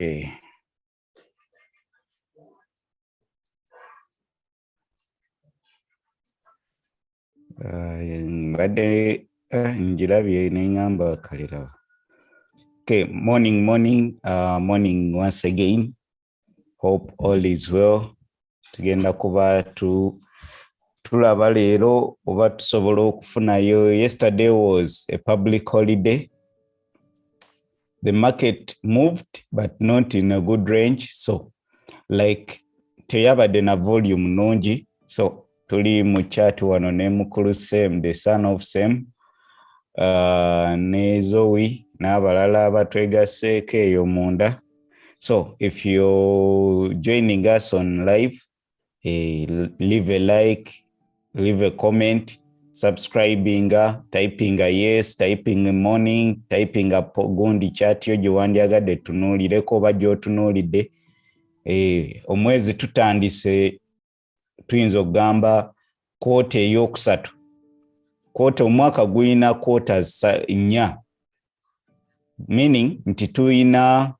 Okay. Mbadde njirabye n'engamba kalira. Okay, morning once again. Hope all is well. Tugenda kuba tulaba leero oba tusobola okufunayo. Yesterday was a public holiday. The market moved, but not in a good range. So, like, teyabadde na volume nungi. So, tuli mu chat wano ne mukulu Sem, the son of Sem, ne Zoe, n'abalala abatwegasseeko eyo munda. So, if you're joining us on live, leave a like, leave a comment, subscribing, typing a yes, typing a morning, typing a gundi chat yo gyewandiyagadde tunuulireko oba gy'otunuulidde. Omwezi tutandise tuyinza okugamba kwota ey'okusatu. Kwota omwaka gulina quarters 4. Meaning nti tuyina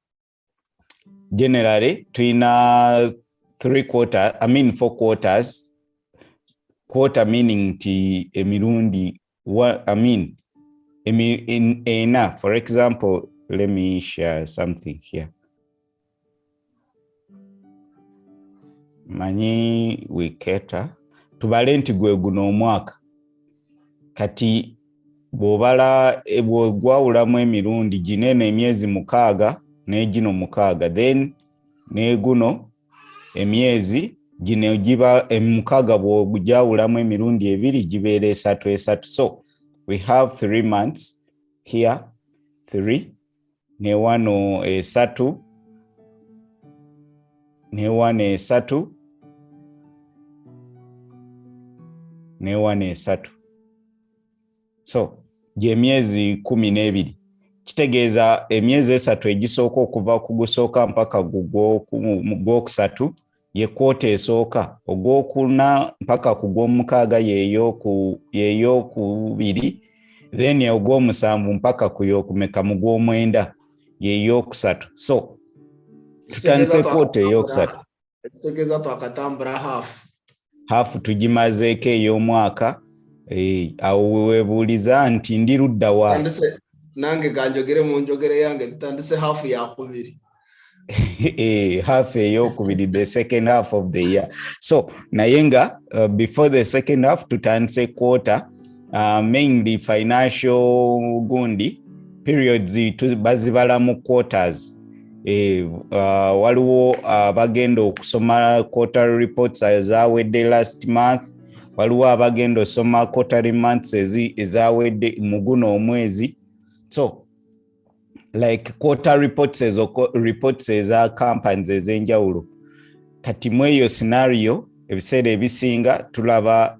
generally tuyina 4 quarters. Quarter meaning nti emirundi enough. For example, let me share something here. Manyi wiketa tubale nti gwe guno omwaka kati bw'obala gwawulamu emirundi ginene emyezi 6 n'egino 6, then n'eguno emyezi gino giba 6 bw'ogyawulamu emirundi 2 gibeera 3. So we have 3 months here, 3 ne wano 3 ne wano 3 ne wano 3. So gy'emyezi 12. Kitegeeza emyezi 3 egisooka okuva ku gusooka mpaka gw'okusatu ye kwota esooka, ogwokuna mpaka ku gw'omukaaga yeeyo ku 2, then ogw'omusanvu mpaka ku yokumeka mu gw'omwenda yeeyo kusatu. So tutandise kwota ey'okusatu. Kitegeeza twakatambula half tugimazeeko ey'omwaka. Awo weebuuliza nti ndi ludda wa nange ganjogere mu njogere yange tutandise half ya 2. Half ey'okubiri, the second half of the year. So naye nga before the second half tutandise quarter, mainly financial gundi periods bazibala mu quarters. Waliwo abagenda okusoma quarterly reports ezawedde last month. Waliwo abagenda osoma quarterly months ezawedde mu guno omwezi. So like quarter reports eza companies ez'enjawulo. Kati mu eyo scenario ebiseera ebisinga tulaba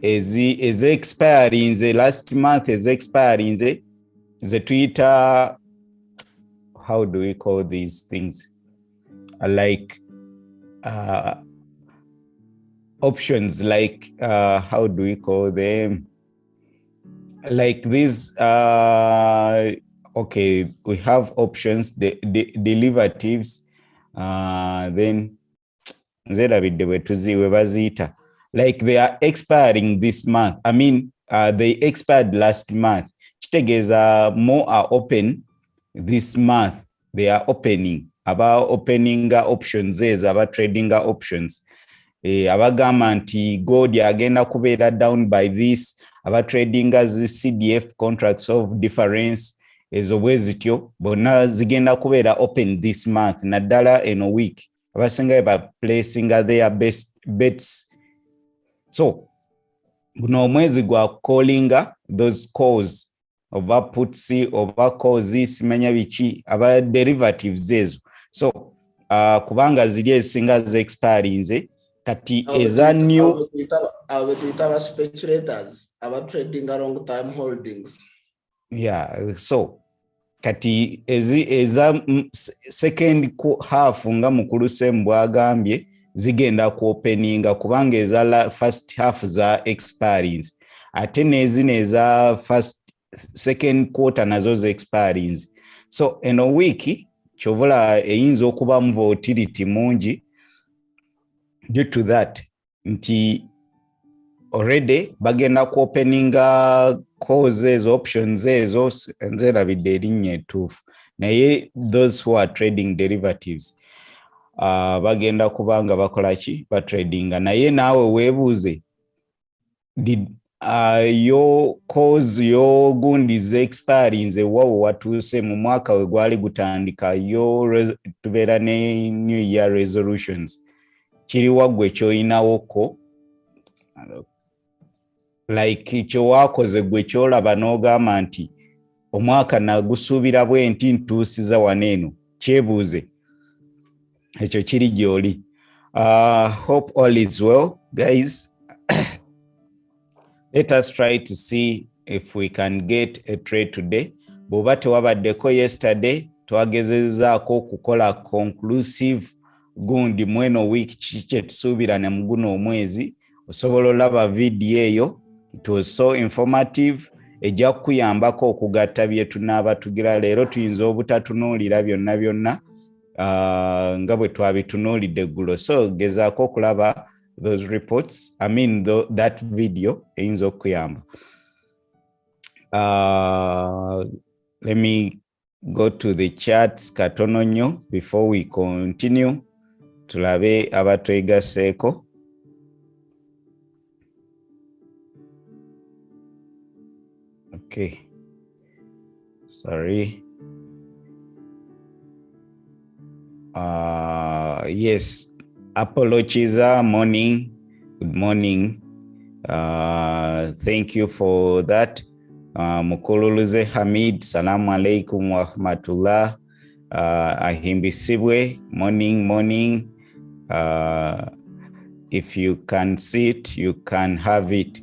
eze-expirinze last month, eze-expirinze ze tuyita, how do we call these things? Like options, like how do we call them? Like these, okay, we have options, the derivatives, then like they are expiring this month. I mean, they expired last month. Kitegeeza more are open this month. They are opening. About opening options is about trading options. Abagamba nti gold agenda kubeera down by this. About trading as CDF contracts of difference ezo bwezityo bonna zigenda kubeera open this month naddala in a week. Abasinga ba placing their best bets. So guno omwezi gwa calling those calls oba puts oba calls simanya biki aba derivatives ezo. So kubanga ziri esinga ze expirinze kati eza new aba speculators aba trading long time holdings. Yeah, so kati eza second half nga mukulu Sembu agambye zigenda ku openinga kubanga eza first half za expirings. Ate nezino eza second quarter nazo za expirings. So in a week kyovula eyinza okuba mu volatility mungi due to that nti already bagenda ku openinga calls ezo options ezo nze labidde erinnya ettuufu naye those who are trading derivatives bagenda kubanga bakola ki batradinga naye naawe weebuuze yo calls yo gundi ze expirinze wawo watuuse mu mwaka we gwali gutandika yo tubeera ne new year resolutions kiri waggwe kyoyinawoko like kyowakoze gwe kyolaba n'ogamba nti omwaka nagusuubira bwe nti ntuusiza waneeno kyebuuze ekyo kiri gy'oli. Hope all is well guys. Let us try to see if we can get a trade today. Bw'oba tewabaddeko yesterday twagezezaako okukola conclusive gundi mweno week kye tusuubira ne muguno omwezi osobola olaba video eyo. It was so informative. Ejja kuyambako okugatta bye tunaaba tugira leero tuyinza obutatunuulira byonna byonna nga bwe twabitunuulidde eggulo. So gezaako okulaba those reports. I mean that video eyinza okuyamba. Let me go to the charts katono nnyo before we continue. Tulabe abatwegaseeko. Okay. Sorry. Yes. Apologies. Morning. Good morning. Thank you for that. Mukululuze Hamid. Salamu alaikum wa rahmatullah. Ahimbisibwe. Morning. If you can see it, you can have it.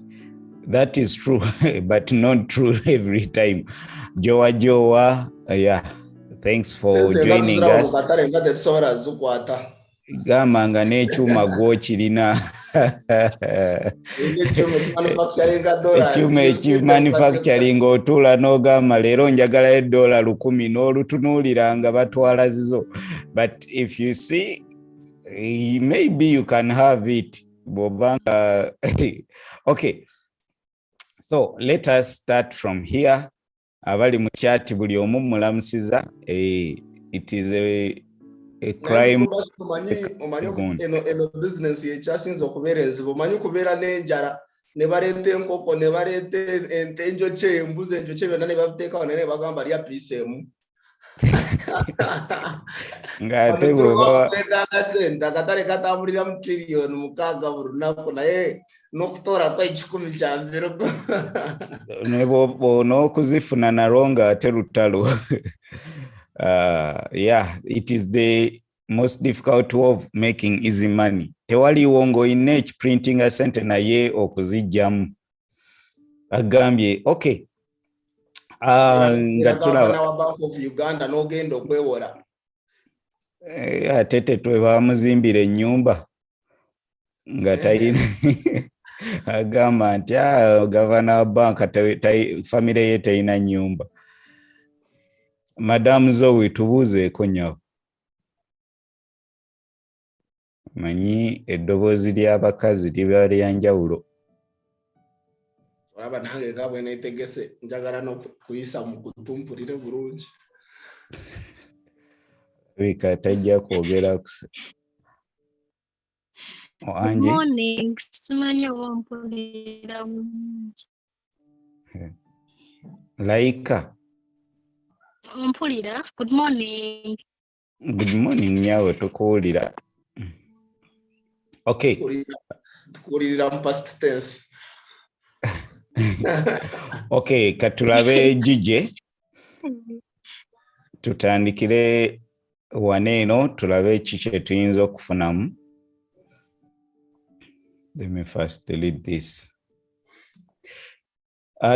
That is true, but not true every time. Joa, yeah. Thanks for joining us. Gamanga nechuma gwokirina. Ekyuma ekimanufacturing otula n'ogamba leero njagala $1 1,000 n'olutunuulira nga batwala zizo. But if you see, maybe you can have it. Bobanga. Okay. So let us start from here. Abali mu chat buli omu mulamusiza. It is a crime. Eno business yechasinza okubeera enzibu. Omanyi okubeera n'enjala ne baleeta enkoko ne baleeta ente enjoche embuzi enjoche byonna ne babiteeka wano ne bagamba lya piisi emu. Ng'ate bw'oba akatale katambulira mu tiriyoni 6 buli lunaku naye n'okutoolako 10 kya mbiro n'okuzifuna nalwo ng'ate lutalo. Yeah, it is the most difficult way of making easy money. Tewaliwo ng'olina ekiprintinga sente naye okuzijjamu. Agambye, okay. Nga tulaba Bank of Uganda n'ogenda okwewola. Ate twe bamuzimbira ennyumba nga tayina. Agamba nti gavana wa banka famire ye teyina nnyumba. Madamu Zoe tubuuzeeko nyawo. Manyi eddoboozi ly'abakazi liba lya njawulo. Olaba nange nga bwe neetegese njagala n'okuyisa mu kutumpulire bulungi. Rika tajja kwogera kusa. Good morning. Simanyi wampulira bulungi. Laika. Wampulira? Good morning. Good morning nyawe tukuwulira. Okay. Tukuwulira mu past tense. Okay, katulabe jije. Tutandikire waneeno tulabe kiki tuyinza okufunamu. Let me first delete this.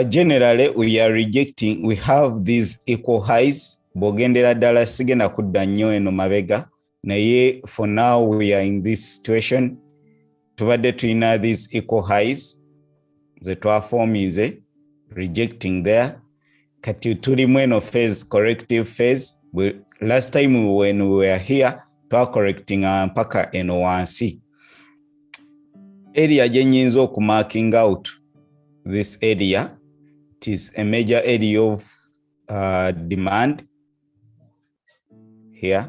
Generally, we are rejecting, we have these equal highs. Bogendera ddala sigenda kudda nnyo eno mabega. Naye for now we are in this situation. Tubadde tulina these equal highs. Ze twaformize rejecting there. Kati tuli mweno phase, corrective phase. last time when we were here correcting mpaka eno wansi area jenyinzo ku marking out this area. It is a major area of demand here.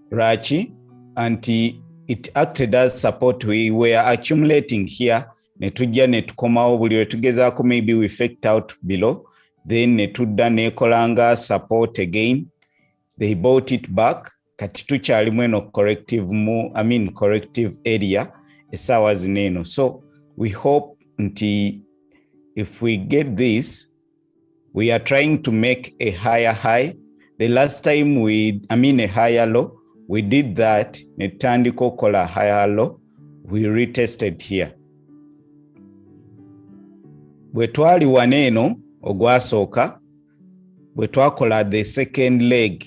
Rachi, and it acted as support. We were accumulating here. Netujja netukomawo buli wetugezaako maybe we faked out below. Then netudda nekolanga support again. They bought it back. Kati tukyali mweno corrective area esawa zineno. So we hope nti if we get this, we are trying to make a higher high. The last time a higher low, we did that. Netandiko kola higher low. We retested here. Bwe twali waneno ogwasooka, bwe twakola the second leg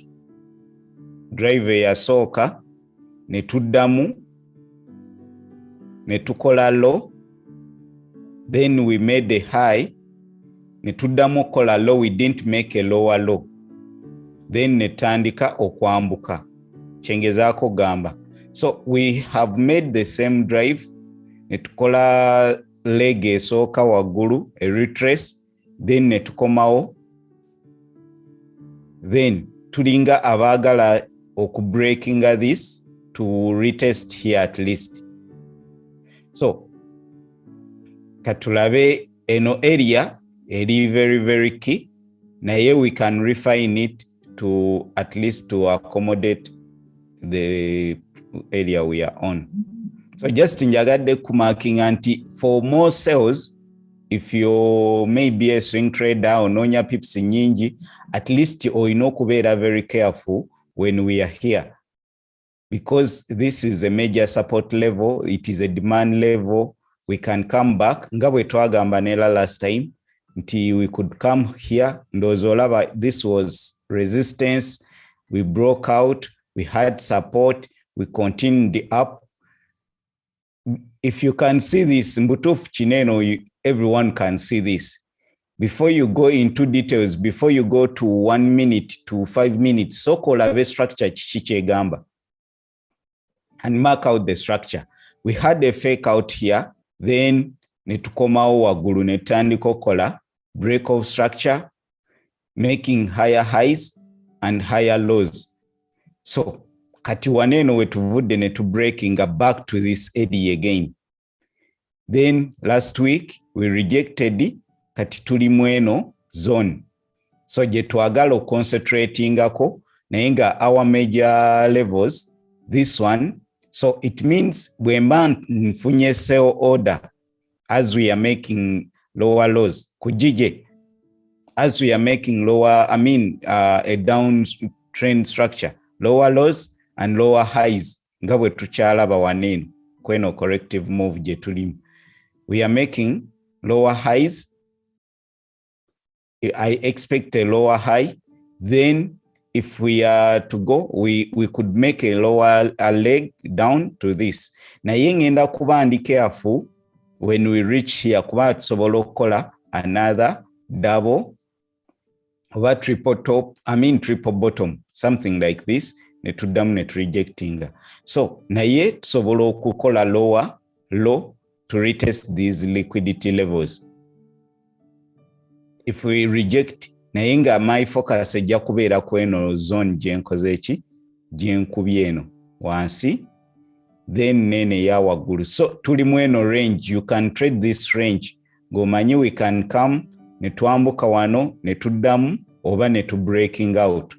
drive yasooka, netuddamu netukola low, then we made a high, netuddamu kola low, we didn't make a lower low, then netandika okwambuka chengezaako gamba. So we have made the same drive, netukola leg esooka waggulu, a retrace, then netukomawo, then tulinga abaagala okubreakinga this to retest here at least. So katulabe eno area eri very very key, naye we can refine it to at least to accommodate the area we are on. So just njagadde kumarking anti for more sales, if you may be a swing trader or nonya pips nyingi, at least oyina okubeera very careful when we are here, because this is a major support level, it is a demand level. We can come back nga bwe twagamba nela last time nti we could come here, ndozolaba this was resistance, we broke out, we had support, we continued up. If you can see this mbutufu chineno, everyone can see this. Before you go into details, before you go to 1 minute to 5 minutes, so kola structure chiche gamba and mark out the structure. We had a fake out here, then netukomao wagulu netandiko kola break of structure, making higher highs and higher lows. So kati waneno wetuvudde netubreaking back to this area again. Then last week we rejected kati tuli mweno zone. So je twagala concentrating ako nainga our major levels, this one. So it means bwemba nfunye sell order as we are making lower lows kujije, as we are making lower, a down trend structure, lower lows and lower highs nga bwe tukyalaba waneno kweno corrective move je tulimu. We are making lower highs. I expect a lower high. Then if we are to go, we could make a lower leg down to this. Na yengenda kuba ndi careful when we reach here kuba tusobola okukola another double over triple top, triple bottom, something like this. Netuddamu net rejecting. So naye tusobola okukola lower low to retest these liquidity levels. If we reject, nayenga my focus ejja kubeera kweno zone jenkozechi jenkubyeno wansi, then nene ya wagulu. So tuli mweno range, you can trade this range. Gomanyi we can come netwambuka wano netuddamu oba netu breaking out,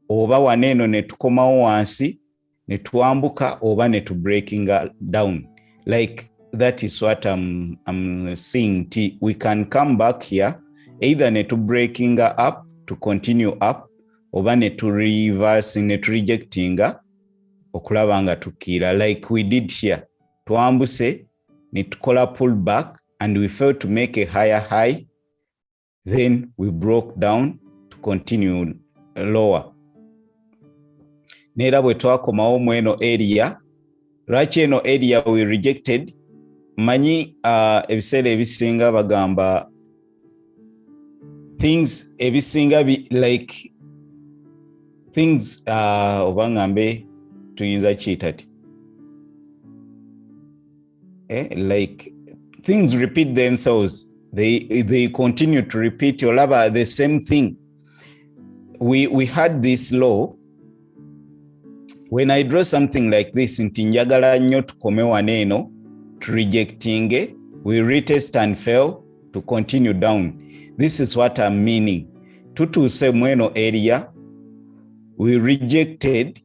oba waneno netukomawo wansi netwambuka oba netu breaking down. Like that is what I'm seeing. We can come back here, either netu breaking up to continue up, oba netu reverse netu rejecting okulabanga tukira, like we did here. Tuambuse netukola pull back and we failed to make a higher high, then we broke down to continue lower. Nera bwe twakomawo mweno area, lwaki eno area we rejected, manyi ebiseera ebisinga bagamba things ebisinga like things obangambe tuyinza chitati like things repeat themselves, they continue to repeat olaba the same thing. We had this law. When I draw something like this, nti njagala nnyo tukome waneno to rejecting, we retest and fail to continue down. This is what I'm meaning. Tutuse mweno area, we rejected,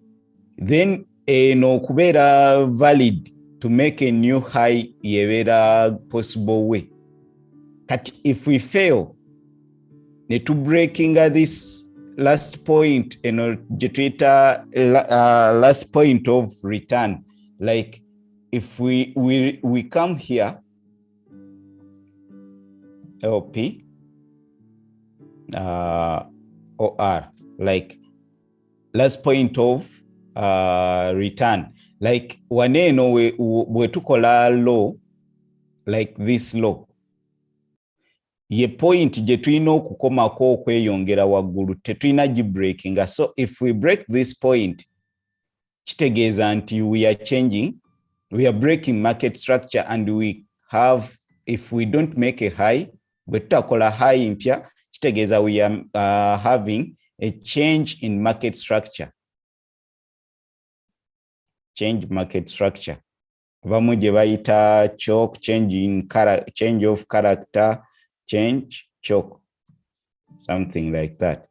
then no kubera valid to make a new high yebera possible way. But if we fail, to breaking this last point, last point of return, like if we come here, LP OR, like last point of return, like waneno we tukola low, like this low, ye point je tuina okukomako okweyongera waggulu tetuina breaking. So if we break this point, kitegeeza nti we are changing, we are breaking market structure, and we have, if we don't make a high, but tutakola high impya, kitegeeza we are having a change in market structure. Change market structure. Bamu je bayita choke, change of character, change choke, something like that.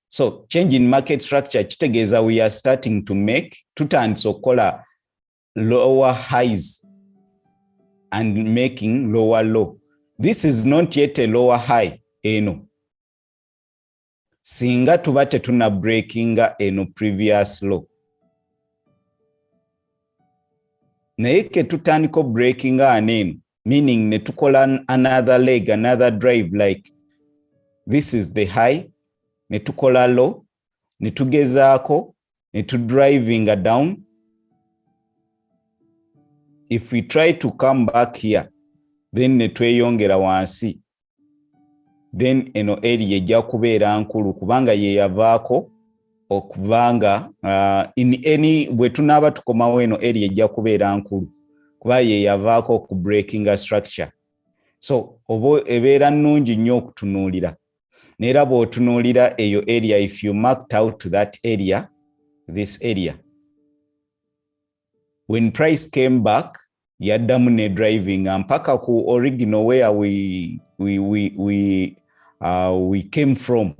So change in market structure kitegeeza we are starting to make tutandika lower highs and making lower low. This is not yet a lower high eno. Singa tuba tetuna breaking eno previous low. Naye ke tutandika breaking aneno, meaning ne tukola another leg, another drive, like this is the high, ne tukola low, ne tugezaako, ne tu driving down. If we try to come back here, then ne tweyongera wansi, then eno area ejja kubeera nkulu kubanga ye yavaako okubanga in any bwe tunaaba tukomawo eno area ejja kubeera nkulu kuba ye yavaako ku breaking structure. So obo ebeera nnungi nnyo okutunuulira, neera bw'otunuulira eyo area, if you marked out that area, this area, when price came back yaddamu ne driving mpaka ku original where we came from.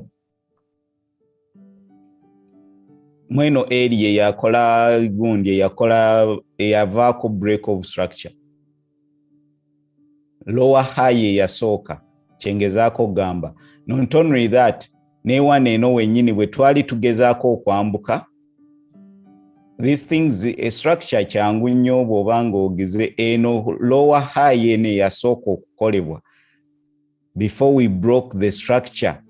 Mweno area yakola gundi yakola yavaako break of structure, lower high yasooka kyengezaako gamba. Not only that, newane eno wenyini bwe twali tugezaako okwambuka, these things a structure kyangu nnyo bw'obanga ogize eno lower high ene yasooka okukolebwa before we broke the structure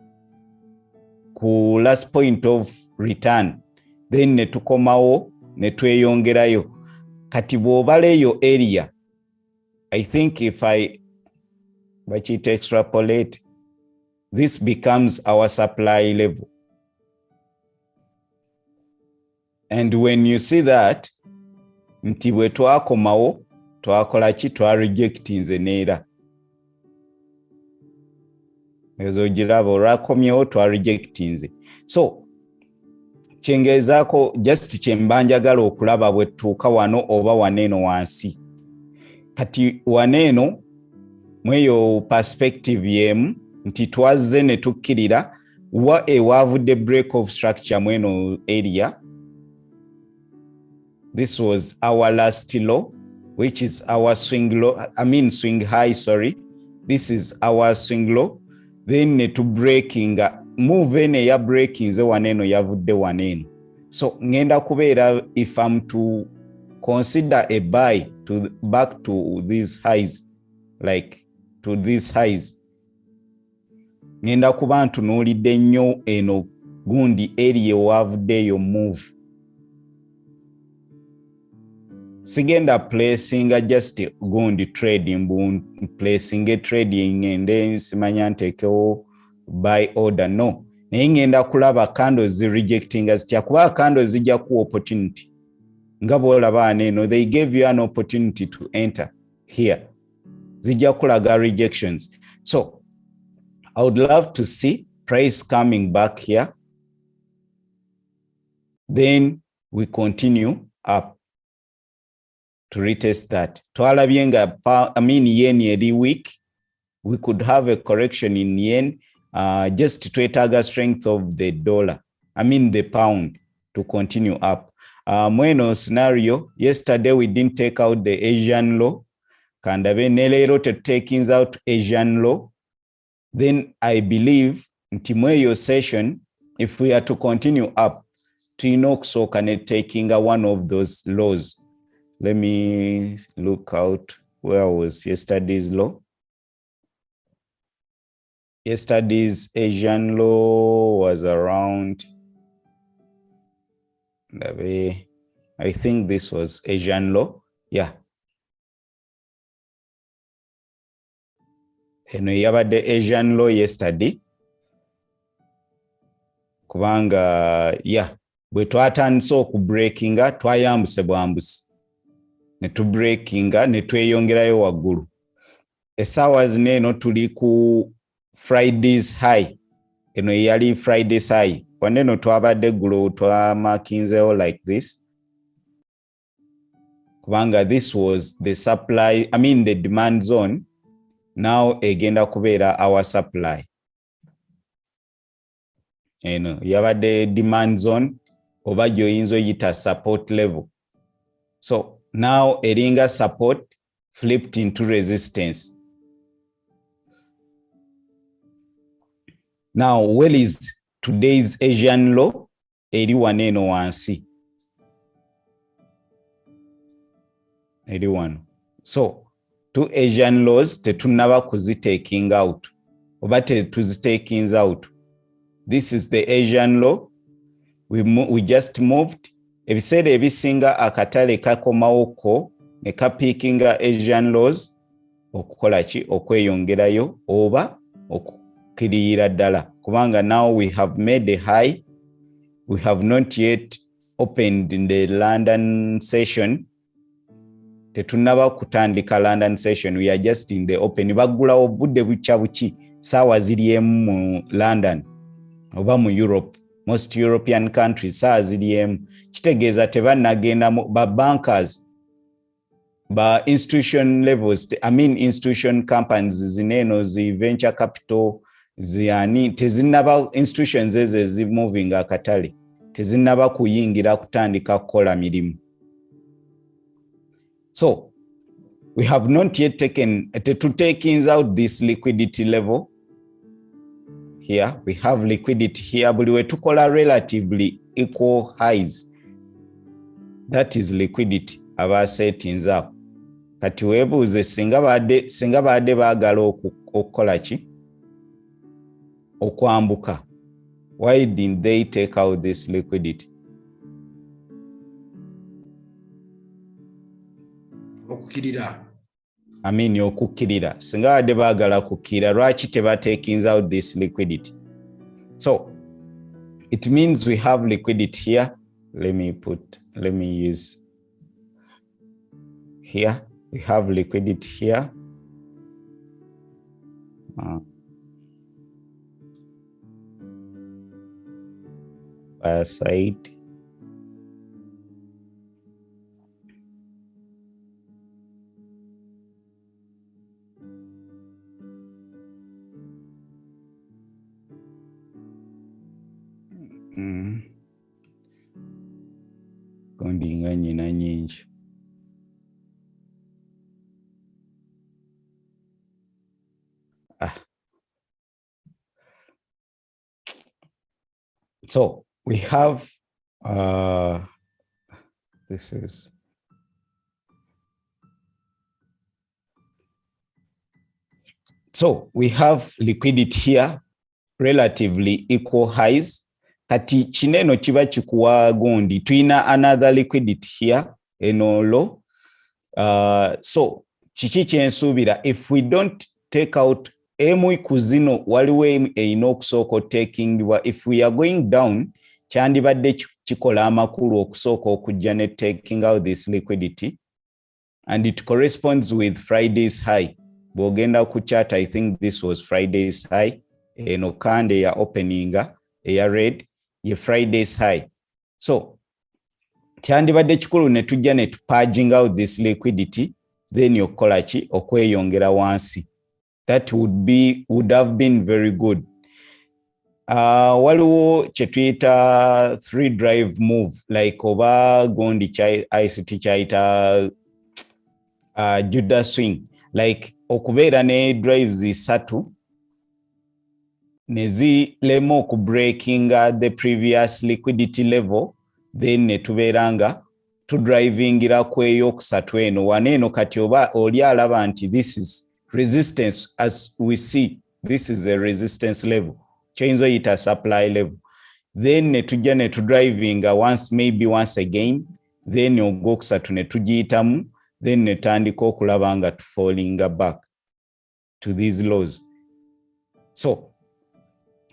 ku last point of return, then ne tukomawo ne tweyongerayo. Kati bw'obala eyo area, I think if I extrapolate, this becomes our supply level. And when you see that, nti bwe twakomawo twakola ki, twa rejecting nze neera ezo giraba olwakomyewo twa rejecting nze. So kyengezaako just kyembanjagala okulaba bwe tutuuka wano oba waneeno wansi. Kati waneeno mweyo perspective yemu nti twazze ne tukkirira wa ewavudde break of structure mweno area. This was our last low, which is our swing low, swing high, sorry. This is our swing low. Then to breaking, move in ya breaking ze waneno yavudde waneno. So ngenda kubeera, if I'm to consider a buy to back to these highs, like to these highs, ngenda kuba ntunuulidde nnyo eno gundi area wavuddeyo move. sigenda placing just gundi trading placing a trading and then simanya ntekewo buy order no naye ngenda kulaba candles rejecting as kuba candles zijja ku opportunity nga bolaba neno they gave you an opportunity to enter here zijja kulaga rejections. So I would love to see price coming back here, then we continue up to retest that. Twalabye nga yen eri week, we could have a correction in yen, just twetaaga strength of the dollar, the pound, to continue up. Mweno scenario, yesterday we didn't take out the Asian low, kandabe nelero to takings out Asian low. Then I believe ntimweyo session, if we are to continue up, Tinoxo can taking one of those lows. Let me look out where was yesterday's low. Yesterday's Asian low was around, I think this was Asian low. Yeah. And we have the Asian low yesterday. Kubanga, yeah. Bwe twatandise okubreakinga twayambuse bwambusi ne tubreakinga ne tweyongerayo waggulu. Essaawa zino eno tuli ku Friday's high. Eno yali Friday's high. Waneno twabadde ggulo twamakinzeho like this. Kubanga this was the supply, the demand zone. Now egenda kubeera our supply. Yabadde demand zone. Oba joyinzo yita support level. So now eringa support flipped into resistance. Now where is today's Asian low? 81.01. 81. So two Asian lows tetunaba kuzitaking out. Oba tuzitaking out. This is the Asian low. We just moved. Ebiseera ebisinga akatale kakomawoko ne kapikinga Asian lows okukola ki okweyongerayo oba okukirira ddala. Kubanga now we have made a high. We have not yet opened in the London session. Tetunaba kutandika London session. We are just in the open. Bagulawo budde bucha buki saawa ziri mu London oba mu Europe. Most European countries saa ziri kitegeeza tebannagenda ba bankers ba institution levels, institution companies zineno zi venture capital ziani tezinnaba institutions ezo zi moving akatale tezinnaba kuyingira kutandika kukola mirimu. So we have not yet taken to take out this liquidity level. Here we have liquidity here, but we took relatively equal highs. That is liquidity. Aba settings up. Kati webuze singa bade bagala okukola ki okwambuka. Why didn't they take out this liquidity? Okukirira. Okukirira. Singa bade bagala kukira lwaki teba taking out this liquidity. So it means we have liquidity here. Let me use here. We have liquidity here. Buyer side. Kondinga nyina nyingi. So we have this is so we have liquidity here, relatively equal highs. Kati chineno chiba chikuwa gundi tuina another liquidity here eno low So kiki kyensuubira, if we don't take out emu ku zino waliwo erina okusooka otakingibwa, if we are going down kyandibadde kikola amakulu okusooka okujja ne taking out this liquidity, and it corresponds with Friday's high. Bwogenda ku chart, I think this was Friday's high. Eno kande ya openinga eya red ye Friday's high. So kyandibadde kikulu ne tujja ne purging out this liquidity, then yokola ki okweyongera wansi. That would have been very good. Waliwo chetuyita 3 drive move, like oba gondi chai ICT chaita Judah swing, like okubeera ne drives 3 nezi lemo ku breaking the previous liquidity level, then netubeeranga to drivingira kweyo kusatu eno waneno kati oba oli alaba nti this is resistance. As we see, this is a resistance level, change it a supply level, then netujja netu drivinga once again, then ogo kusatu netugiyitamu, then netandika okulaba nga tu falling back to these lows. So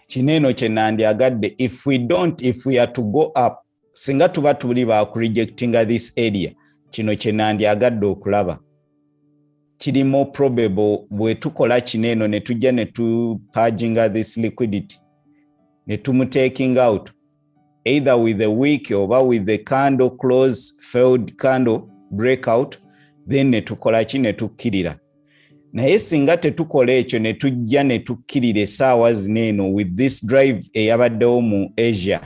kineno kyenandyagadde, if we are to go up, singa tuba tuli ba ku rejectinga this area, kino kyenandyagadde okulaba. Kiri more probable bwe tukola kineno ne tujja ne tu purginga this liquidity, ne tumu taking out either with the wick or with the candle close, failed candle breakout, then ne tukola ki ne tukkirira. Naye singa tetukola ekyo ne tujja ne tukkirira essaawa zineeno with this drive eyabaddewo mu Asia,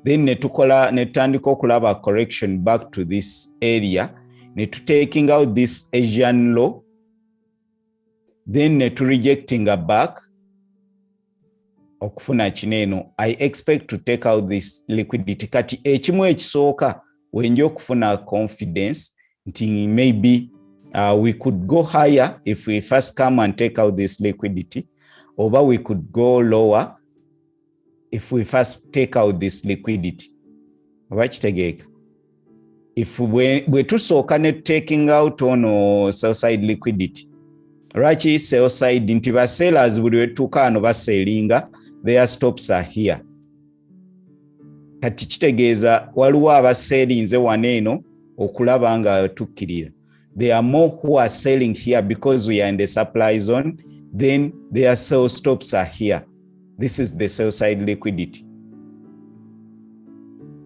then ne tutandika okulaba correction back to this area, ne taking out this Asian low, then ne rejecting back okufuna kineno. I expect to take out this liquidity. Kati ekimu ekisooka wenja okufuna confidence nti maybe we could go higher if we first come and take out this liquidity, or we could go lower if we first take out this liquidity. Abakitegeeka, if we tusooka ne taking out ono sell side liquidity, lwaki sell side? Nti ba sellers buli wetuuka ano baselinga, their stops are here. Kati kitegeeza waliwo abaselinze waneeno okulaba nga tukkirira. There are more who are selling here because we are in the supply zone, then their sell stops are here. This is the sell side liquidity.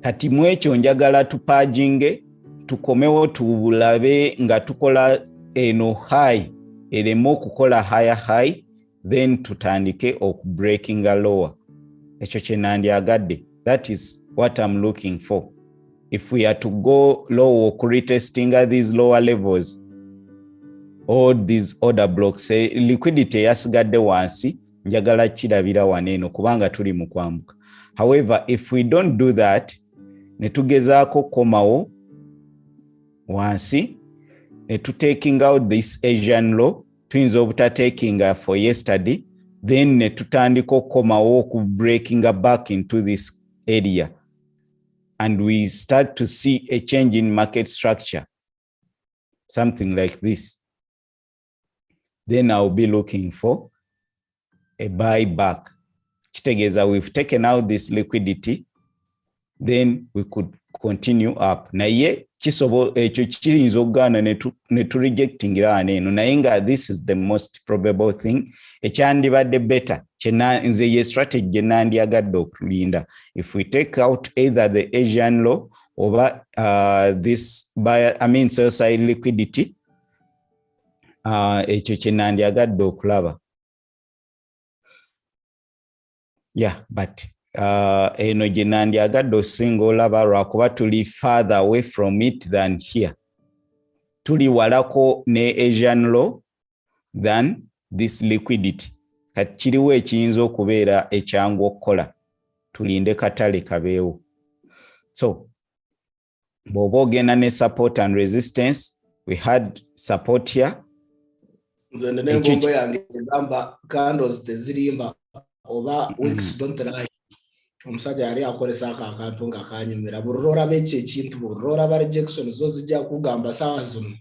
Kati mwekyo njagala tupajinge, tukomewo tulabe nga tukola eno high, elemo kukola higher high, then tutandike breaking a lower. Ekyo kyenandyagadde. That is what I'm looking for. If we are to go low or retesting these lower levels, all these order blocks, liquidity yasigadde wansi, njagala kirabira waneeno kubanga tuli mu kwambuka. However, if we don't do that, ne tugezaako komawo wansi, ne taking out this Asian low, twins obuta taking for yesterday, then ne tutandika komawo ku breaking back into this area. And we start to see a change in market structure, something like this. Then I'll be looking for a buyback. Kitegeeza we've taken out this liquidity, then we could continue up. Naye kisobo ekyo kiyinza okugaana ne tu rejectingira aneeno, naye nga this is the most probable thing. Ekyandibadde better nze ye strategy gye nandyagadde okulinda. If we take out either the Asian low or this sell side liquidity, ekyo kye nandyagadde okulaba. Yeah, but eno gye nandyagadde osinga olaba lwakuba tuli farther away from it than here. Tuli walako ne Asian low than this liquidity. Kati kiriwo ekiyinza okubeera ekyangu okukola. Tulinde katale kabeewo. So, bw'oba ogenda ne support and resistance, we had support here. Nze n'engombo yange egamba candles tezirimba oba wicks don't lie. omusajja yali akolesa akantu nga kanyumira burora beche ekintu burora ba rejection zo zijja kugamba sawa zino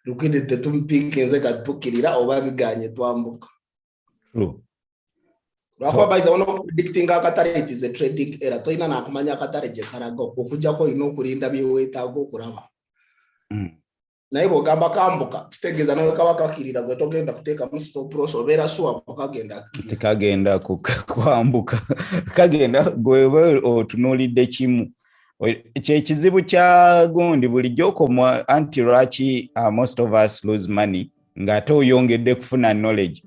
liquidity tumpikinze katukirira oba biganye twambuka. True. Lwakuba by the one of predicting akatare it is a trading error toina nakumanya akatare je karaga okujjako ino okulinda byewetaaga okulaba. Naye bwogamba kambuka kitegeeza nawe kaba kakirira gwe togenda kuteeka mu stop loss obeera sure kagenda tekagenda kwambuka kagenda gwe otunuulidde kimu. Kyekizibu kya gundi bulijjo okomwa anti lwaki most of us lose money ng'ate oyongedde kufuna knowledge.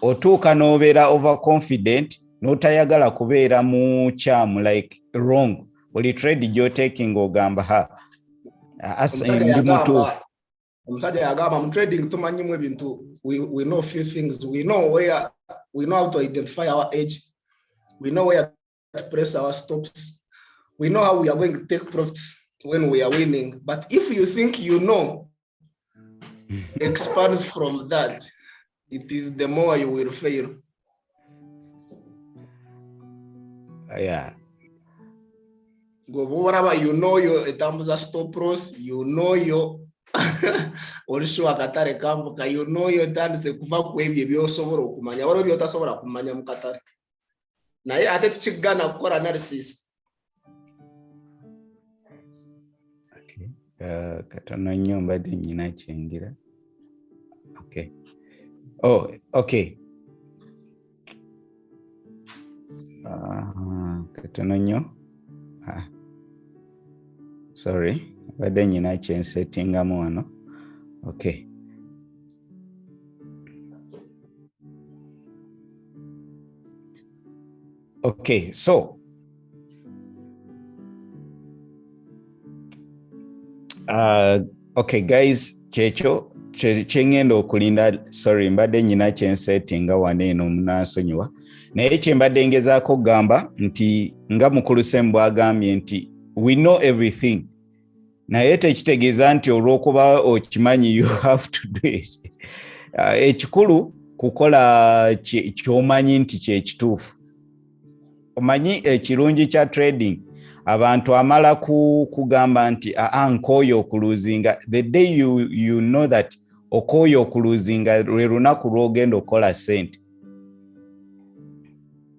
Otuuka n'obeera overconfident n'otayagala kubeera mu kyamu like wrong. Buli trade gy'otaking ogamba ndi mutuufu. Omusajja yagamba mu trading tumanyimu ebintu we know few things. We know how to identify our edge. We know where to press our stops. We know how we are going to take profits when we are winning. But if you think you know, expands from that, it is the more you will fail. Yeah. Whatever you know your terms of stop loss, you know your also akatare kambuka, you know your turns kuva kwebye byosobola okumanya waro byotasobola kumanya mu katare. Naye ate tikigana kukora analysis. Okay. Katono nnyo mbadde nnyina kyengira. Okay. Oh, okay. Katono nnyo. Sorry. Mbadde nnyina kyensettingamu wano. Okay. Okay, so okay guys, kyekyo kyengenda okulinda. Sorry, mbadde nnyina kyensettinga wano eno munansonyiwa. Naye kyembadde ngezaako gamba nti nga mukulu Sembo agambye nti we know everything. Naye tekitegeeza nti olw'okuba okimanyi you have to do it. Ekikulu kukola ky'omanyi nti kyekituufu. Omanyi ekirungi kya trading abantu amala kugamba nti nkooyo okuluzinga. The day you know that okooyo okuluzinga lwe lunaku lw'ogenda okola sente.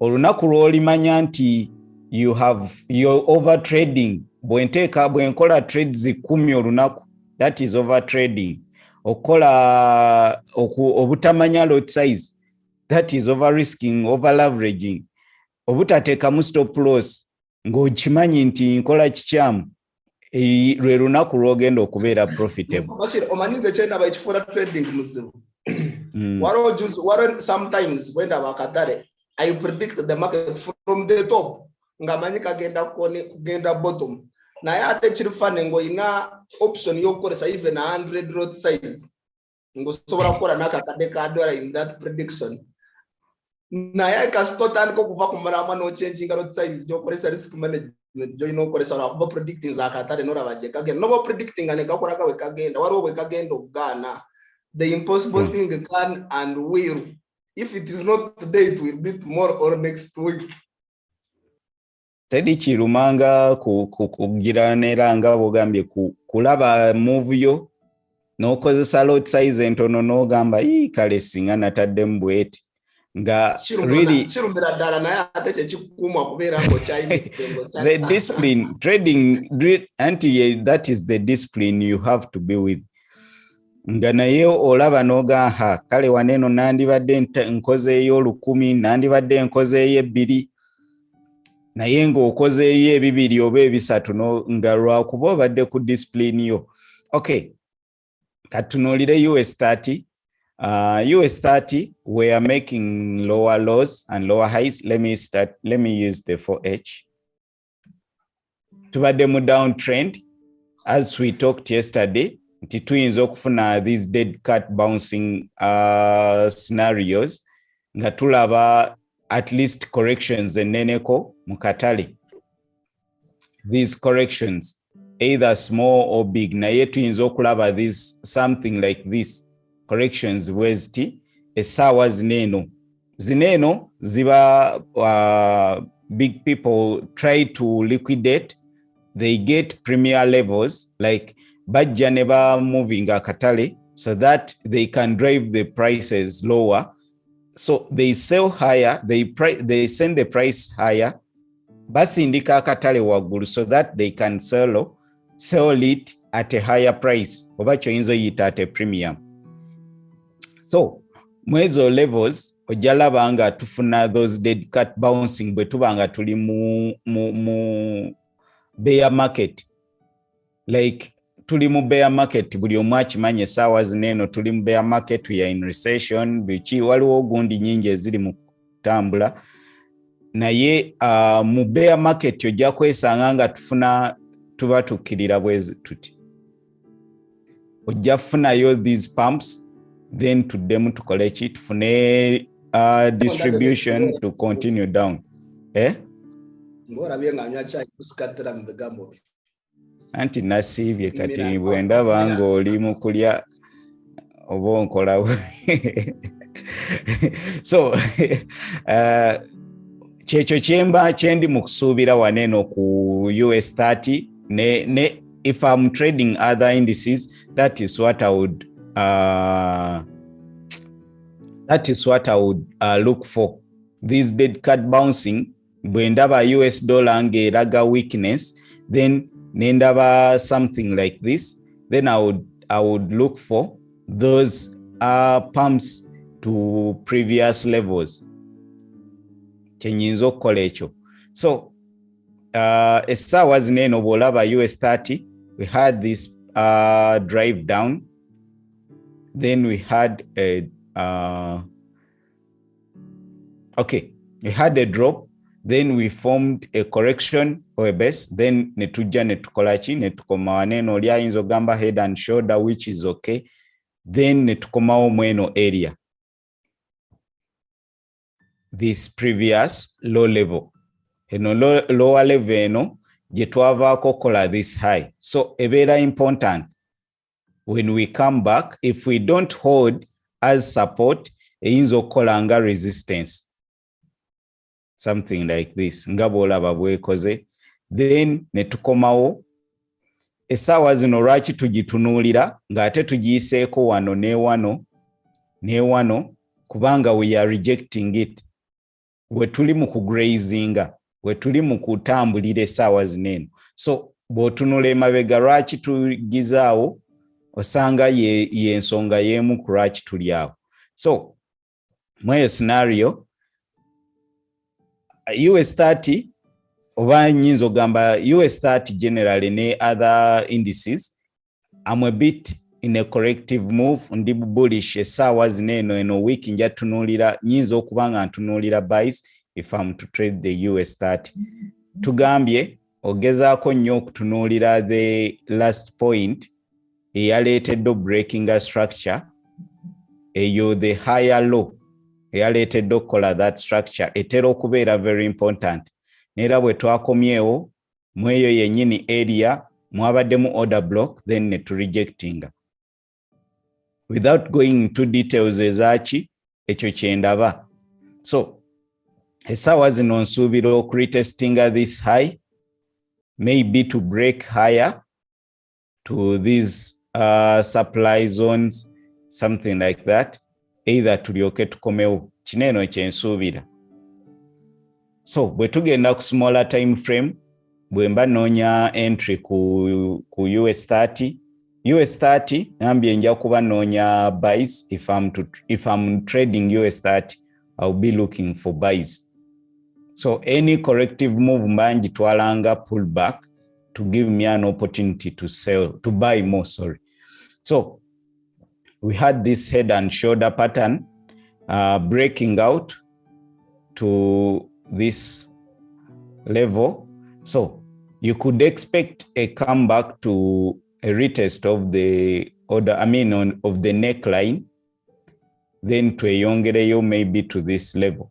Olunaku lw'olimanya nti you're over trading. Bwenkola trades 10 olunaku, that is over trading. Okola obutamanya lot size, that is over risking, over leveraging. Obutateekamu stop loss ng'okimanyi nti nkola kikyamu, lwe lunaku lw'ogenda okubeera profitable. Omanyize kyenda bakifuula trading muzibu. Waro sometimes when abakatare I predict the market from the top ngamanyi kugenda bottom. Naye ate kiri fane ng'oyina option y'okukozesa even 100 lot size ng'osobola kukola n'akakadde ka dollar in that prediction. Naye kasitotandika okuva ku mulama n'ochanginga lot size gy'okozesa risk management gy'olina okozesa lwakuba predicting z'akatale n'olaba gye kagenda. Noba predicting nga ne kakolaga we kagenda waliwo bwe kagenda okugaana. The impossible thing can and will. If it is not today, it will be tomorrow or next week. Tedi kirumanga kugira neranga bogambye kulaba move yo n'okozesa lot size entono n'ogamba kale singa natadde mu bweti nga really kirumbira ddala naye ate kye kikuuma kubeera ngo the discipline trading that is the discipline you have to be with. Nga naye olaba n'oga kale waneno nandibadde nkozeeyo 1000 nandibadde nkozeeyo 2 naye ng'okozeeyo 2 oba 3 nga lwakuba obadde ku discipline yo. Okay, katunuulire US30. US30 we are making lower lows and lower highs. Let me use the 4H. Tubadde mu downtrend as we talked yesterday. Nti tuyinza okufuna these dead cat bouncing scenarios nga tulaba at least corrections eneneko mu katale. These corrections either small or big, naye tuyinza okulaba this something like this corrections weziti essaawa zineno ziba big people try to liquidate, they get premier levels like bajja never moving akatale so that they can drive the prices lower. So they sell higher, they send the price higher, basindika akatale waggulu so that they can sell it at a higher price. Oba kyoyinza oyita at a premium. So mwezo levels ojalaba nga tufuna those dead cat bouncing bwe tuba nga tuli mu bear market. Like tuli mu bear market, buli omu akimanye essaawa zineeno tuli mu bear market, we are in recession, biki waliwo ogundi nyingi eziri mu kutambula. Naye mu bear market ojja kwesanga nga tuba tukkirira bwezi tuti. Ojja kufunayo these pumps, then tuddemu tukole ki tufune distribution to continue down. Ngorabye nga nywa chai kusikatira mu bigambo bye. Anti nasibye kati bwe ndaba nga oli mu kulya oba onkola. So kyekyo kyemba kyendi mu kusuubira waneeno ku US30 ne if I'm trading other indices, that is what I would look for. This dead cat bouncing, bwe ndaba US dollar ng'eraga weakness, then nendaba something like this, then I would look for those pumps to previous levels. Kyenyinza okukola ekyo. So essaawa zineeno bw'olaba US30, we had this drive down, then we had a we had a drop, then we formed a correction or a base, then netujja netukola ki netukoma waneeno oli ayinza ogamba head and shoulder, which is okay, then netukomawo mweno area, this previous low level. Eno lower level eno gye twavaako kola this high. So ebeera important when we come back, if we don't hold as support, eyinza okukola nga resistance, something like this nga bw'olaba bwekoze, then netukomawo. Essaawa zino lwaki tugitunuulira ng'ate tugiyiseeko wano ne wano kubanga we are rejecting it. We tuli mu kugrazinga, we tuli mu kutambulira essaawa zineeno. So bw'otunula emabega lwaki tugizaawo, osanga ye ensonga y'emu ku lwaki tuli awo. So mweyo scenario US30 oba nyinza ogamba US30 generally ne other indices, I'm a bit in a corrective move, ndi bullish essaawa zineeno eno week nja tunuulira, nyinza okuba nga ntunuulira buys if I'm to trade the US30. Tugambye ogezaako nnyo okutunuulira the last point eyaleetedde breaking a structure eyo, the higher low eyaleetedde okukola that structure etera okubeera very important. Neera bwe twakomyewo mu eyo yennyini area mwabaddemu order block, then neturejectinga. Without going into details ezaki ekyo kyendaba. So essaawa zino nsuubira okuretestinga this high, maybe to break higher to these supply zones, something like that, either tulyoke tukomewo. Kineeno kyensuubira. So bwe tugenda ku smaller time frame, bwe mba noonya entry ku US30 nambye nja kuba noonya buys. If I'm trading US30, I'll be looking for buys. So any corrective move mba njitwalanga pullback to give me an opportunity to buy more, sorry. So we had this head and shoulder pattern breaking out to this level. So you could expect a comeback to a retest of the order, of the neckline, then to eyongereyo maybe to this level.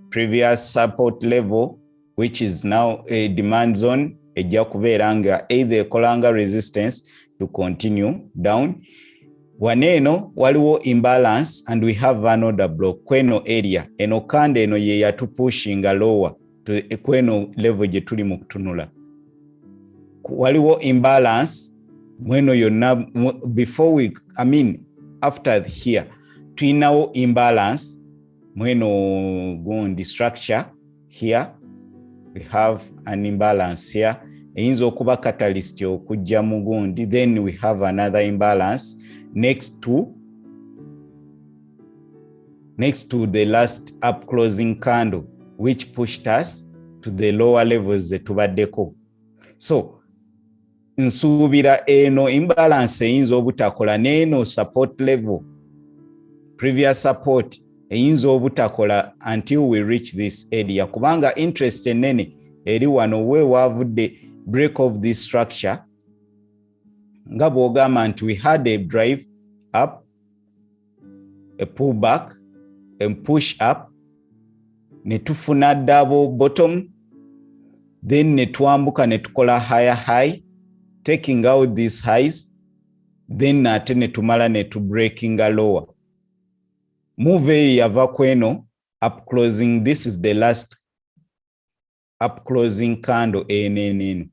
Previous support level, which is now a demand zone, ejja kubeera nga either ekolanga resistance to continue down. Waneno waliwo imbalance and we have an order block kweno area eno kande eno ye yatupushinga lower to kweno level je tuli mu kutunula. Waliwo imbalance mweno yonna before we after here tuinawo imbalance mweno gundi structure here we have an imbalance here eyinza okuba catalyst okujja mu gundi, then we have another imbalance next to the last up closing candle which pushed us to the lower levels zetubaddeko. So nsuubira eno imbalance eyinza obutakola n'eno support level previous support eyinza obutakola until we reach this area kubanga interest enene eri wano we wavudde break of this structure nga bw'ogamba nti we had a drive up, a pullback, and push up, ne tufuna double bottom, then ne twambuka ne tukola higher high, taking out these highs, then ate ne tumala ne tu breaking a lower. Move yava kweno up closing. This is the last up closing candle eno.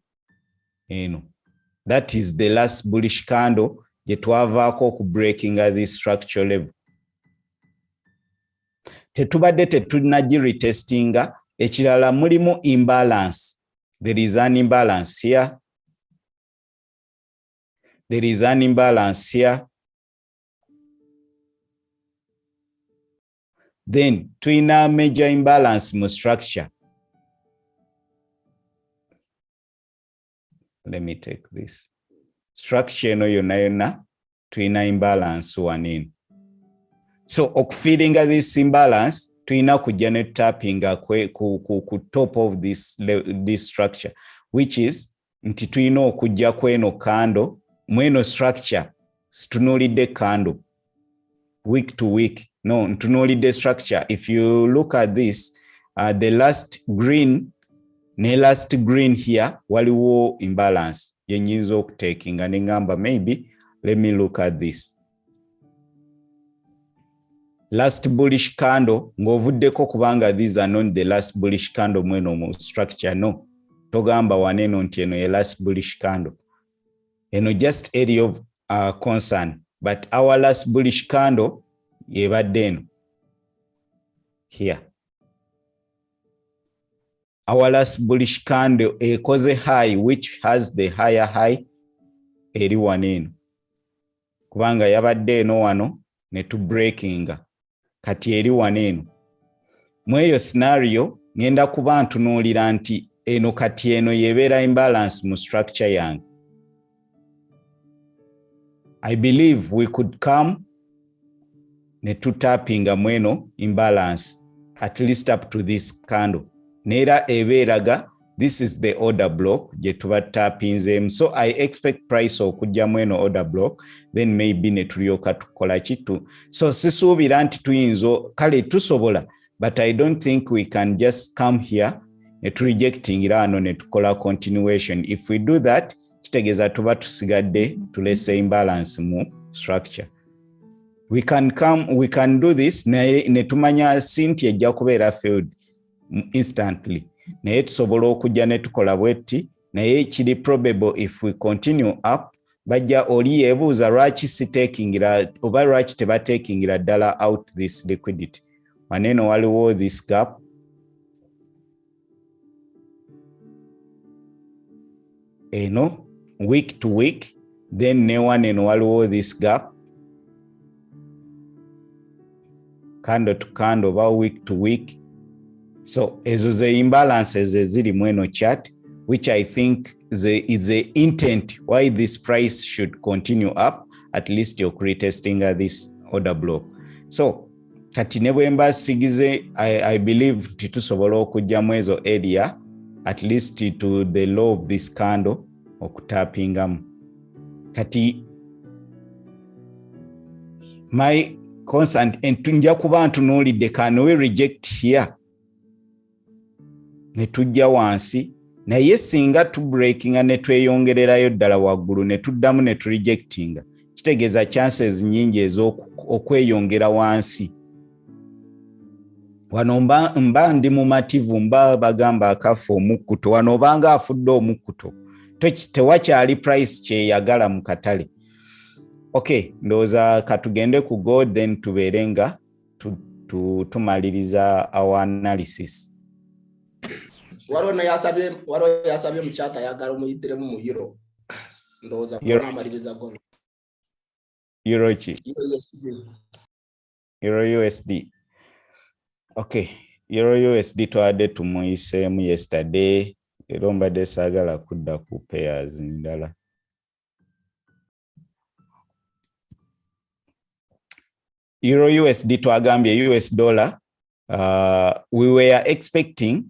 That is the last bullish candle je twavaako ku breaking at this structure level. Tetubadde tetunagi retestinga ekirala mulimu imbalance. There is an imbalance here. There is an imbalance here. Then tuina major imbalance mu structure. Let me take this. Structure no yona tuina imbalance wanene. So okufilinga this imbalance tuina kujja ne tappinga ku top of this structure, which is nti tuina okujja kweno kando mweno structure tunulidde kando week to week. No, ntunulidde structure. If you look at this, the last green ne last green here waliwo imbalance yenyinza okutekinga ne ngamba maybe let me look at this. Last bullish candle ng'ovuddeko kubanga these are not the last bullish candle mweno mu structure. No, togamba waneno nti eno ye last bullish candle. Eno just area of concern, but our last bullish candle yebadde eno here. Our last bullish candle ekoze high which has the higher high eri waneno kubanga yabadde eno wano ne tu breakinga kati eri waneno. Mweyo scenario ngenda kuba ntunuulira nti eno kati eno yebeera imbalance mu structure yange. I believe we could come ne tu tappinga mweno imbalance at least up to this candle. Nera ebeeraga this is the order block je tuba tappinzemu. So I expect price okujja mweno order block, then maybe ne tulyoka tukola kitu. So sisuubira nti tuyinzo kale tusobola, but I don't think we can just come here ne tu rejecting irano ne tukola continuation. If we do that, kitegeeza tuba tusigadde tulese imbalance mu structure. We can do this ne tumanya sinti ejja kubeera failed instantly. Naye tusobola okujja ne tukola bwetti, naye kiri probable if we continue up bajja oli yebuuza lwaki sitekingira oba lwaki tebatekingira ddala out this liquidity. Waneno waliwo this gap. Eno week to week, then ne waneno waliwo this gap. Candle to candle about week to week. So ezo ze imbalances eziri mweno chart, which I think is the intent why this price should continue up, at least you're retesting this order block. So kati nebwemba sigize I believe titusobola okujja mwezo area at least to the low of this candle okutapingamu. Kati my constant entunja kuba ntunuulidde can we reject here ne tujja wansi naye singa tu breakinga ne tweyongererayo ddala waggulu ne tuddamu ne tu rejectinga kitegeeza chances nyingi okweyongera wansi. Wano mba ndi mumativu mba bagamba akafa omukkuto wano obanga afudde omukkuto tewakyali price kyeyagala mu katale. Okay, ndowooza katugende ku gold then tubeere nga tumaliriza our analysis. Waliwo yasabye mu chat ayagala omuyitiremu mu euro. Ndowooza kuba amaliriza gold. Euro ki? Euro USD. Okay, Euro USD twadde tumuyiseemu yesterday. Era mbadde saagala kudda ku pairs ndala. Euro USD twagambye US dollar. We were expecting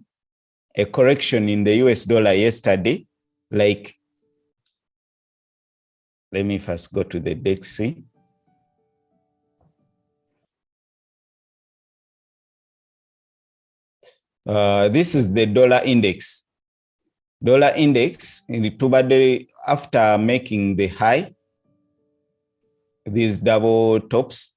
a correction in the US dollar yesterday. Like, let me first go to the DXY. This is the dollar index. Dollar index after making the high, these double tops.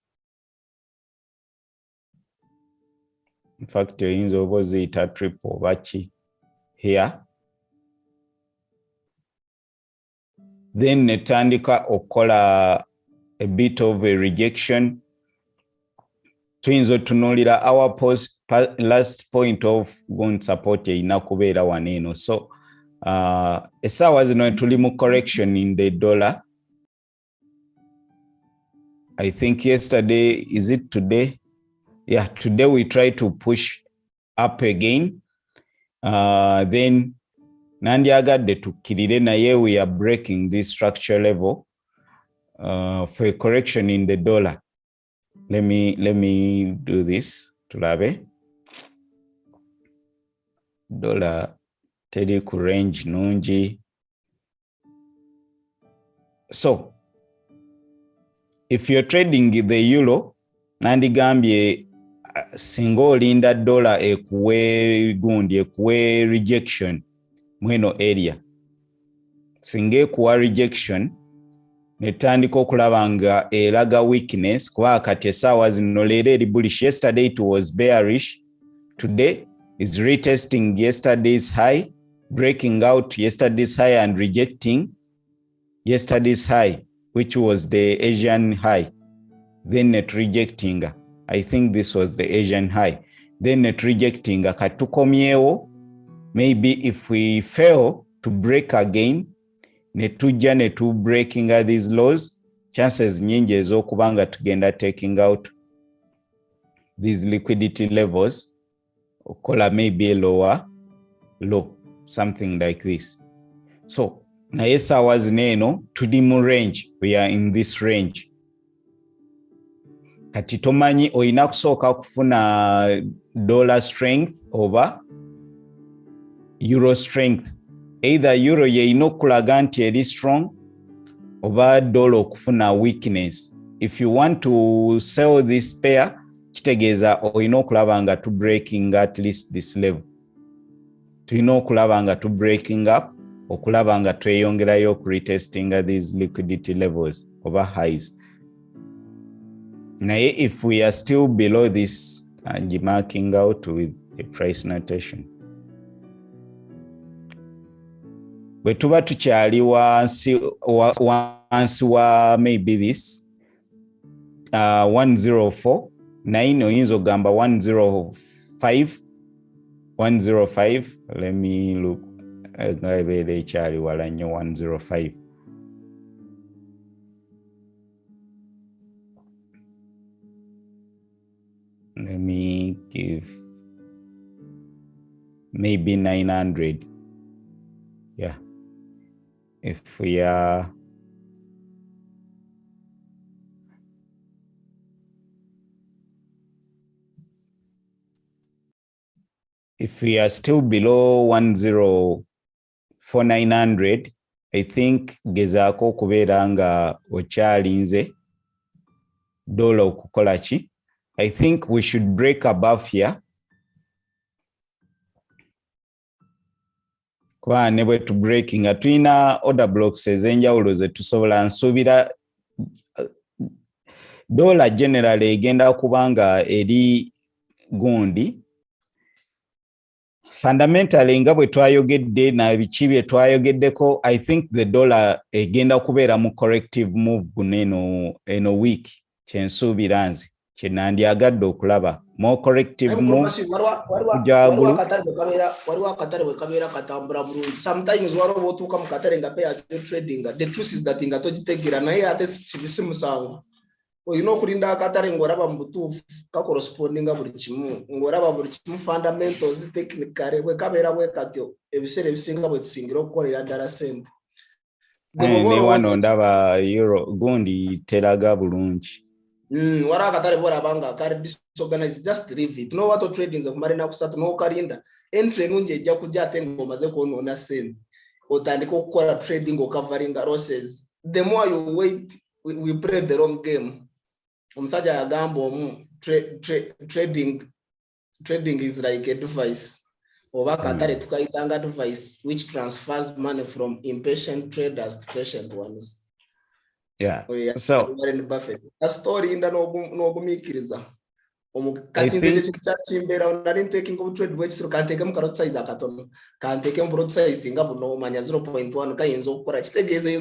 In fact, in the opposite triple bachi here. Then netandika okola a bit of a rejection. Twinzo tunulira our last point of gun support inakubeera waneno. So esawa zino tuli mu correction in the dollar. I think yesterday, is it today? Yeah, today we try to push up again. Then nandyagadde tukkirire naye we are breaking this structure level for a correction in the dollar. Let me do this. Tulabe. Dollar teri ku range nungi. So, if you're trading the euro, nandigambye singa olinda dollar ekuwe gundi ekuwe rejection mweno area. Singa ekuwa rejection netandika okulaba nga eraga weakness kuba kati esaawa zino leero eri bullish. Yesterday it was bearish. Today is retesting yesterday's high, breaking out yesterday's high and rejecting yesterday's high, which was the Asian high. Then net rejecting. I think this was the Asian high. Then net rejecting. Katukomyewo. Maybe if we fail to break again, netujja netu breaking these lows, chances nyingi ez'okubanga tugenda taking out these liquidity levels, okola maybe a lower low, something like this. So, naye saawa zino tuli mu range, we are in this range. Kati tomanyi oyina kusooka kufuna dollar strength oba euro strength. Either euro yeina okulaga nti eri strong oba dollar okufuna weakness. If you want to sell this pair, kitegeeza oyina okulaba nga to breaking at least this level. Tuyina okulaba nga to breaking up, okulaba nga tweyongerayo ku retesting these liquidity levels oba highs. Naye if we are still below this, and marking out with a price notation. Bwe tuba tukyali wansi wa maybe this 104 9 oyinza ogamba 105. Let me look. Ebeera ekyali wala nnyo 105. Let me give maybe 900. Yeah. If we are still below 104,900, I think gezaako okubeera nga okyalinze dollar okukola ki. I think we should break above here. Kwa ne bwe tu breaking atwina order blocks ezenjawulo ze tusobola nsuubira dollar generally egenda kubanga eri gundi fundamentally nga bwe twayogedde na biki bye twayogeddeko. I think the dollar egenda kubeera mu corrective move guno eno week kyensuubira nze kyenandyagadde okulaba more corrective moves. waliwo akatale bwe kabeera katambula bulungi. Sometimes waliwo otuuka mu katale nga pay trading. The truth is that nga togitegeera naye ate kibisi musango. Olina okulinda akatale ng'olaba mu butuufu kakorespondinga buli kimu, ng'olaba buli kimu fundamentals technically bwe kabeera bwe katyo ebiseera ebisinga bwe tusingira okukolera ddala ssente. Ne wano ndaba euro gundi teraga bulungi. Waliwo akatale bw'olaba nga kali disorganized, just leave it. No wato trading ze kumala ennaku 3 n'okalinda entry ennungi ejja kujja ate ng'omaze kwonoona ssente otandika okukola trading okavaringa losses. The more you wait, we play the wrong game. Omusajja yagamba omu trading is like a device. Oba katale tukayitanga advice which transfers money from impatient traders to patient ones. Yeah. So Warren Buffett. A story inda n'ogumikiriza. Kati nze kyakimbeera nali taking of trade weights kanteke mu carrot size akatono. Kanteke mu broad size nga buno omanya 0.1 kayinza okukola kitegeeza yo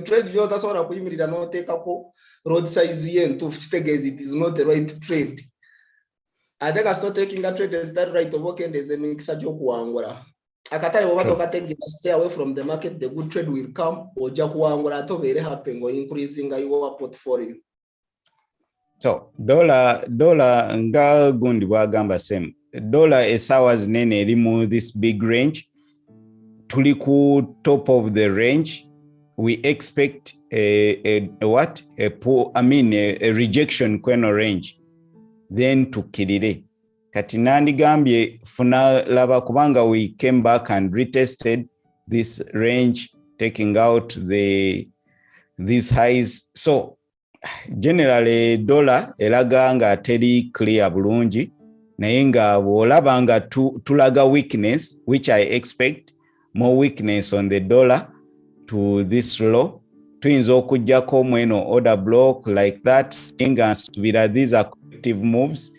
trade yo tasobola kuyimirira n'oteekako road size yentuufu kitegeeza it is not the right trade. Ate kasita taking a trade is that right of okendeza emikisa gy'okuwangula. Akatale bw'oba tokategeera stay away from the market, the good trade will come. Ojja kuwangula ate obeere happy ngo increasing your portfolio. So dollar nga gundi bwagamba same. Dollar essaawa zinene eri mu this big range. Tuli ku top of the range. We expect a rejection kweno range. Then tukirire. Kati nandigambye funa laba kubanga we came back and retested this range, taking out these highs. So generally dollar elaga nga teri clear bulungi naye nga bw'olaba nga tulaga weakness, which I expect more weakness on the dollar to this low. Tuyinza okujjako mweno order block like that nga nsubira these are corrective moves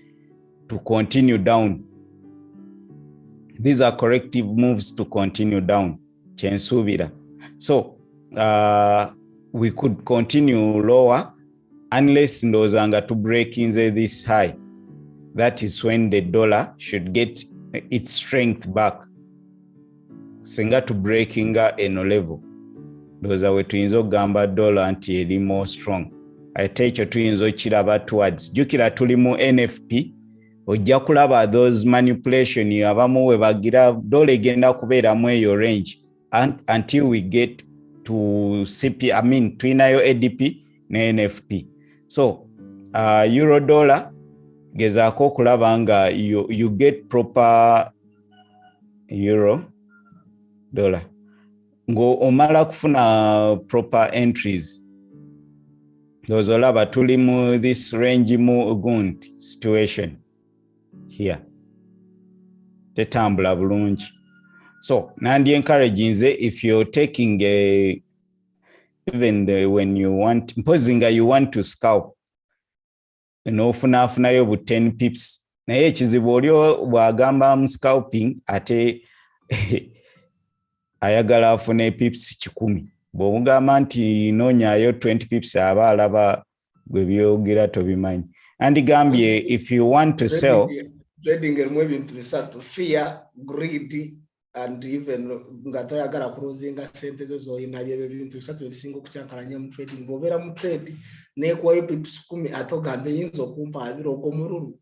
to continue down. These are corrective moves to continue down. Chensubira. So we could continue lower unless ndozanga to break in this high. That is when the dollar should get its strength back. Singa to breaking eno level. Those are tuyinza okugamba dollar anti eri more strong. Ate ekyo tuyinza okiraba towards jukira tuli mu NFP. Ojja kulaba those manipulation abamu we bagira dollar egenda kubeera mu eyo range until we get to CP, twinayo ADP ne NFP. So euro dollar gezaako okulaba nga you get proper euro dollar ngo omala kufuna proper entries. Those olaba tuli mu this range mu gundi situation here. Tetambula bulungi. So nandi encouraging if you're taking when you want you want to scalp ofuna yo bu 10 pips naye ekizibu olio bwagamba mu scalping ate ayagala afune pips 10 bw'ogamba nti noonyayo 20 pips aba alaba gwe byogera tobimanyi. And gambye if you want to sell trading erimu ebintu bisatu: fear, greed and even nga toyagala kulozinga sente zo zoyina byebyo ebintu bisatu ebisinga okukyankalanya mu trading. Bw'obeera mu trade neekuwayo pips 10 ate ogambe yinza okumpa 2 ogw'omululu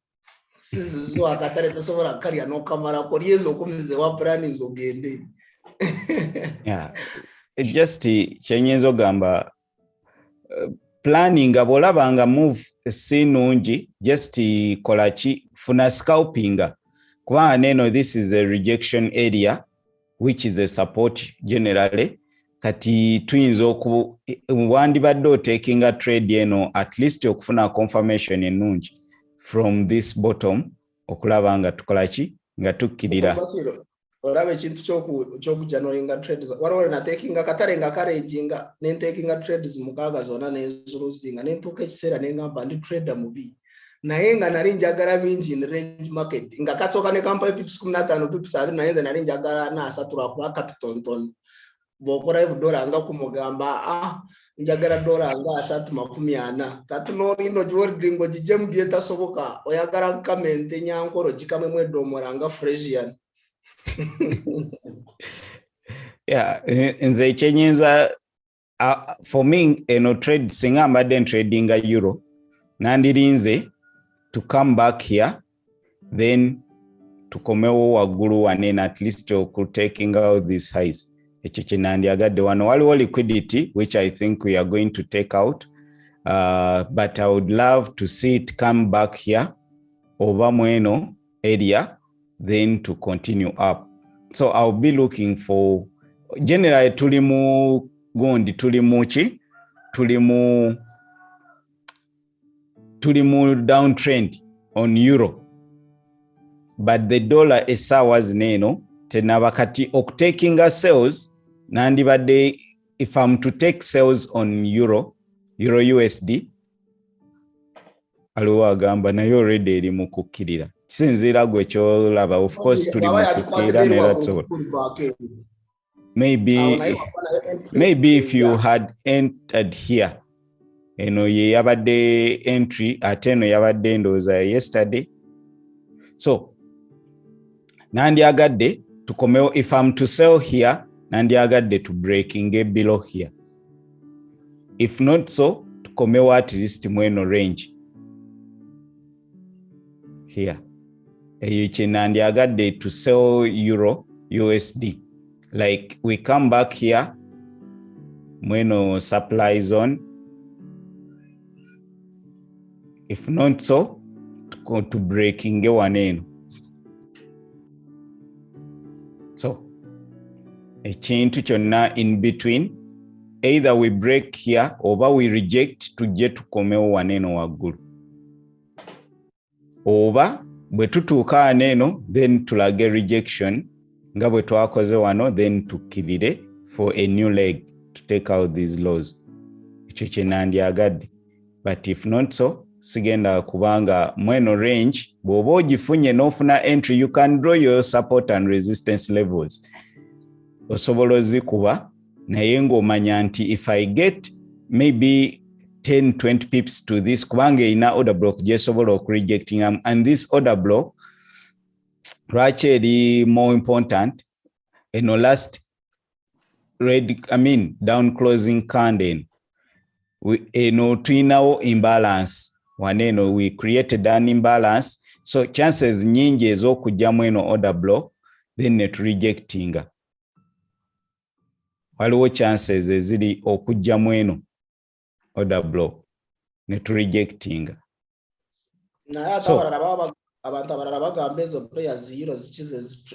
sizizo akatale tosobola kalya n'okamalako lyeza okumize wa planning ogende. Yeah, just kyenyinza ogamba planning abolaba nga move si nungi, just kolaki funa scalping kubanga neno this is a rejection area which is a support generally. Kati tuyinza wandibadde otaking a trade eno at least okufuna confirmation enungi from this bottom okulaba nga tukolaki nga tukkirira. orabe chintu choku journalinga trades wari na taking katarenga karenjinga ne taking trades mukaga zona nezuluzinga nentuka chisera nengamba ndi trader mubi nayenga nari njagara binji in range market ngakatsoka ne kampa pips 15 pips ari nayenza nari njagara na asatura kwa capital bokora $1 anga kumugamba njagara $1 anga asatu 40 katuno ino jordingo jijem bieta soboka oyagara kamente nyankoro jikamwe mwedomora anga freshian. Yeah, nze chenyenza for me trade singa mbadde trading a euro nandirinze to come back here then tukomewo waggulu wanene at least taking out these highs ekyo kyenandyagadde wano waliwo liquidity which I think we are going to take out but I would love to see it come back here over mweno area then to continue up. So I'll be looking for generally tulimu gondi tulimu downtrend on euro but the dollar esawas neno tenabakati taking a sales nandibadde if I'm to take sales on euro USD aliwo agamba nayo already eri mu kukkirira kisinziira gwe kyolaba of course tuli mu kukkirira naye that's all. Maybe if you had entered here ye yabadde entry ate no yabadde ndowooza yesterday so nandyagadde tukomewo if I'm to sell here nandyagadde to breaking below here if not so tukomewo at least mweno range here eyo kyenandyagadde to sell euro USD like we come back here mweno supply zone if not so to breaking waneno so ekintu kyonna in between either we break here oba we reject tujje tukomewo waneno waggulu oba bwe tutuuka waneno then tulage rejection nga bwe twakoze wano then tukkirire for a new leg to take out these lows ekyo kyenandyagadde but if not so sigenda kubanga mweno range bw'oba ogifunye n'ofuna entry you can draw your support and resistance levels osobola ozikuba naye ng'omanya nti if I get maybe 10-20 pips to this kubanga ina order block gyesobola okurejecting and this order block lwaki eri more important eno last down closing candle eno tulinawo imbalance waneno we created an imbalance so chances nyingi ez'okujjamu eno order block then net rejectinga waliwo chances eziri okujjamu eno order block net rejectinga so abantu abalala bagamba ezo pair zero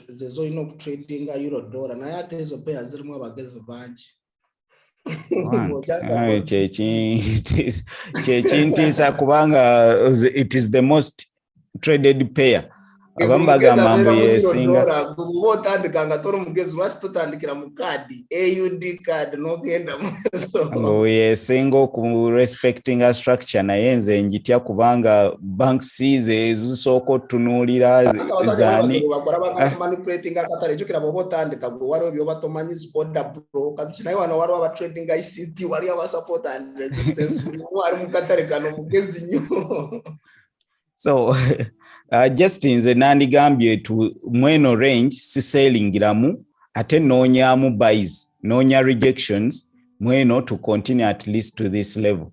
zezoyina okutradinga euro dollar naye ate ezo pair zirimu abagezi bangi kyekintiisa kubanga it is the most traded pair abamu bagamba mbu yesinga otandika nga tori mugezi lwaki totandikira mu kadi AUD card nogenda ngo yesinga okurespecting a structure naye nze njitya kubanga banks ezisooka otunuulira zaani manipulating akatale jukira bwoba otandika gwe waliwo byoba tomanyi order block naye wano waliwo abatrading ICT wali aba support and resistance wali mu katale kano mugezi nnyo so just nze nandigambye mweno range siselingiramu ate noonyamu buys noonya rejections mweno to continue at least to this level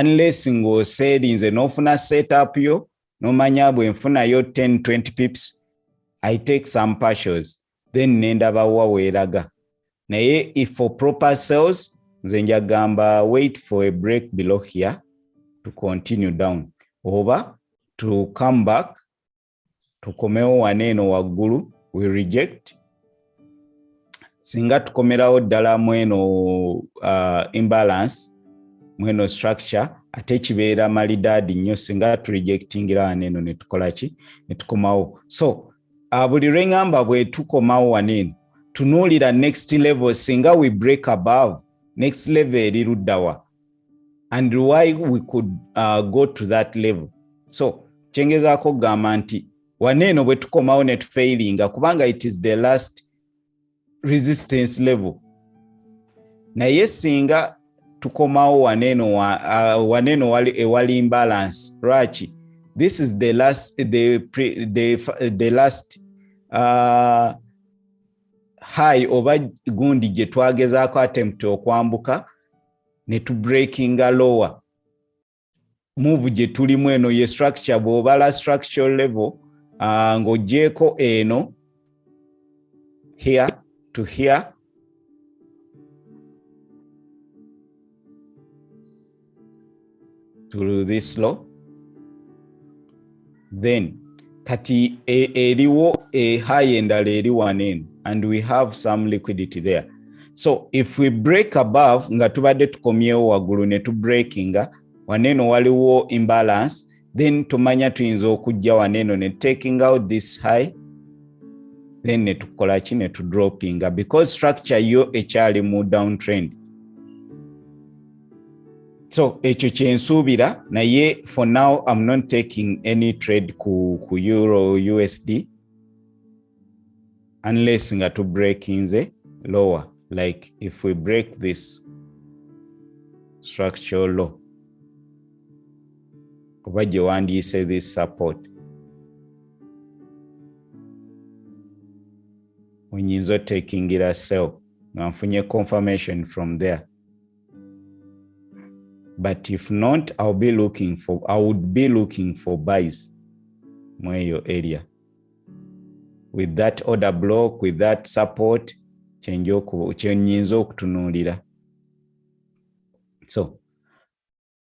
unless ng'oselinze n'ofuna setup yo nomanya bwe nfunayo 10-20 pips I take some partials then nendaba waweeraga naye if for proper sales nze njagamba wait for a break below here to continue down oba to come back tukomewo waneno waggulu we reject singa tukomerawo ddala mweno imbalance mweno structure ate kibeera malidaadi nnyo singa tu rejectingira waneno ne tukola ki ne tukomawo so buli lwengamba bwe tukomawo waneno tunuulira next level singa we break above next level eri luddawa and why we could go to that level. So kyengezaako kugamba nti waneno bwe tukomawo ne tufailinga kubanga it is the last resistance level. Naye singa tukomawo waneno wali ewali imbalance lwaki this is the last the last high oba gundi gye twagezaako attempt okwambuka ne tu breakinga lower move gye tulimu eno ye structure bw'obala structural level ng'oggyeko eno here to here to this low, then kati eriwo a high endala eri waneno and we have some liquidity there. So if we break above nga tubadde tukomyewo waggulu ne tu breakinga waneno waliwo imbalance, then tumanya tuyinza okujja waneno ne taking out this high, then ne tukola ki ne tu droppinga because structure yo ekyali mu downtrend. So ekyo kyensuubira naye for now I'm not taking any trade ku euro USD unless nga to break inze lower, like if we break this structural low oba gye wandiise this support wenyinza otakingira sell nga nfunye confirmation from there. But if not, I would be looking for buys mweyo area with that order block, with that support kyenyinza okutunuulira. So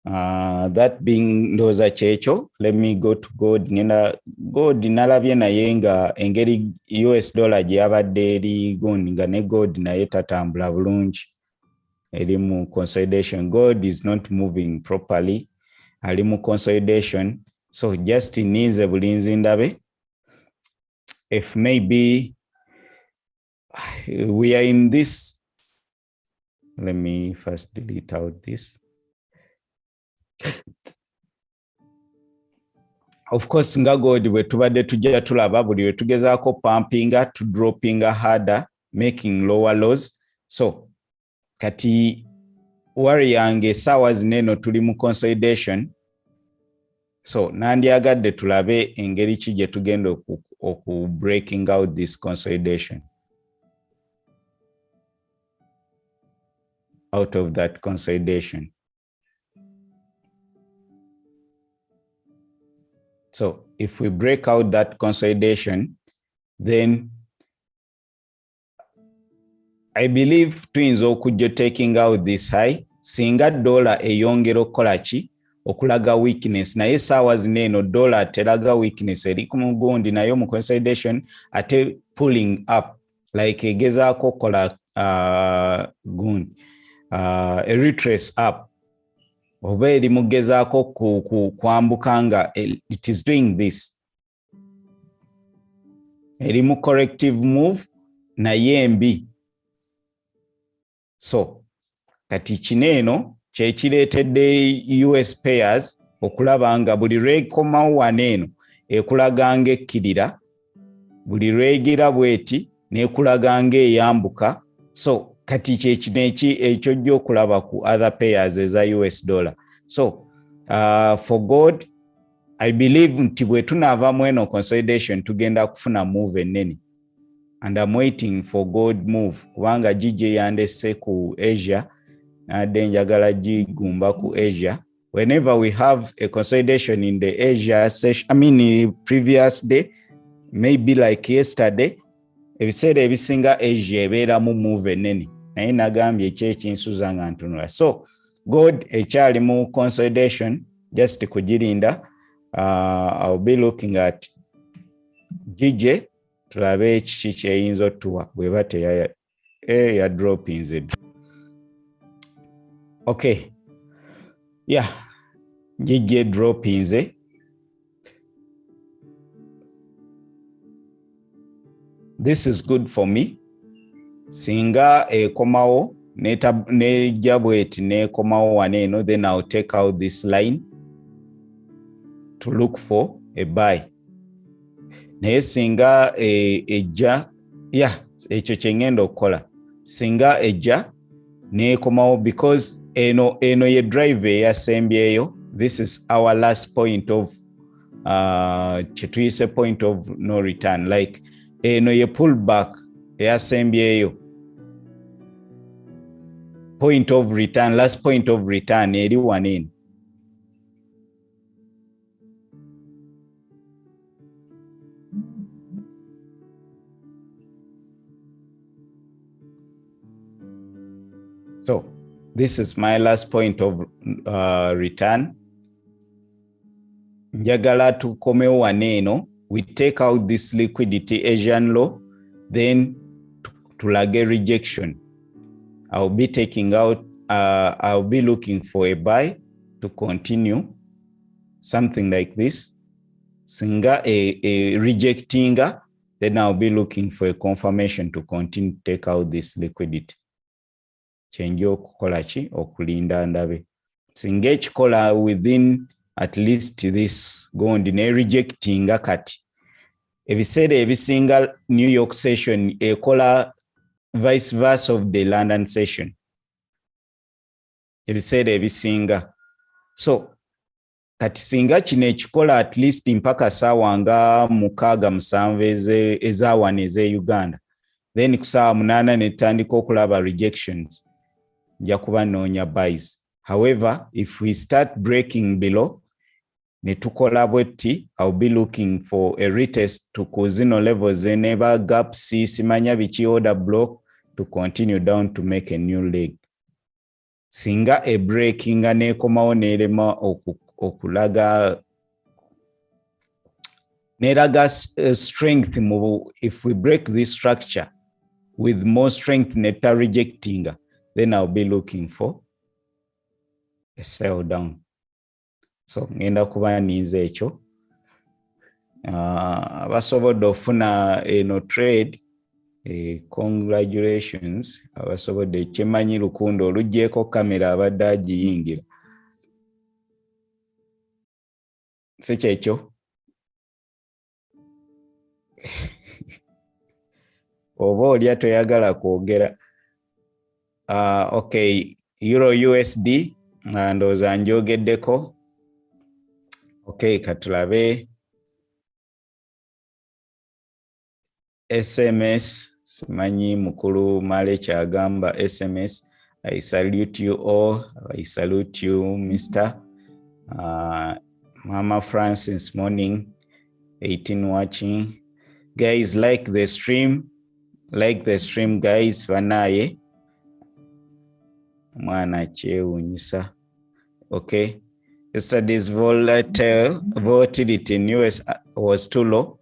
that being ndoza kyekyo, let me go to gold. Gold nalabye naye nga engeri US dollar gyabadde eri gundi nga ne gold naye tatambula bulungi. Eri mu consolidation. Gold is not moving properly. Ali mu consolidation. So just needs bulinzi ndabe. If maybe we are in this, let me first delete out this. Of course, nga gold bwe tubadde tujja tulaba buli we tugezaako pumpinga to droppinga harder, making lower lows. So kati worry yange sawa zineno tuli mu consolidation. So nandyagadde tulabe engeri ki gye tugenda oku breaking out this consolidation. Out of that consolidation. So if we break out that consolidation, then I believe tuyinza okujja taking out this high singa dollar eyongera okukola ki okulaga weakness, naye saawa zineno dollar teraga weakness eri ku mugundi nayo mu consolidation ate pulling up like egezaako kola gundi a retrace up oba eri mugezaako kwambuka nga it is doing this eri mu corrective move naye mbi. So kati kineeno kyekireetedde US pairs okulaba nga buli lwekomawo waneeno ekulaga nga ekkirira, buli lwegira bweti n'ekulaga nga eyambuka. So kati kyekineki ekyojja okulaba ku other pairs eza US dollar. So for gold I believe nti bwe tunaava eno consolidation tugenda kufuna move ennene. And I'm waiting for gold move kubanga gije yandese ku Asia nadde njagala gigumba ku Asia. Whenever we have a consolidation in the Asia session, previous day, maybe like yesterday, ebiseera ebisinga Asia ebeera mu move ennene naye nagambye ekyekinsuza nga ntunula. So gold ekyali mu consolidation, just kugirinda. I'll be looking at gije tulabe ekiki kyeyinza otuwa bweba ya droppings. Okay, yeah, gije droppings. this is good for me. Singa ekomawo nejja bweti nekomawo waneno, then I'll take out this line to look for a buy. Naye singa ejja, ekyo kyengenda okukola. Singa ejja nekomawo, because eno ye drive eyasembyeyo. This is our last point of kyetuyise point of no return. Like eno ye pullback eyasembyeyo. Point of return, last point of return eri wanene. So this is my last point of return. Njagala tukomewo waneno. We take out this liquidity Asian low, then tulage rejection. I'll be taking out, I'll be looking for a buy to continue, something like this. Singa a rejectinga, then I'll be looking for a confirmation to continue to take out this liquidity. Change okukola ki okulinda ndabe. Singa ekikola within at least this gondi ne rejectinga kati. Ebiseera ebisinga New York session ekola vice versa of the London session. Ebiseera ebisinga. So kati singa kino ekikola at least mpaka saawa nga 6-7 ezaawana eze Uganda, then ku saawa 8 netandika okulaba rejections, nja kuba noonya buys. However, if we start breaking below netukola bwetti, I'll be looking for a retest to kuzino levels eneba gap C simanya bichi order block to continue down to make a new leg. Singa a breaking anekomawo nerema okulaga neraga strength mu, if we break this structure with more strength neta rejecting, then I'll be looking for a sell down. So ngenda kuba nize ekyo. Abasobodde ofuna eno trade, congratulations. Abasobodde kyemanyi lukundo oluggyeko kamera abadde agiyingira. Si kyekyo. Oba olya toyagala kwogera. Okay, Euro USD ndowooza njogeddeko. Okay, katulabe. SMS, simanyi mukulu male kyagamba SMS. I salute you all. I salute you, Mr. Mama Francis, morning. 18 watching. Guys, like the stream. Like the stream, guys. Vanaye. Mwana chewunyisa. Okay. Yesterday's volatility in US was too low.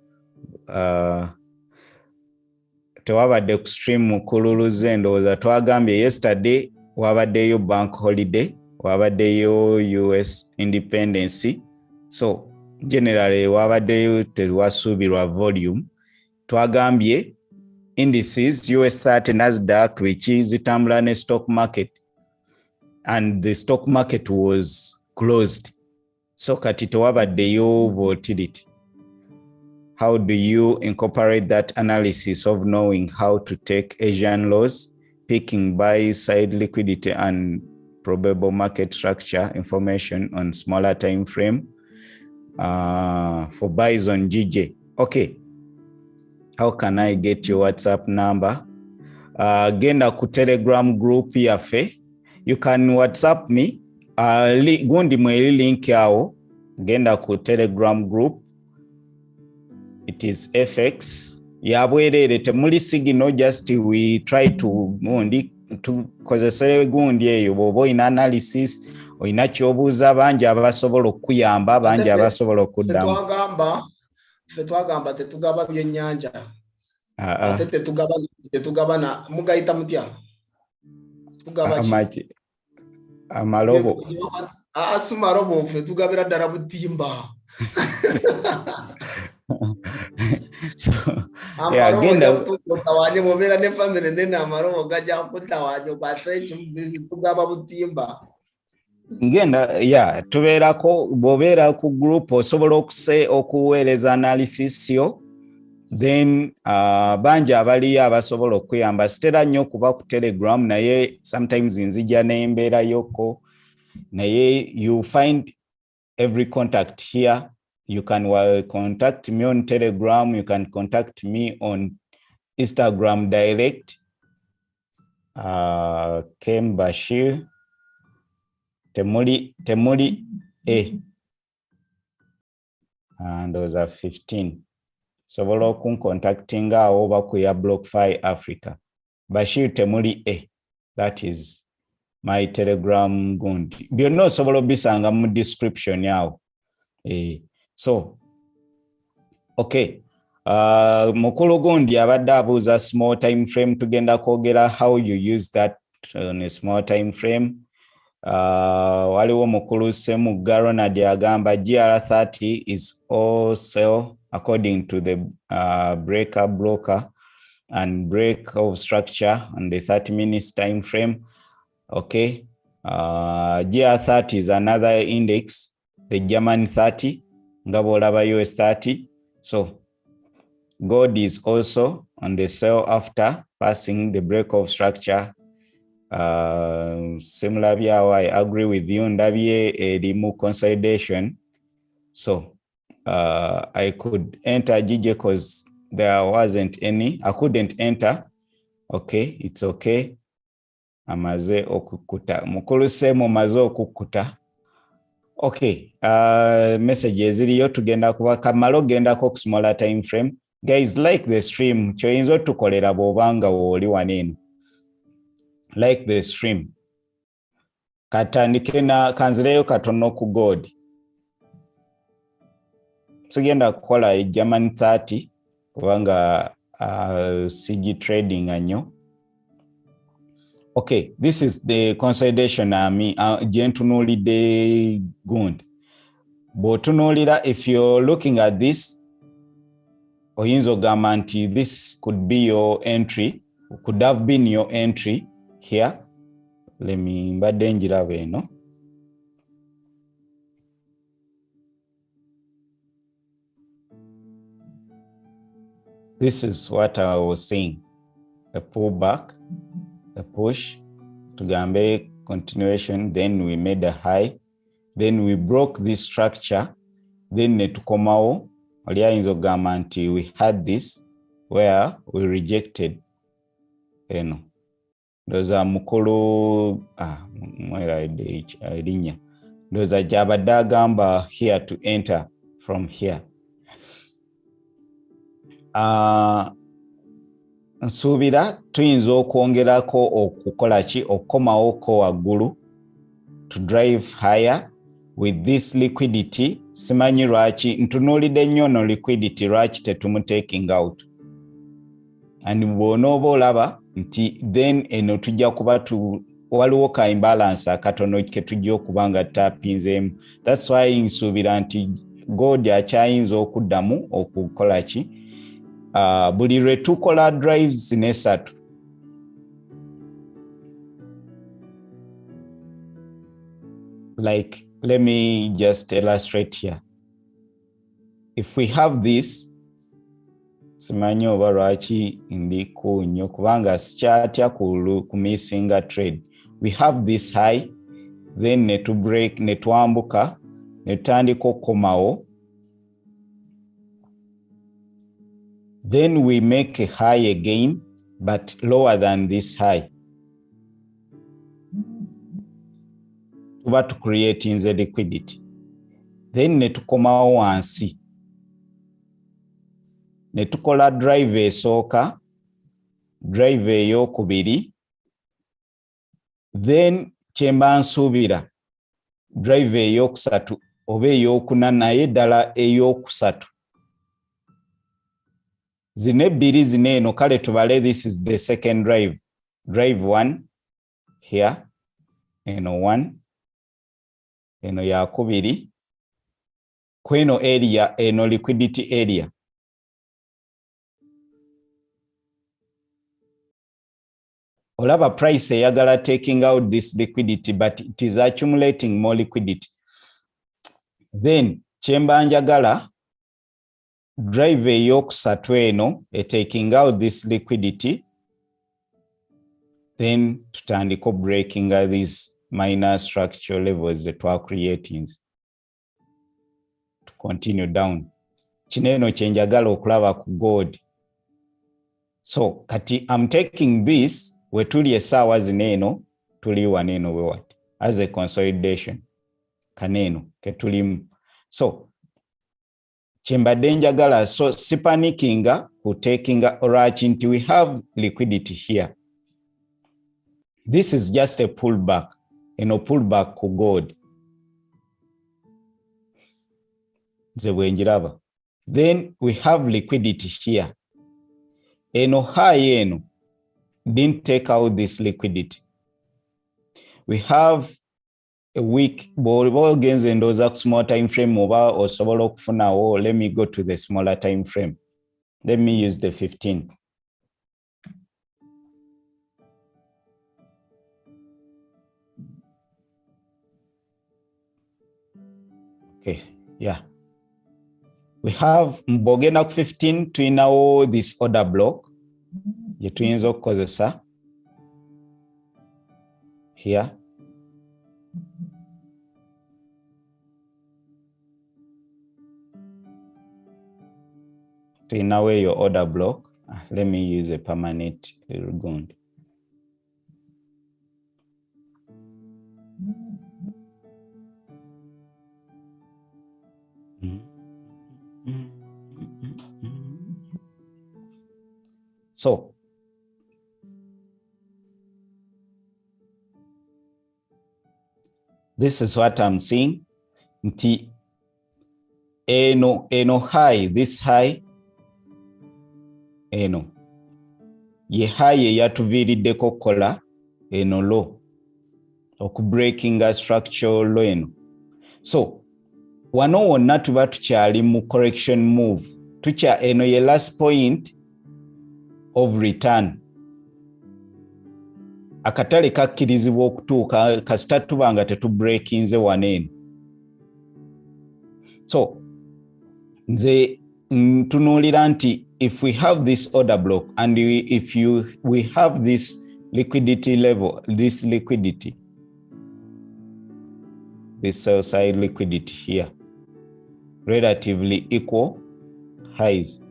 Tewabadde extreme mukululuze ndowooza twagambye yesterday wabaddeyo bank holiday, wabaddeyo US independence. So generally wabaddeyo tewasuubirwa volume. Twagambye indices US30 Nasdaq which zitambula ne stock market, and the stock market was closed. So kati tewabaddeyo volatility. How do you incorporate that analysis of knowing how to take Asian lows, picking buy side liquidity and probable market structure information on smaller time frame for buys on GJ? Okay. How can I get your WhatsApp number? Genda ku Telegram group yaffe. You can WhatsApp me. Gundi mweli link yao. Genda ku Telegram group. It is FX. Yabwerere temuli signal, just we try to gundi kozesere gundi eyo bobo in analysis oyina kyobuuza bangi abasobola okuyamba, bangi abasobola okuddamu. Twagamba tetugaba byennyanja. Tetugabana mugayita mutya? Tugaba ki? Amalobo. Asumarobo fe tugabira ddala butimba. So yeah, Amaro again, moja kutawanya mobera ne family ne amaro mogaja kutawanya kwatse kugaba butimba. Ngenda yeah, tubeerako bw'obeera ku group osobola okuweereza analysis yo, then bangi abaliyo abasobola okuyamba. Sitera nnyo kuba ku Telegram naye sometimes nzija n'embeera yokko, naye you find every contact here. You can contact me on Telegram, you can contact me on Instagram direct, Kem Bashir, temuli and those are 15. Sobola okuncontacting awo oba ku ya Blocfiafrica. Bashir temuli that is my Telegram gundi. Byonna osobola obisanga mu description yawo. So okay, mukulu gundi abadde abuuza small time frame, tugenda kwogera how you use that on a small time frame. Waliwo mukulu Semugga Ronald agamba GR30 is all sell according to the breaker blocker and break of structure on the 30 minutes time frame. Okay, GR30 is another index, the German 30, ngabolaba US30. So gold is also on the sell after passing the break of structure. Similarly, I agree with you. Ndabye erimu consolidation. So I could enter GJ because there wasn't any. I couldn't enter. Okay, it's okay. Amaze okukuta. Mukulu semo maze okukuta. Okay, messages ziriyo tugenda kuba kamalo genda ko smaller time frame. Guys, like the stream. Choyinzo tukolera bobanga woli wanene. Like the stream. Katandike na kanzireyo katono ku gold. Tugenda kukola German 30 kubanga CG trading anyo. Okay, this is the consolidation gentunulide gund. Botunulira, if you're looking at this, oyinzo gamanti, this could be your entry, could have been your entry here. Let me mbadde njiraba eno. This is what I was saying. A pullback, a push, tugambe continuation, then we made a high, then we broke this structure, then netukomawo, oli ayinza okugamba nti we had this where we rejected eno. Those are mukulu linya. Those are jabadde agamba here to enter from here. Nsuubira tuyinza okwongerako okukola ki okukomawo ko waggulu to drive higher with this liquidity. Simanyi lwaki ntunuulidde nnyo no liquidity lwaki tetumuteking out. And bw'onooba olaba nti then eno tujja kuba waliwo ka imbalance akatono ke tujja okuba nga tapinzeemu. That's why nsuubira nti gold akyayinza okuddamu okukola ki. Buli lwe tukola drives nesatu. Like, let me just illustrate here. If we have this, simanyi oba lwaki ndiko nnyo kubanga sikyatya ku missinga trade. We have this high, then netu break, netwambuka, netandika okukomawo. Then we make a high again, but lower than this high. Tuba to creating the liquidity. Then netukomawo wansi. Netukola drive esooka, drive ey'okubiri, then kyemba nsuubira drive ey'okusatu oba ey'okuna naye ddala ey'okusatu. Zino ebbiri zino eno kale tubale this is the second drive. Drive 1 here, eno 1, eno yakubiri, kweno area, eno liquidity area. olaba price eyagala taking out this liquidity, but it is accumulating more liquidity. Then kyemba njagala drive eyokusatu eno taking out this liquidity, then tutandika breaking these minor structural levels that were creating to continue down. Kineno kyenjagala okulaba ku gold. So kati I'm taking this we tuli esaawa zineno tuli waneno we what as a consolidation kaneno ketulimu. So kyembadde njagala, so si panickinga ku taking alright nti we have liquidity here. This is just a pullback, pullback ku gold. Nze bwenjiraba. Then we have liquidity here. High eno didn't take out this liquidity. We have a week, but genze ndoza ku small time frame oba osobola okufunawo. Let me go to the smaller time frame. Let me use the 15. Okay, yeah. We have mbogena ku 15 tuinawo this order block. Ye tuyinza okukozesa here. Tuinawo your order block. Let me use a permanent gond. So this is what I'm seeing. Nti eno high, this high eno ye high yatuviiriddeko kola eno low okubreaking a structural low eno. So wano wonna tuba tukyali mu correction move. Tucha eno ye last point of return. Akatale kakkirizibwa okutuuka kasita tuba nga tetubreakinze waneno. So nze ntunuulira nti if we have this order block and we have this liquidity level, this liquidity, this sell side liquidity here, relatively equal highs,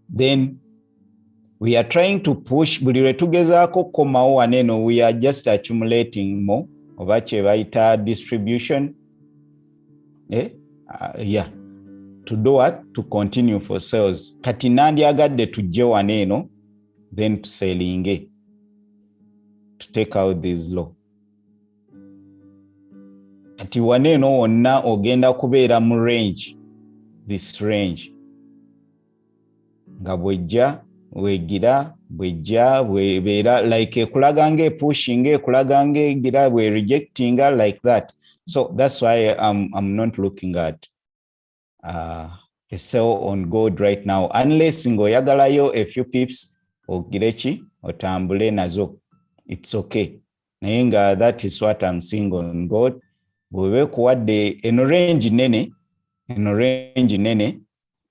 then we are trying to push buli lwe tugezaako komawo waneno, we are just accumulating more oba kye bayita distribution. Yeah, to do what? To continue for sales. Kati nandyagadde tujje waneno, then to selling, to take out this low. Kati waneno wonna ogenda kubeera mu range, this range. Nga bwejja wegira bwejja bwebeera like ekulaga pushing, ekulaga egira bwe rejecting like that. So that's why I'm not looking at a sell on gold right now, unless ngoyagalayo a few pips ogirechi otambule nazo, it's okay. Naye nga that is what I'm seeing on gold. Bwebe kuwadde eno range nene,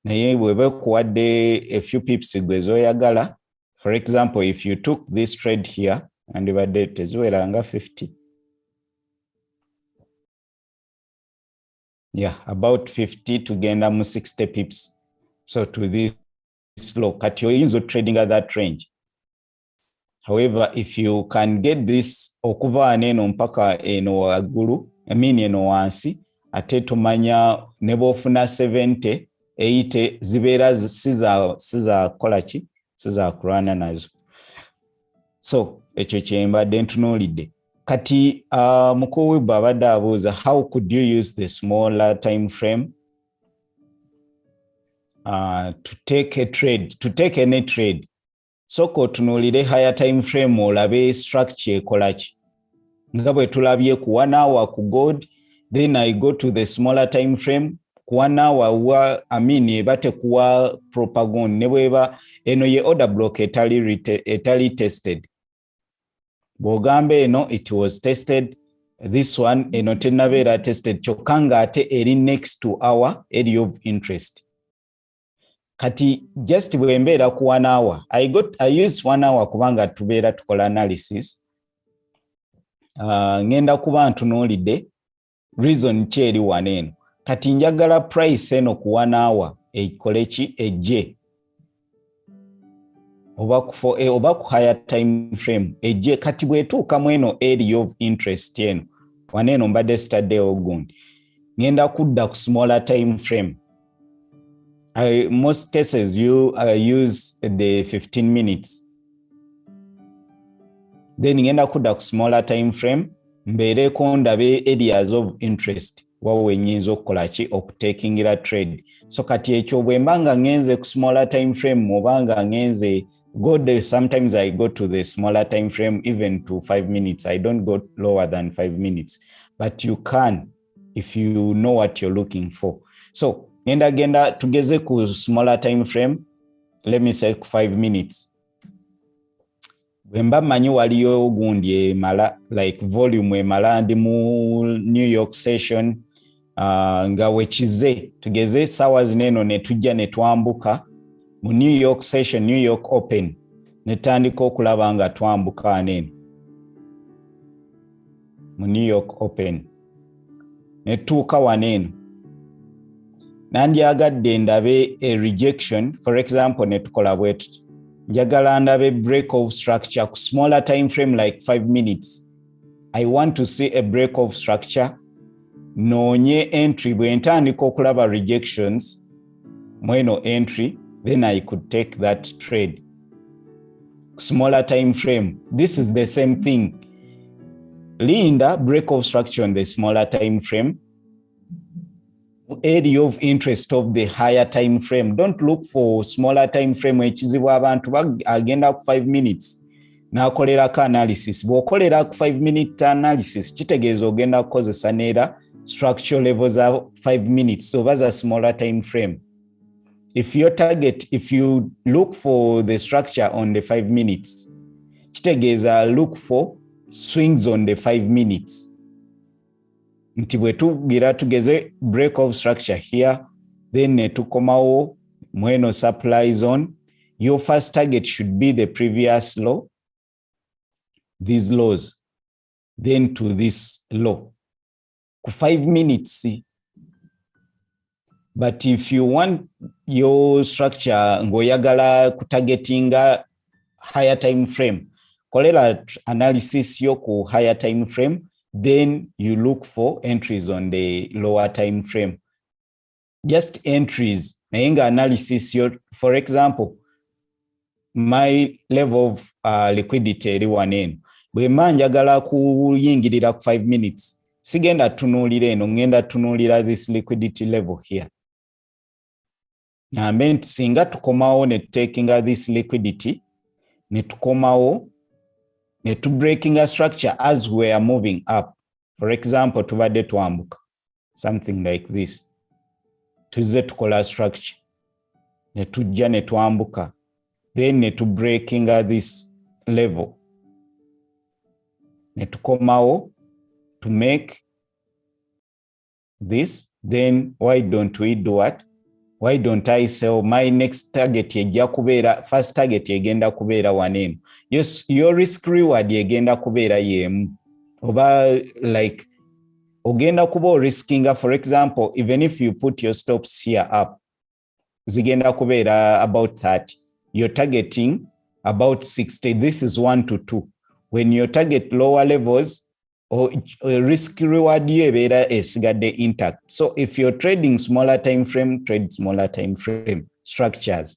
naye bwebe kuwadde a few pips gwezoyagala. For example, if you took this trade here and ibadde teziweranga 50. Yeah, about 50 to genda mu 60 pips. So to this low, kati oyinza trading at that range. However, if you can get this okuva neno mpaka eno wagulu, eno wansi, ate tumanya nebo ofuna 70, 80 zibeera siza kolachi, siza kurana nazo. So ekyo kyembadde ntunuulidde. Kati mukuwi babadde abuuza, how could you use the smaller time frame to take a trade, to take any trade? So kotunuulire higher time frame olabe structure ekolachi. Nga bwe tulabye ku 1 hour ku gold, then I go to the smaller time frame kuwana wa bate kuwa propaganda nebweba eno ye order block etali tested bogambe eno it was tested this one eno tenabera tested chokanga ate eri next to our area of interest kati just bwembeera ku 1 hour I use 1 hour kubanga tubeera tukola analysis ngenda kuba ntunuulidde reason kyeri waneno kati njagala price eno ku 1 hour ekole ki ejje oba ku higher time frame ejje kati bwetuuka mu eno area of interest eno waneno mbadde staddeewo gundi ngenda kudda ku smaller time frame. Most cases you use the 15 minutes. Then ngenda kudda ku smaller time frame mbeereko ndabe areas of interest wawe nyinza okukola ki okutakingira trade. So kati ekyo bwe mbanga ngenze ku smaller time frame obanga ngenze sometimes I go to the smaller time frame even to 5 minutes. I don't go lower than 5 minutes. But you can if you know what you're looking for. So genda tugeze ku smaller time frame. Let me say 5 minutes. Wemba manyi waliyo gundi emala like volume emala ndi mu New York session nga wechize tugeze sawa zineno ne tujja ne twambuka mu New York session, New York open netandika okulaba nga twambuka anene mu New York open netuuka waneno nandyagadde ndabe a rejection. For example netukola bwetu njagala ndabe break of structure ku smaller time frame like 5 minutes. I want to see a break of structure noonye entry bwe ntandika okulaba rejections mweno entry then I could take that trade. Smaller time frame, this is the same thing. Linda break of structure on the smaller time frame, area of interest of the higher time frame. Don't look for smaller time frame ekizibwa abantu agenda ku 5 minutes nakolera ka analysis. Bwokolera ku 5 minute analysis kitegeeza ogenda kukozesa neera structure levels of 5 minutes so baza smaller time frame. If your target, if you look for the structure on the 5 minutes, kitegeeza look for swings on the 5 minutes. Nti bwetugira tugeze break of structure here, then netukomawo mweno supply zone. Your first target should be the previous low, these lows, then to this low. Ku 5 minutes. But if you want your structure ngoyagala kutargetinga higher time frame, kolela analysis yoku higher time frame, then you look for entries on the lower time frame. Just entries, nainga analysis for example, my level of liquidity eri waneno. Bwe manjagala kuyingirira ku 5 minutes, sigenda tunulira eno, ngenda tunulira this liquidity level here. Nambe nti singa tukomawo ne takinga this liquidity, ne tukomawo ne to breaking a structure as we are moving up. For example, tubadde twambuka something like this. Tuze tukola structure ne tujja ne twambuka, then ne to breaking this level. Ne tukomawo to make this, then why don't we do what? Why don't I sell my next target yejja kubeera first target yegenda kubeera waneno. Yes, your risk reward yegenda kubeera yemu. Oba like ogenda kuba riskinga, for example, even if you put your stops here up, zigenda kubeera about 30. You're targeting about 60. This is 1 to 2. When you target lower levels, or risk reward yebeera esigadde intact. So if you're trading smaller time frame, trade smaller time frame structures.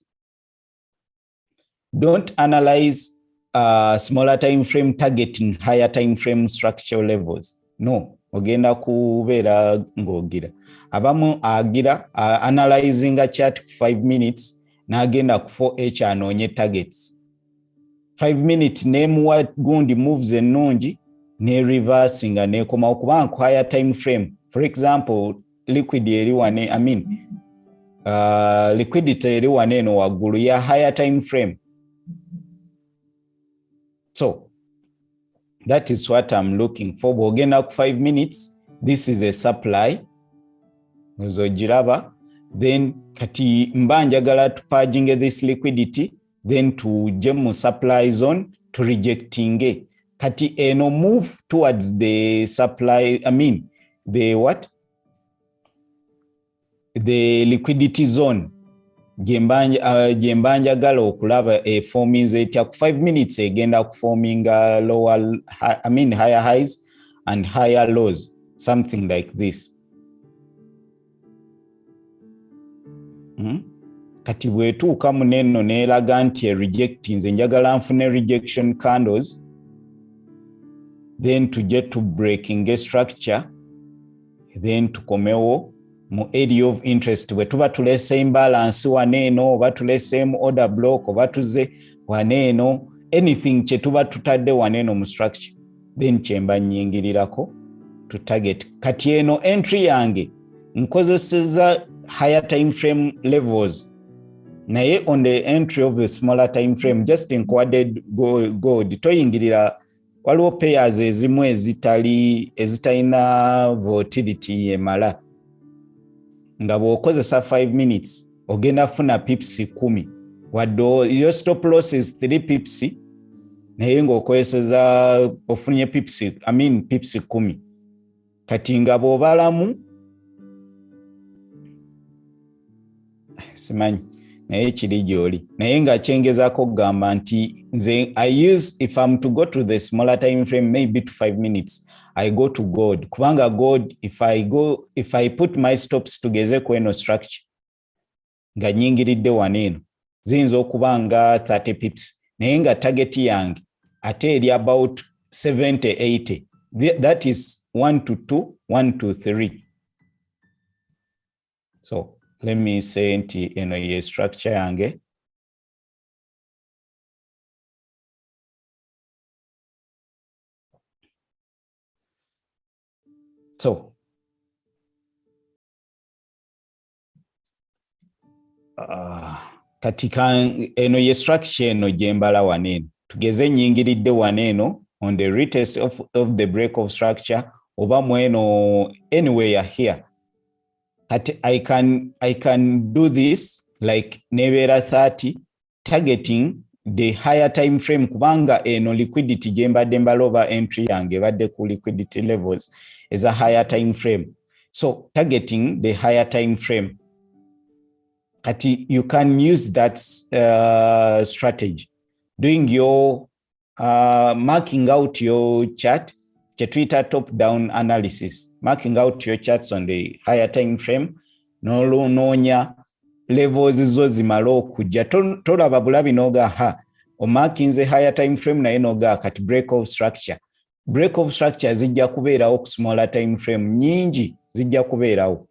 Don't analyze smaller time frame targeting higher time frame structure levels. No, ogenda kubeera ngogira. Abamu agira analyzing a chart 5 minutes na agenda ku 4H anoonye targets. 5 minutes name what gundi moves ennungi ne reversing ne koma okuba higher time frame. For example, liquid eri wane, I mean liquidity eri waneno waggulu ya higher time frame. So that is what I'm looking for. Bwogenda ku 5 minutes, this is a supply. Nozogiraba. Then kati mba njagala tupaging this liquidity, then tuje mu supply zone to rejecting. Kati eno move towards the supply, I mean the what? The liquidity zone. Jembanja gala okulaba forming etya ku 5 minutes egenda ku forming lower, I mean higher highs and higher lows, something like this. Kati bwetuuka muneno neeraga nti rejecting, nze njagala nfune rejection candles, then tujje to breaking a structure, then tukomewo mu area of interest bwe tuba tulese imbalance waneeno oba tulese mu order block oba tuze waneeno, anything kye tuba tutadde waneeno mu structure, then kyemba nnyingirirako to target. Kati eno entry yange nkozeseza higher time frame levels, naye on the entry of the smaller time frame just included gold toyingirira. Waliwo pairs ezimu ezitalina volatility yemala, nga bw'okozesa 5 minutes ogenda funa pips 10 wadde your stop loss is 3 pips, naye ng'okozeseza ofunye pips, I mean pips 10. Kati nga bw'obalamu simanyi naye kiri gy'oli, naye nga kyengezako kugamba nti nze if I'm to go to the smaller time frame maybe to 5 minutes, I go to gold. Kubanga gold, if I put my stops tugeze ku eno structure nga nyingiridde waneeno, ziyinza okuba nga 30 pips, naye nga target yange ate eri about 70-80. That is 1 to 2, 1 to 3. So let me say nti eno ye structure yange. So katika eno ye structure eno jembala waneeno, tugeze nyingiridde waneeno on the retest of the break of structure oba mweno anywhere here. I can do this like nebeera 30 targeting the higher time frame, kubanga eno liquidity jembadde mbaloba entry yange badde ku liquidity levels is a higher time frame. So targeting the higher time frame, kati you can use that strategy, doing your marking out your chart, Twitter top-down analysis, marking out your charts on the higher time frame, nolonoonya levels zo zimala okujja, tolaba bulabi noga o marking the higher time frame naye noga kati break of structure zijja kubeerawo ku smaller time frame, nyingi zijja kubeerawo.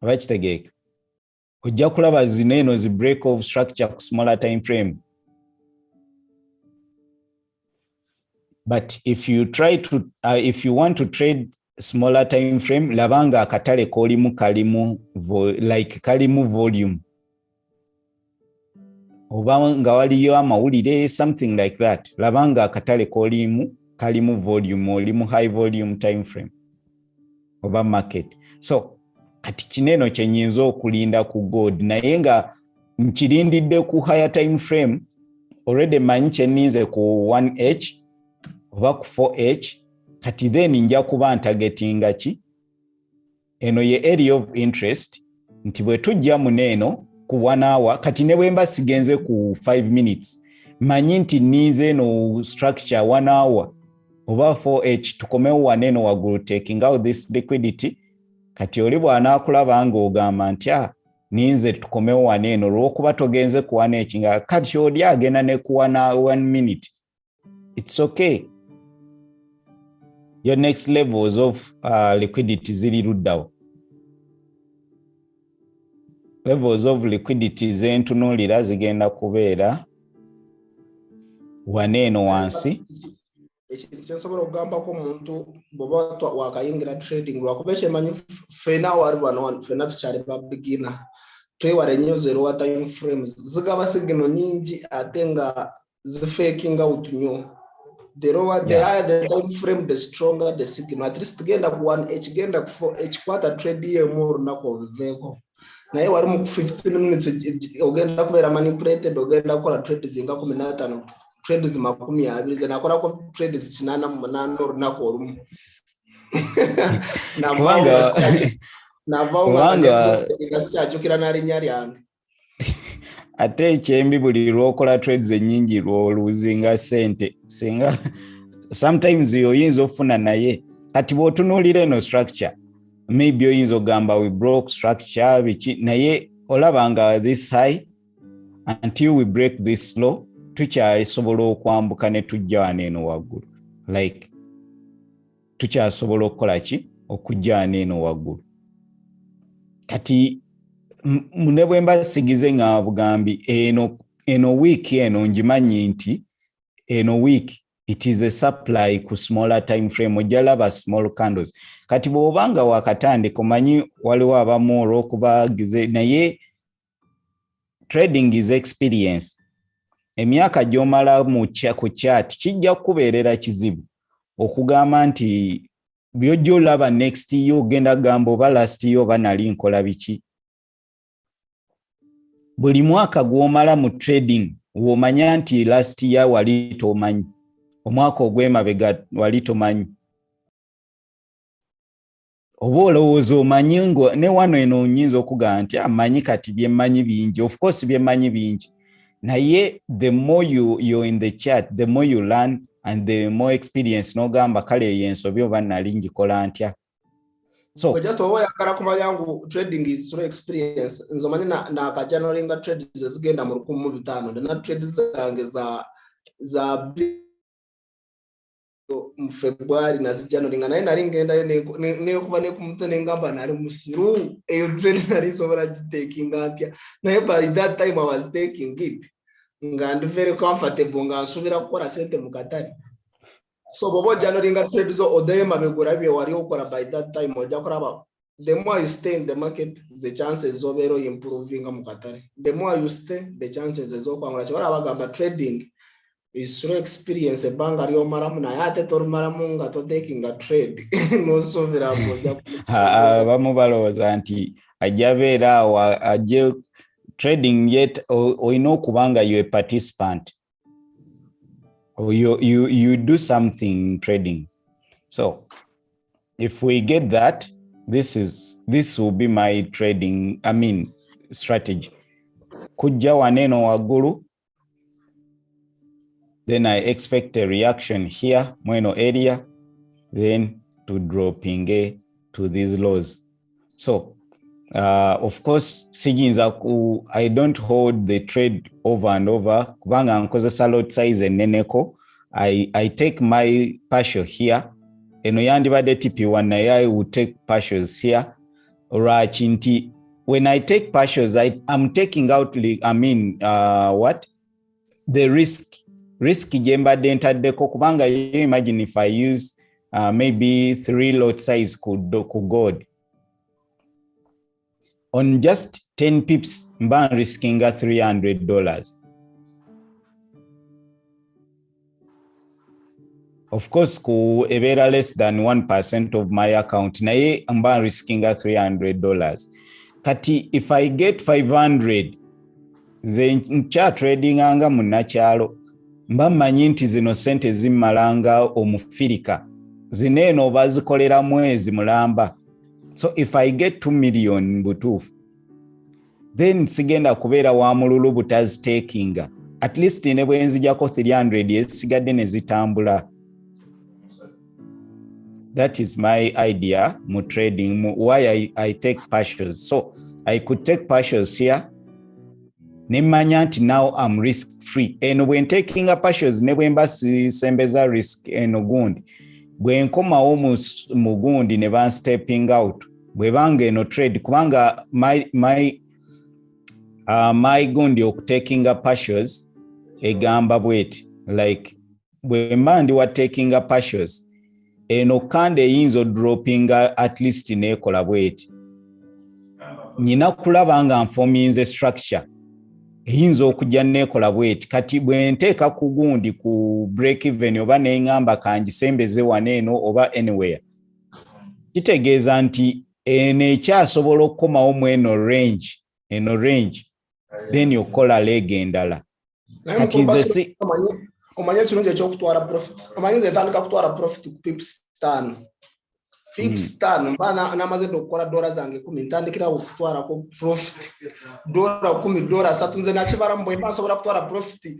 Abakitegeeka ojja kulaba zineeno zi break of structure ku smaller time frame. But if you try to if you want to trade smaller time frame, labanga akatale kolimu kalimu volume, oba nga waliyo amawulire something like that, labanga akatale kalimu volume, olimu high volume time frame oba market. So kati kineno kyenyinza okulinda ku gold, naye nga nkirindidde ku higher time frame already manyi kyeninze ku 1H oba ku 4H, kati then nja kuba ntargetinga ki eno ye area of interest, nti bwe tujja muneeno ku 1 hour, kati ne bwe mba sigenze ku 5 minutes manyi nti nize no structure 1 hour oba 4H tukomewo waneeno waggulu taking out this liquidity. Kati oli bw'anaakulaba ng'ogamba nti ninze tukomewo waneeno lw'okuba togenze ku 1H nga kati oli agenda ne ku 1 minute, it's okay. Your next levels of liquidity ziri luddawo. Levels of liquidity zentunuulira zigenda kubeera waneeno wansi. ekintu kyensobola okugambako omuntu bw'oba wakayingira trading lwakuba ekyemanyi ffena wali bano ffena tukyali ba beginner twewale nnyo zero wa time frames zigaba signal nyingi ate nga zifeking out nnyo. The lower the higher the time frame, the stronger the signal. At least genda ku 1H genda ku 4H quarter trade ye more nako viveko. Naye wali mu 15 minutes ogenda kubera manipulated ogenda kola trade zinga 15 trades makumi abiri ze nakola ko trades 88 olunaku olumu. Navanga ngasikyajukira n'alinnya lyange. Ate ekyembi buli lwokola trades ennyingi lwoluzinga sente singa sometimes oyinza ofuna naye kati bw'otunuulira eno structure maybe oyinza ogamba we broke structure biki naye olaba nga this high until we break this low tukyasobola okwambuka ne tujja wano eno waggulu like tukyasobola okukola ki okujja wano eno waggulu kati mune bwemba sigize nga bugambi eno week eno njimanyi nti eno week it is a supply ku smaller time frame ojalaba small candles kati bw'obanga wakatandika omanyi waliwo abamu olw'okubagize naye trading is experience emyaka gy'omala ku chart kijja kukubeerera kizibu okugamba nti byojja olaba next year ogenda gamba oba last year oba nali nkola biki buli mwaka gw'omala mu trading womanya nti last year wali tomanyi omwaka ogw'emabega wali tomanyi oba olowooza omanyi ngo ne wano eno nyinza okugamba nti amanyi kati byemmanyi bingi of course byemmanyi bingi naye the more you're in the chart the more you learn and the more experience n'ogamba kale yensobi oba nali ngikola ntya so just oyagala kumanya ngu trading is through experience nzomanyi na kajanolinga trades zigenda mu 1500 ndina trades zange za mu February na zijanolinga naye nali ngenda ne kuba ne kumutene ngamba nali musiru eyo trade nali sobola taking atya naye by that time I was taking it nga ndi very comfortable nga nsubira kukola sente mu katari. So bobo janolinga trades odema begura bye wali okora by that time oja kuraba the more you stay in the market the chances zobero improving mu katari the more you stay the chances ezokwangula chibara bagamba trading is through experience banga lyo maramu na yate tor maramu nga to taking a trade no sovera moja bamubaloza nti ajabera wa aje trading yet oino okubanga you a participant or you do something in trading. So if we get that, this will be my trading strategy. Kujja waneno wagulu, then I expect a reaction here mweno area, then to dropping to these lows. So of course I don't hold the trade over and over kubanga nkozesa lot size eneneko. I take my partial here eno yandibadde TP1 naye I will take partials here orachinti when I take partials I'm taking out the risk jembadde ntaddeko kubanga you imagine if I use maybe 3 lot size ku gold on just 10 pips mba risking $300. Of course ku ebera less than 1% of my account naye mba risking $300. Kati if I get 500 ze ncha trading anga munakyalo mba manyi nti zino sente zimmalanga omufirika zineno bazikolera mwezi mulamba. So if I get 2 million butufu, then sigenda kubeera wa mululu butazitekinga. At least ne bwenzijako 300 esigadde ne zitambula. That is my idea mu trading, why I take partials. So I could take partials here. Nemanya nti now I'm risk free. Eno when taking a partials ne bwemba sembeza risk eno gundi. Bwenkoma mu gundi ne ban stepping out bwebanga eno trade kubanga my gundi okutaking a partials egamba bweti like bwe mba ndi wa taking a partials eno kandi eyinza droppinga at least nekola bweti nina kulaba nga nfominze structure eyinza okujja nekola bweti kati bwe nteeka ku gundi ku break even oba neŋŋamba kangisembeze waneeno oba anywhere kitegeeza nti eno ekyasobola okukomawo mu eno range then okola lega endala kati nze omanye ekirungi ekyokutwala profit omanyi nze ntandika kutwala profit ku pips 5 pips 5 mba namaze okukola dola zange 10 ntandikirawo okutwalako profit dola 10 dola 3 nze nakibala mbwe mba nsobola kutwala profit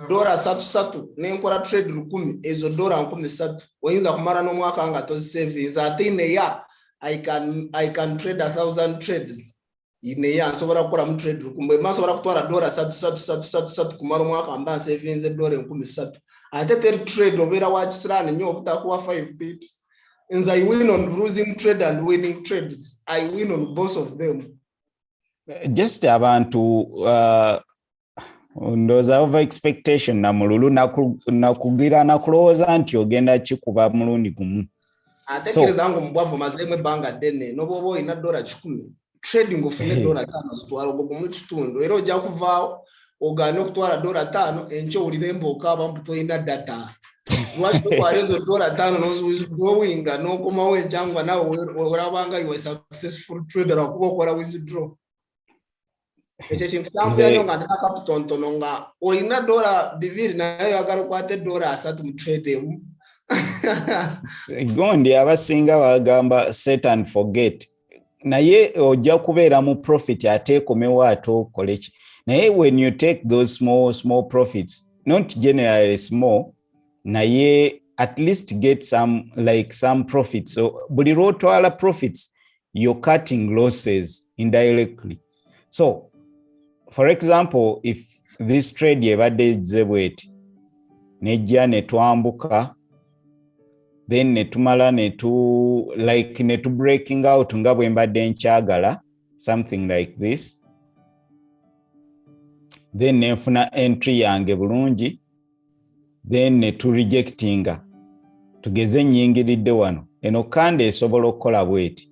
dola 3 nenkola trade 10 ezo dola 13 oyinza kumala n'omwaka nga tozisavings ate ineya I can trade 1,000 trades ineya nsobola kukola mu trade 10 mbwe mba nsobola kutwala dola 3 kumala omwaka mba savings dola 13 ate trade obeera wakisirani nnyo obutakuwa 5 pips. And I win on losing trade and winning trades. I win on both of them. Just abantu ndoza over expectation na mululu nakugira nakulowooza nti ogenda kikuba mulundi gumu. Atekereza ngo mubwavu mazemwe banga dene no bobo ina dola 10 trading ofune dola 5 zitwala ogo mu kitundu era ojja kuvaawo ogane okutwala dola 5 encho ulinembo okaba mbuto ina data. What do dola 5 nozo going no koma wenjangwa nawe orabanga you are successful trader okubokola withdraw. Eche chimfambo yanonga ndakaputonto nonga olina dola diviri nayo yagala kwate dola 3 mu trade mu. Gondi abasinga bagamba set and forget. Naye ojja kubeera mu profit ate komewa ato college. Naye when you take those small profits, not generally small, naye at least get some profits. So buli lwotwala profits, you're cutting losses indirectly. So for example, if this trade yebadde zebweti nejja netwambuka then netumala netu breaking out nga bwe mbadde nkyagala something like this, then nenfuna entry yange bulungi, then netu rejectinga tugeze nyingiridde wano eno kandi esobola okukola bweti.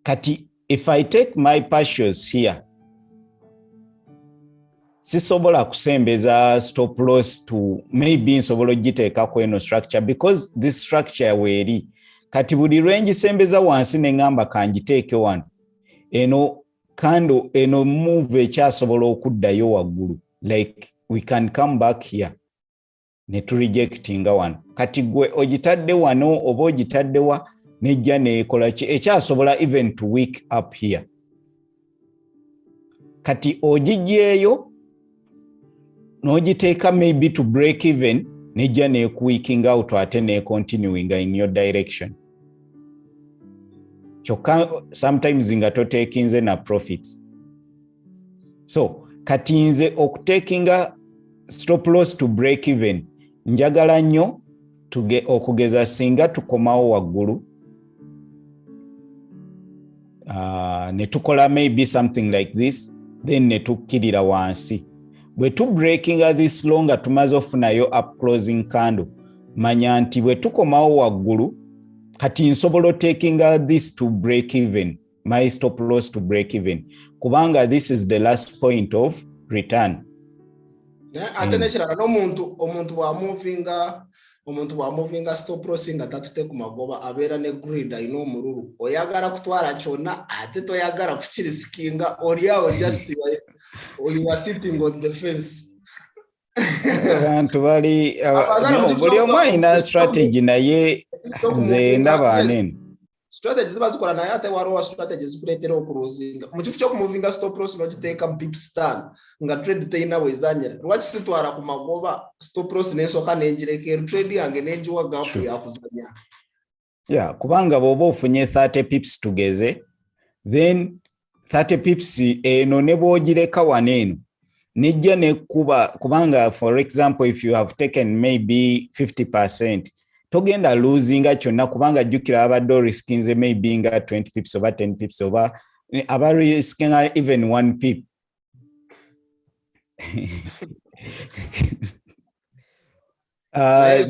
Kati if I take my partials here, sisobola kusembeza stop loss to maybe nsobola giteeka ku eno structure because this structure weeri kati buli range sembeza wansi neŋŋamba kanjiteeke wano eno kando eno move ekyasobola okuddayo waggulu like we can come back here netu rejectinga wano kati gwe ogitadde wano oba ogitadde wa nejja neekola ki ekyasobola even to weak up here kati ogijjeeyo nogiteeka maybe to break even nejja neekuweaking out ate neecontinuing in your direction kyokka sometimes nga toteekinze na profits. So kati nze okuteekinga stop loss to break even njagala nnyo okugeza singa tukomawo waggulu netukola maybe something like this then netukkirira wansi bwe tu breakinga this longa tumaze ofunayo up closing candle manya nti bwe tukomawo waggulu kati nsobola takinga this to break even, my stop loss to break even kubanga this is the last point of return. Ate nekirala n'omuntu wa movinga stop loss nga tatute ku magoba abeera ne greed ayina omululu oyagala kutwala kyonna ate toyagala kukirisikinga oliawo just you are sitting on the fence. Abantu bali buli omu alina strategy naye nze ndaba anene strategies bazikola naye ate waliwo strategies zikuleetera okulozinga mu kifo ky'okumuvinga stop loss n'ogiteeka mu pips 5 nga trade teyina weezanyira lwaki sitwala ku magoba stop loss n'ensooka n'engirekeera trade yange n'enjiwa gaapu yakuzanya. Yeah, kubanga bw'oba ofunye 30 pips tugeze then 30 pips eno ne bw'ogireka waneeno nejja nekuba kubanga for example if you have taken maybe 50% togenda losinga kyonna kubanga jjukira abadde riskinze maybe nga 20 pips oba 10 pips oba aba riskinga even 1 pip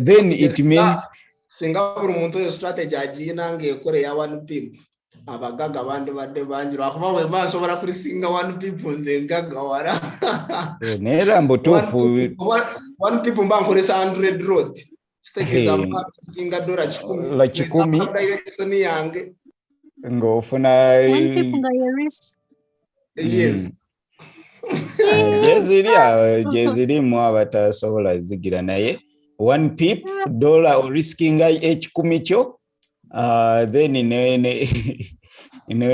then it means singa buli muntu yo strategy agina ngekore ya 1 pip abagaga abantu badde banjira akuba we basobola kulisinga 1 pip nze ngaga wala nera mbotofu 1 pip mba nkolesa 100 rod sitegeza mba singa $10 la 10 direction yange ngofuna 1 pip nga ya risk. yes jeziri mu abatasobola zigira naye 1 pip dollar or risking $10 kyo then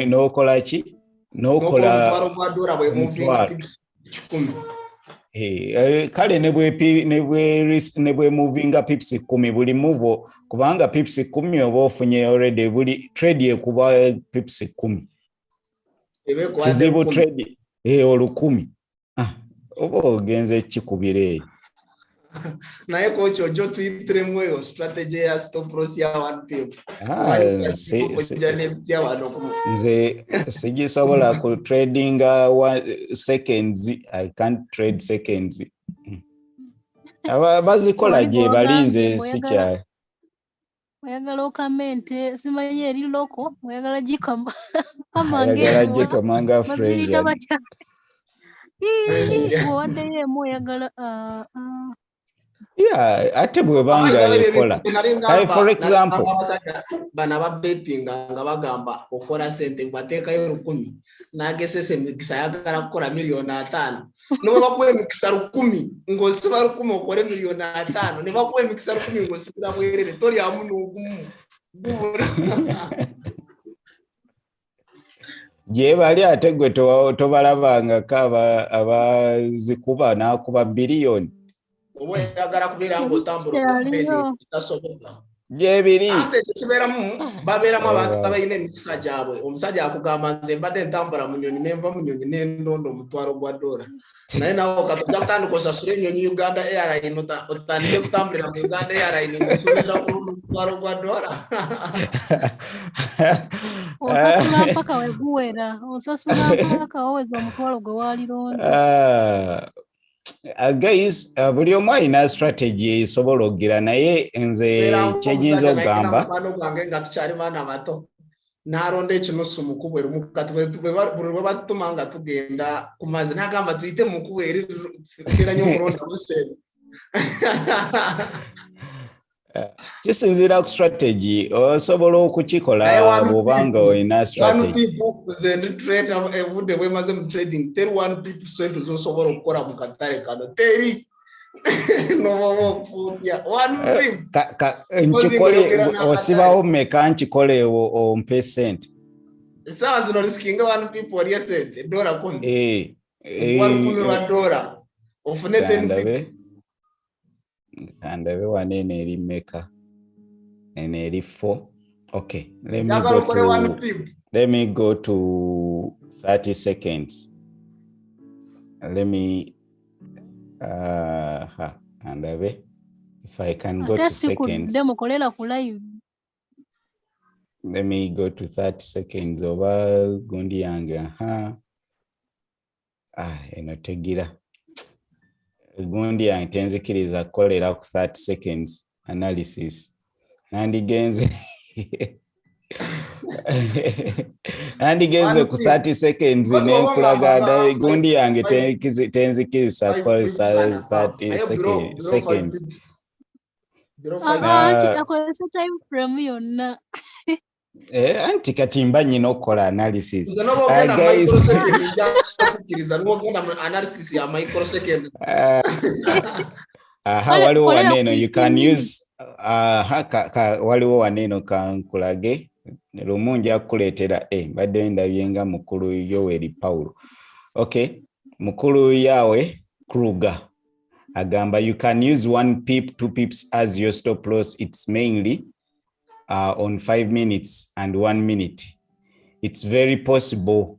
no kola chi no kola $1 bwe moving pips 10 kale ne bwe moving pips 10 buli move kubanga pips 10 oba ofunye already buli trade kuba pips 10 kizibu trade olukumi oba ogenze kikubire naye coach ojo tuyitiremu eyo strategy ya stop loss ya 1 pip nze sigisobola ku trading seconds. I can't trade seconds. Bazikola gye balinze sikyali oyagala okamente simanyi eri loko oyagala gikama kamanga fresh waddeyo emu oyagala ate bwe banga ekola for example bana babetinga nga bagamba okola sente bateekayo 10 nagesese emikisa yagala kukola $5,000,000 no bakuwa emikisa 10 ng'osiba 10 okole $5,000,000 ne bakuwa emikisa 10 ng'osibira bwerere tori amu n'ogumu je bali ate gwe tobalabanga kaba abazikuba nakuba billion owe yagala kubera ngo tambula tasoboka je biri ate kiberamu baberamu abantu abayine emikisa gyabwe omusajja akugamba nze mbadde ntambula mu nnyonyi nenva mu nnyonyi n'endondo $1,000 naye nawo katujja kutandika osasula ennyonyi Uganda Airline otandike kutambulira mu Uganda Airline ng'osubira ku $1,000 osasula mpaka weguwera osasula mpaka waweza omutwalo gwe walironze. Guys, buli omu alina strategy esobola okugira naye nze kyenyinza okugamba gwange nga tukyali baana bato n'alonda ekinusu mu kkubo erimu kati bwe batutuma nga tugenda ku mazzi n'agamba tuyite mu kkubo eri era nnyo okulonda musene kisinziira ku strategy osobola okukikola bw'obanga olina strategy. Nze ndi trader obudde bwemaze mu trading teri 1% z'osobola okukola mu katale kano teri nkikole osibawo mmeka nkikole ompe sente essaawa zino lisikinga 1 olye sente $10 $10 ofune 10 kandabe wanene eri mmeka ene eri 4. Okay, let me go to 30 seconds. Let me kandabe if I can go to seconds. Let me go to 30 seconds oba gundi yange eno tegira gundi yange tenzikiriza kukolera ku 30 seconds analysis nandigenze ku 30 seconds nenkulaga gundi yange tenzikiriza kukolesa 30 seconds anti kati mba nyina okukola analysis. Waliwo waneno you can use waliwo waneno kankulage lumu nja kukuleetera mbadde ndabyenga mukulu Yoweri Paulo. Okay, mukulu yawe Kruger agamba you can use 1 pip 2 pips as your stop loss. It's mainly on 5 minutes and 1 minute. It's very possible.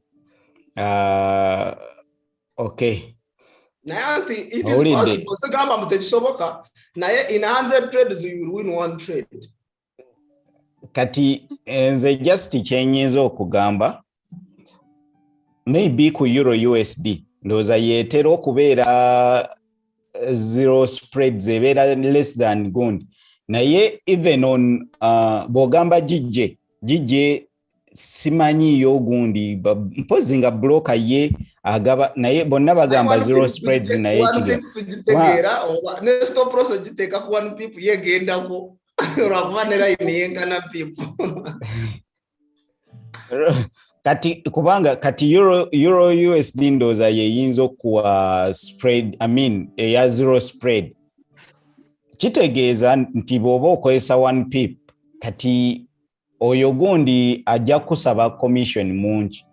Okay. Now, it is possible. Sagamba mtekisoboka. Naye in 100 trades you will win 1 trade. Kati nze just kyenyinza okugamba maybe ku Euro USD ndoza yetera okubeera zero spreads ebera less than gundi naye even on bogamba jije simanyi yo gundi mpozi nga broker ye agaba naye bonna bagamba zero spreads naye kiga tugitegera oba ne stop loss giteka ku one pip yegendako urakubanera iniyengana pip kati kubanga kati euro USD ndoza yeyinzo kuwa spread eya zero spread kitegeeza nti bwoba okozesa one pip kati oyo gundi ajja kusaba commission mungi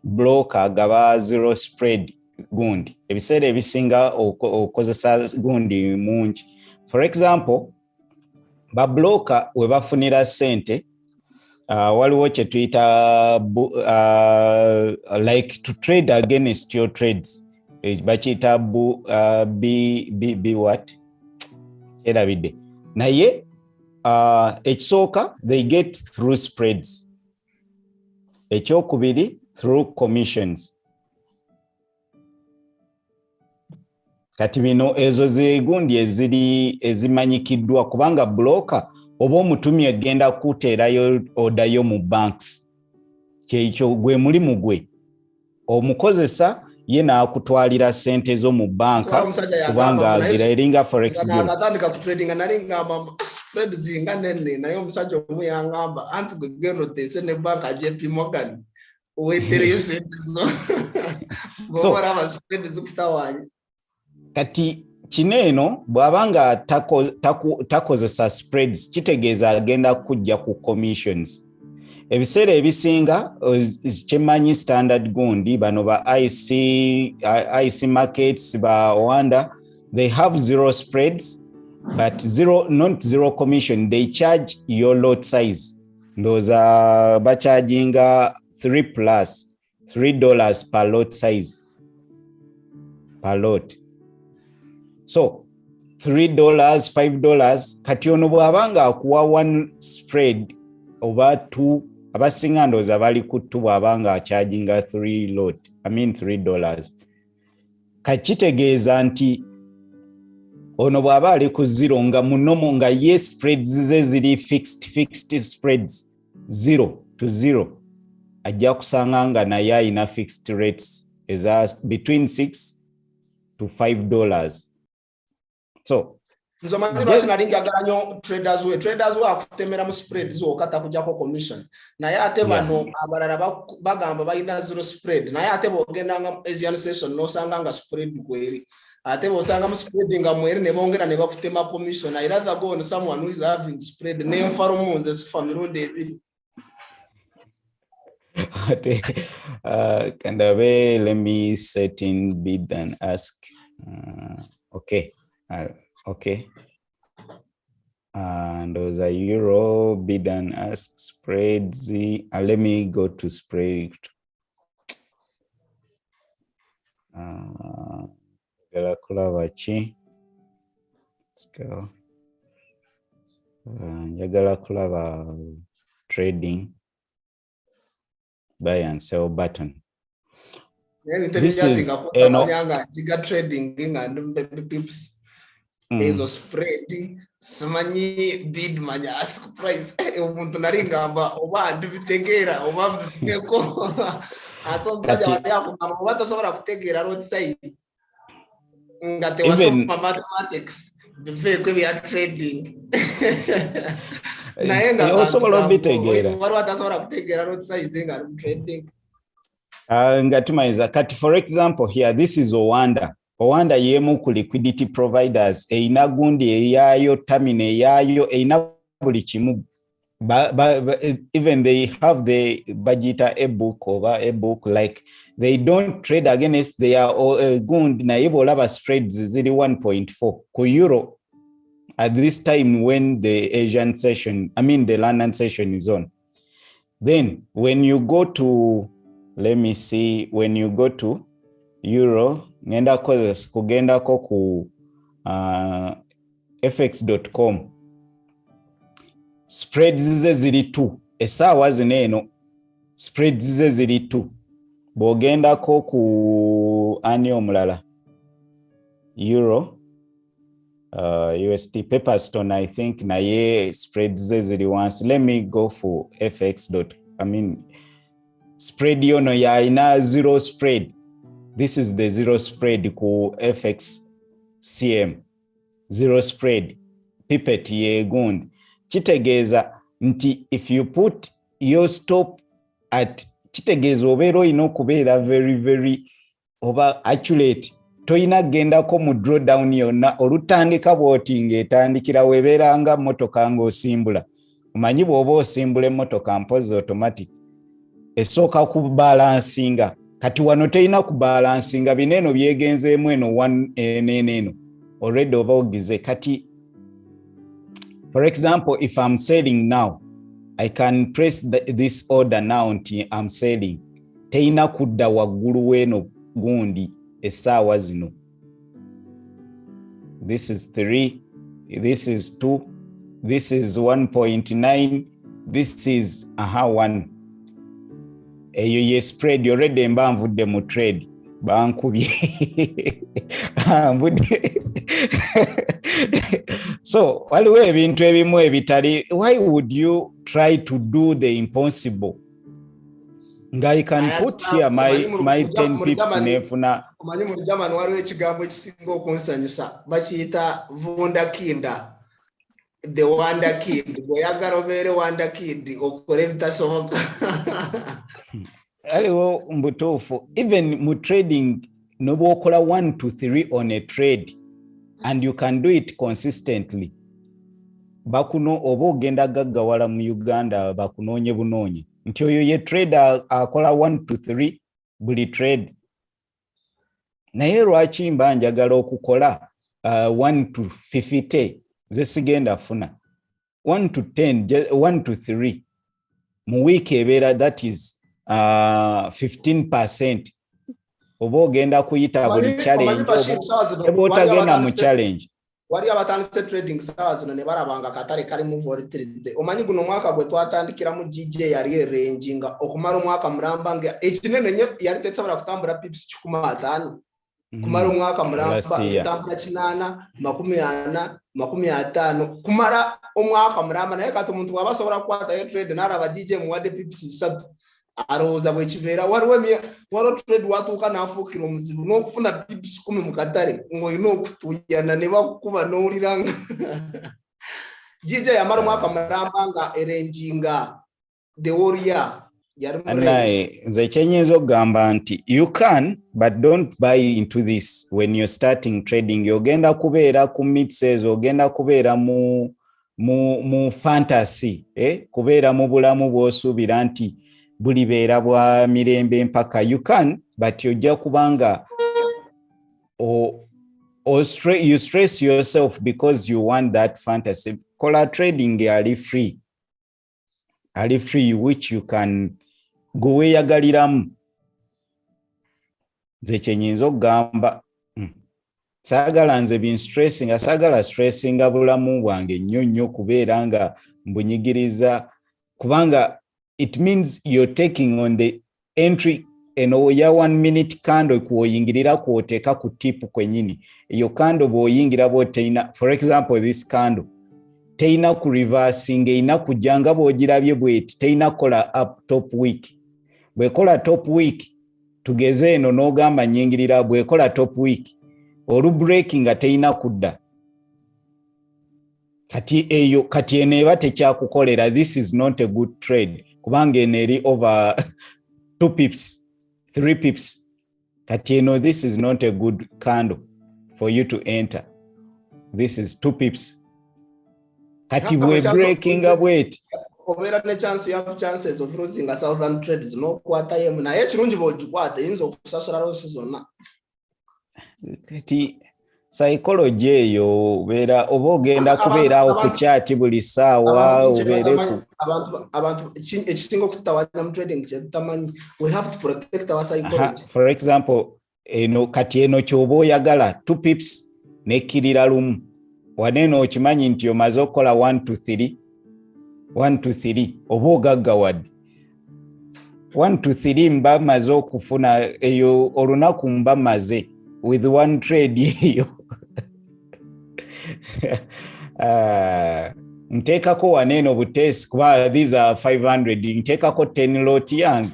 broker agaba zero spread gundi ebiseera ebisinga okozesa gundi mungi. For example ba broker we bafunira sente waliwo kye tuyita like to trade against your trades bakiyita what erabidde naye ekisooka they get through spreads, ekyokubiri through commissions. Kati bino ezo zegundi ezimanyikiddwa kubanga broker oba omutumye egenda kuteerayo odayo mu banks kyekyo gwe mulimu gwe omukozesa ye naakutwalira sente zo mu banka kubanga agira eringa forex bill natandika ku trading nalinga spread zinga nene naye omusajja omu yangamba anti gwe gendo tese ne banka JP Morgan wetereyo sente zo bora ba spread zikutawanya. Kati kineeno bwabanga takozesa spreads kitegeeza agenda kujja ku commissions. Ebiseera ebisinga kyemanyi standard gundi bano ba IC markets ba Wanda they have zero spreads but not zero commission, they charge your lot size. Ndoza bacharginga $3 per lot size per lot. So $3, $5 kati ono bwabanga akuwa one spread over two abasinga ndoza bali kutu bwabanga charginga $3. Kachitegeeza nti ono bwaba ali ku zero nga munomo nga ye spreads ze ziri fixed spreads 0 to 0 ajja kusanga nga naye ayina fixed rates eza between $6 to $5. So nzomanyi lwaki nali njagala nnyo traders we akutemera mu spread zo okata kujjako commission naye ate bano abalala bagamba balina zero spread naye ate bogenda nga Asian session nosanga nga spread kweri ate bosanga mu spread nga mweri ne bongera ne bakutema commission. I rather go on someone who is having spread ne mfaro munze sifa mirundi ebiri. Kandabe let me set in bid and ask. Okay. Okay. And those are euro bid and ask spreads. Let me go to spread. Let's go. Njagala kulaba trading buy and sell button. This is trading and pips. Ezo spread simanyi bid manya ask price omuntu naringamba oba ndibitegera oba mbeko atombaja yako kama watasobora kutegera lot size ngate wasoma mathematics biveko bya trading nayenga osobola bitegera wari watasobora kutegera lot size nga trading ngatumaiza kati for example here this is Owanda yemu ku liquidity providers eina gundi eyayo terminal eyayo eina buli kimu even they have the budget ebook like they don't trade against their gundi na yebo laba spreads zili 1.4 ku euro at this time when the Asian session the London session is on. Then when you go to when you go to euro ngenda kugenda ko ku fx.com spreads ze ziri 2 esaawa zineeno spreads ze ziri 2 bogenda ko ku ani omulala euro, USD Pepperstone, I think naye spread zezili once. Let me go for FX. Spread yono ya ina zero spread. This is the zero spread ku FX CM. Zero spread. Pipet ye gund. Chitegeza nti if you put your stop at chitegeza obero ino kubera very over accurate. Toina genda ko mu drawdown yonna olutandika bwotinga etandikira weberanga motoka ngo simbula. Umanyi bwoba osimbula motoka mpozi automatic. Esooka ku balansinga. Kati wano toina ku balansinga bineno byegenzeemu eno 1 eno. Already oba ogize kati. For example, if I'm selling now, I can press this order now until I'm selling. Teina kudda waggulu weno gundi esawa zino. This is 3, this is 2, this is 1.9, this is 1. Eyo ye spread already mba nvudde mu trade bankubye. So waliwo ebintu ebimu ebitali. Why would you try to do the impossible? I can put here my 10 pips nefuna. Omanyi mu German waliwo ekigambo ekisinga okunsanyusa bakiyita wunderkind. The wonder kid. Boyagala obeere wonder kid okole ebitasoboka. Aliwo mbutuufu. Even mu trading nobo okola 1 to 3 on a trade and you can do it consistently. Bakuno oba ogenda gaggawala mu Uganda bakunoonye bunoonye. Nti oyo ye trader akola 1 to 3 buli trade. Naye lwaki mba njagala okukola 1 to 50 ze sigenda funa 1 to 10 1 to 3 mu week ebeera, that is 15%. Oba ogenda kuyita buli challenge oba otagenda mu challenge. Wali abatandise trading sawa zino ne barabanga katale kali mu volatility. Omanyi guno mwaka gwe twatandikira mu GJ yali ranginga okumara omwaka mulamba nga ekinene nnyo yali tetsobola kutambula pips 15. Kumara omwaka mulamba etambula 8, 40, 50. Kumara omwaka mulamba naye kati omuntu wabasobola kukwata yo trade n'alaba GJ muwadde pips 3. Aroza bwe kibeera waliwo trade watuuka n'afuukira omuzibu n'okufuna pips 10 mu katale ng'olina okutuyana ne bakukuba n'owuliranga. GJ yamala omwaka mulamba nga erenginga the warrior. Nze kyenyinza okugamba nti you can but don't buy into this when you're starting trading. Ogenda kubeera ku mid-sales, ogenda kubeera mu fantasy, kubeera mu bulamu bw'osuubira nti bulibeera bwa mirembe mpaka. You can but yojja kubanga you stress yourself because you want that fantasy. Kola trading ali free, which you can go weyagaliramu. Nze kyenyinza okugamba saagala nze bin stressing, saagala stressinga bulamu bwange nnyo kubeera nga mbunyigiriza, kubanga it means you're taking on the entry eno ya 1 minute candle kuoyingirira kuoteka ku tip kwenyini. Eyo candle bwoyingira boteina, for example this candle teina ku reversing, ina kujanga bwogirabye bweti, teina kola up top week. Bwekola top week tugeze eno n'ogamba nyingirira, bwekola top week olu breaking teina kudda. Kati eneba tekyakukolera. This is not a good trade kubanga eneri over 2 pips 3 pips. Kati eno this is not a good candle for you to enter. This is 2 pips. Kati bwe breaking abwet obeera ne chances of losing a southern trades no kwata yemu naye kirungi bw'ogikwata yinza okusasula losses zonna. Kati psychology eyo beera oba ogenda kubeerawo ku chat buli ssaawa obeereku abantu ekisinga okutawanya mu trading kyetamanyi. We have to protect our psychology. For example kati eno kyoba oyagala 2 pips nekkirira lumu waneeno okimanyi nti omaze okukola 1 to 3 oba ogaggawadde 1 to 3 mba maze okufuna eyo olunaku mba maze with one trade hiyo. Ntekako waneno butesi kuba these are 500, ntekako 10 lot yange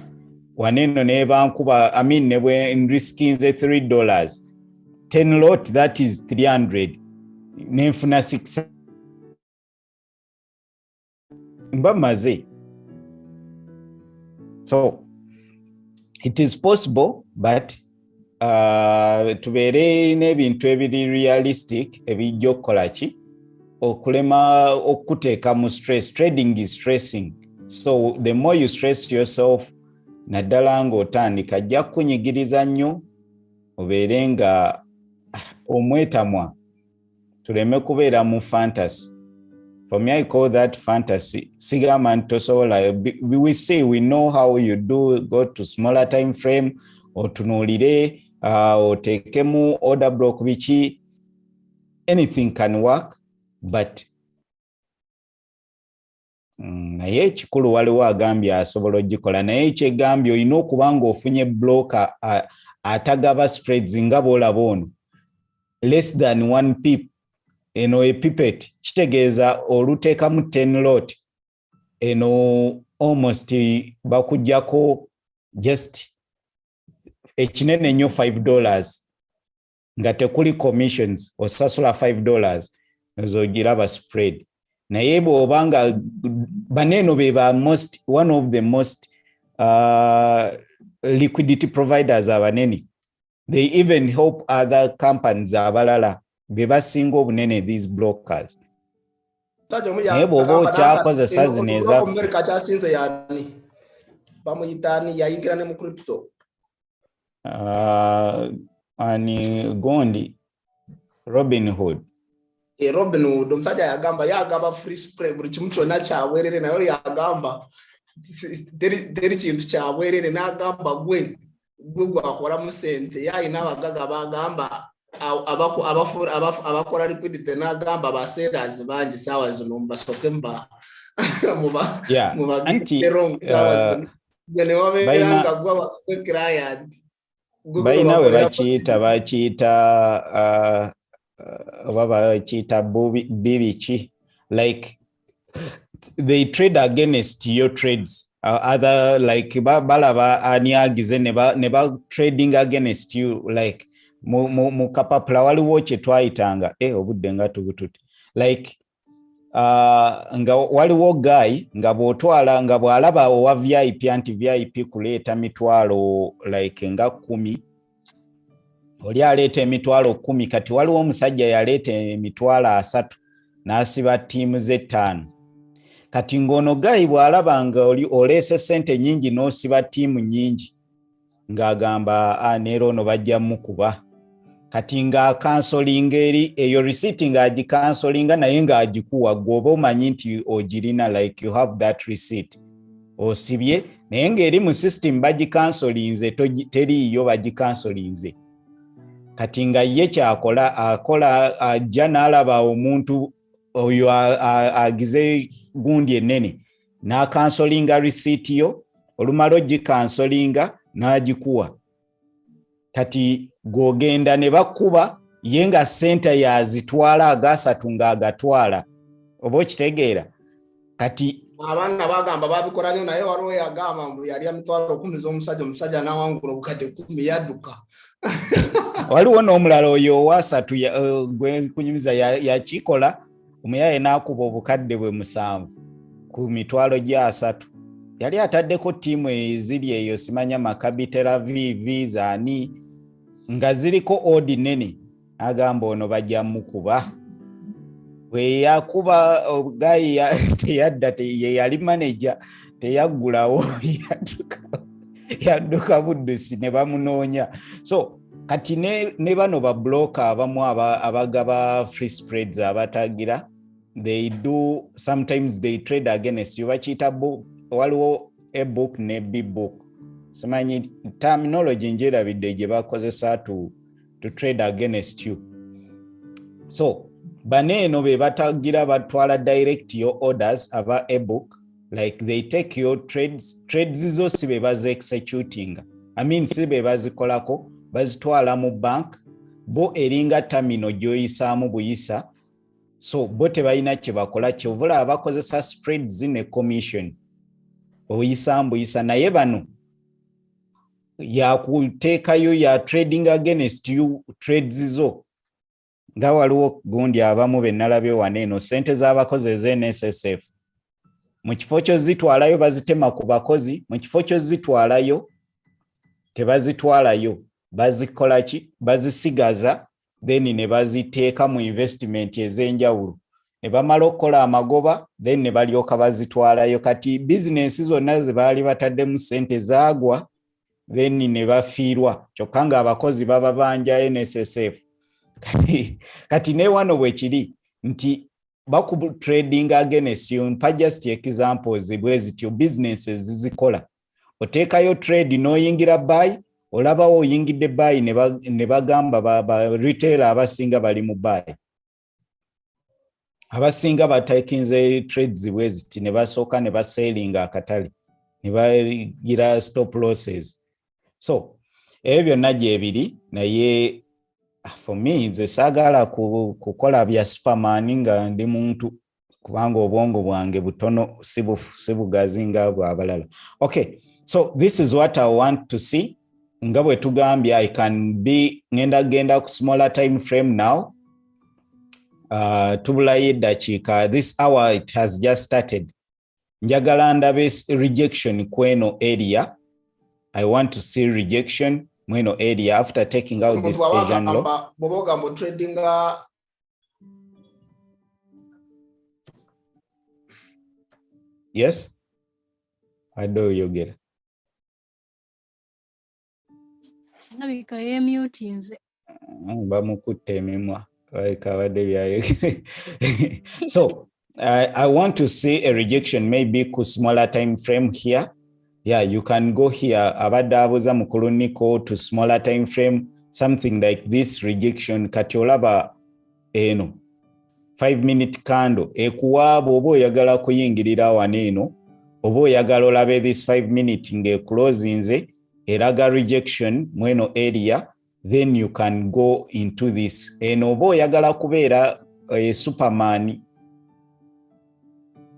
waneno ne bankuba nebwe riskinze $3, 10 lot that is 300, nenfuna 6 mbamaze. So it is possible, but tubeere n'ebintu ebiri realistic ebijja okukola ki okulema okuteeka mu stress. Trading is stressing, so the more you stress yourself naddala ng'otandika ajja kunyigiriza nnyo obeere nga omwetamwa, tuleme kubeera mu fantasy. For me, I call that fantasy. Sigama ntosobola, we say we know how you do, go to smaller time frame otunuulire oteekemu order block biki, anything can work, but naye ekikulu waliwo agambye asobola ogikola, naye ekyegambye olina okuba ng'ofunye blocker atagaba spreads nga bw'olaba ono less than 1 pip. Eno epipet kitegeeza oluteekamu 10 lot eno almost bakujjako just ekinene nnyo $5 nga tekuli commissions, osasula $5 ezogiraba spread. Naye bw'obanga baneno beba one of the most liquidity providers abanene, they even help other companies abalala bebasinga obunene these brokers. Naye bw'oba okyakozesa zino ez'Amerika kyasinze yani bamuyitani yayigira ne mu crypto ani gondi Robin Hood. Robin Hood omusajja yagamba free spray buli kimu kyonna kyabwerere, naye yagamba teri kintu kyabwerere, n'agamba gwe gwakola mu sente yayina abagaga bagamba abakola liquidity, n'agamba baseerazi bangi saawa zino mbasoke mba balina we bakiyita bibiki, like they trade against your trades, other like balaba ani agize ne ba trading against you, like mu kapapula waliwo kye twayitanga obudde nga tubututi, like nga waliwo guy nga bw'otwala nga bw'alaba owa VIP anti VIP kuleeta mitwalo like nga 10, oli aleeta emitwalo 10, kati waliwo omusajja yaleeta emitwalo 3 n'asiba ttiimu ze 5. Kati ng'ono guy bw'alaba nga oli oleese sente nyingi n'osiba ttiimu nyingi ng'agamba neero ono bajja mukuba, kati nga kansolinga eri eyo receipt nga agikansolinga naye nga agikuwa gwoba omanyi nti ogirina, like you have that receipt osibye, naye ng'eri mu system bagikansolinze teriiyo bagikansolinze. Kati nga ye kyakola ajja n'alaba omuntu oyo agize gundi ennene n'akansolinga receipt yo, olumala ogikansolinga n'agikuwa, kati gwogenda ne bakuba ye nga sente yazitwala agasatu ng'agatwala, oba okitegeera. Kati abaana bagamba babikola nnyo, naye waliwo yagamba mbu yali emitwalo 10 z'omusajja n'awangula obukadde 10 yadduka. Waliwo n'omulala oyo owasatu gwe kunyumiza yakikola, omuyaye n'akuba obukadde bwe 7 ku mitwalo gya 3. Yali ataddeko ttiimu eziri eyo simanya Makabitera VV ani nga ziriko odi nene, agamba ono bajja mukuba. Bwe yakuba obugayi teyadda ye yali manager teyaggulawo yadduka buddusi ne bamunoonya. So kati ne bano ba broker abamu abagaba free spreads abatagira, they do sometimes they trade against you. Bakiyita waliwo a book ne b book, simanyi terminology njerabidde gye bakozesa to trade against you. So baneeno be batagira batwala direct your orders aba ebook, like they take your trades zo si be bazi executing, I mean si be bazikolako, bazitwala mu bank bo eringa terminal gyoyisaamu buyisa. So bo tebalina kye bakola kyovula abakozesa spreads ne commission oyisaamu buyisa naye bano yakuteekayo ya trading against you trades zo nga waliwo gundi abamu bennalabye waneeno sente z'abakozi ez'NSSF mu kifo kyo zitwalayo bazitema ku bakozi mu kifo kyo zitwalayo tebazitwalayo bazikola ki bazisigaza then ne baziteeka mu investment ez'enjawulo ne bamala okukola amagoba then ne balyoka bazitwalayo kati business zonna ze baali bataddemu sente zaagwa then ne bafiirwa kyokka nga abakozi baba banja NSSF kati ne wano bwe kiri nti bakubu trading against you mpa just examples bwezityo businesses zizikola oteekayo trade n'oyingira buy olabawo oyingidde buy ne bagamba ba retailer abasinga bali mu buy abasinga batakinze trades bweziti ne basooka ne basellinga akatale ne bagira stop losses. So ebyo byonna gyebiri naye for me nze saagala kukola bya superman nga ndi muntu kubanga obwongo bwange butono sibugazi nga bw'abalala. Okay, so this is what I want to see. Nga bwe tugambye I can be ngenda ku smaller time frame now. Tubulayo eddakiika, this hour it has just started. Njagala ndabe rejection kweno area. I want to see rejection mweno area after taking out this Asian low. Bobogambo trading yes, I do you get. Nabika ye mutinze. Bamukutte emimwa kabadde byayo. So I want to see a rejection maybe ku smaller time frame here. Yeah, you can go here abadabuza mukuluniko to smaller time frame, something like this rejection kati olaba eno 5-minute candle ekuwabo obo oyagala kuyingirira waneeno obo oyagala olabe this 5-minute nge closinze eraga rejection mweno area, then you can go into this eno obo oyagala kubeera superman.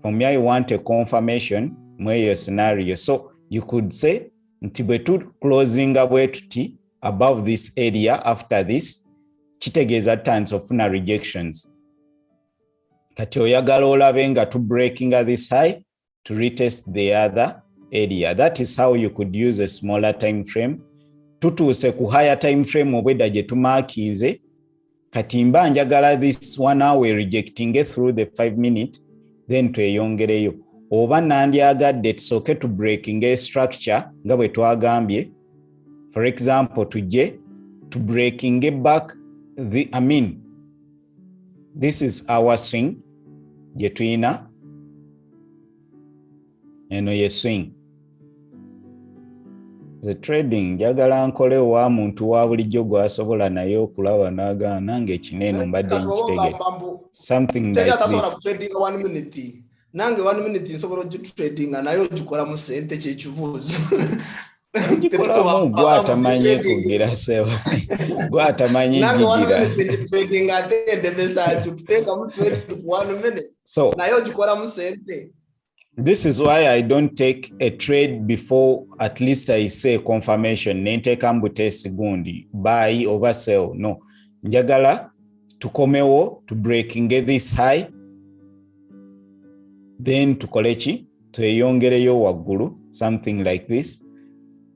For me, I want a confirmation mweyo scenario. So you could say nti bwe tu closing bwe tuti above this area after this kitegeeza tons of rejections. Kati oyagala olabe nga tu breaking this high to retest the other area. That is how you could use a smaller time frame. Tutuuse ku higher time frame obwedda gye tumarkinze kati mba njagala this 1 hour rejecting through the 5-minute then tweyongereyo. Oba nandyagadde tusooke to breaking a structure nga bwe twagambye. For example, tujje to breaking it back this is our swing gye tuyina eno ye swing. The trading njagala nkole wa muntu wa bulijjo gwasobola naye okulaba n'agaana nange ekinene mbadde nkitegedde something like this. Trading 1 minute nange 1 minute nsobola trading nayo gikola mu sente kyekibuuzo gikolamu gwatamanyi kugira sewa gwatamanyi gigira trading atende message kuteka mu 1 minute so nayo gikola mu sente. This is why I don't take a trade before at least I say confirmation. Nenteka mbute segundi buy over sell. No. Njagala tukomewo to breaking this high. Then tukolechi tweyongereyo waggulu something like this.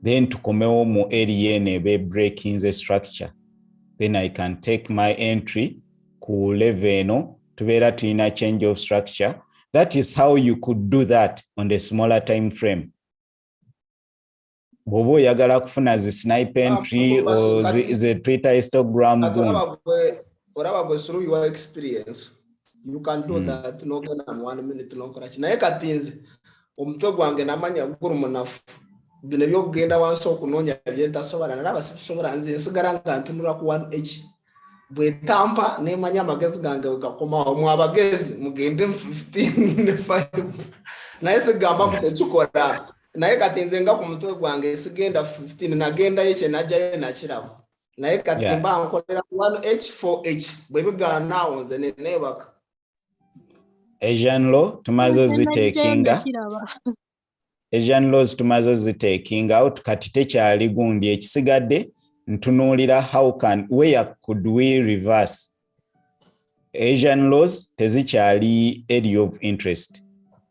Then tukomewo mu area nebe breaking the structure. Then I can take my entry ku level eno tubeera tulina change of structure. That is how you could do that on the smaller time frame. Bobo yagala kufuna zi snipe entry or the Twitter Instagram boom. Whatever through your experience, you can do that. No can 1 minute long crash. Naye katinze omutwe gwange namanya guru munafu. Bino byogenda wanso okunonya byenta sobola nalaba sisobola nze nsigara nga ntunula ku 1h. Bwe tampa nemanya amagezi gange gakoma mu abagezi mugende 15 naye sigamba mutekikola naye katinze nga ku mutwe gwange sigenda 15 nagenda yeche najayo nakirabo naye kati mba nkolera 1H4H bwe bigana onze ne nebaka Asian law tumazo zitekinga Asian laws tumazo zitekinga out kati tekyali gundi ekisigadde ntunuulira where could we reverse. Asian laws tezikyali area of interest.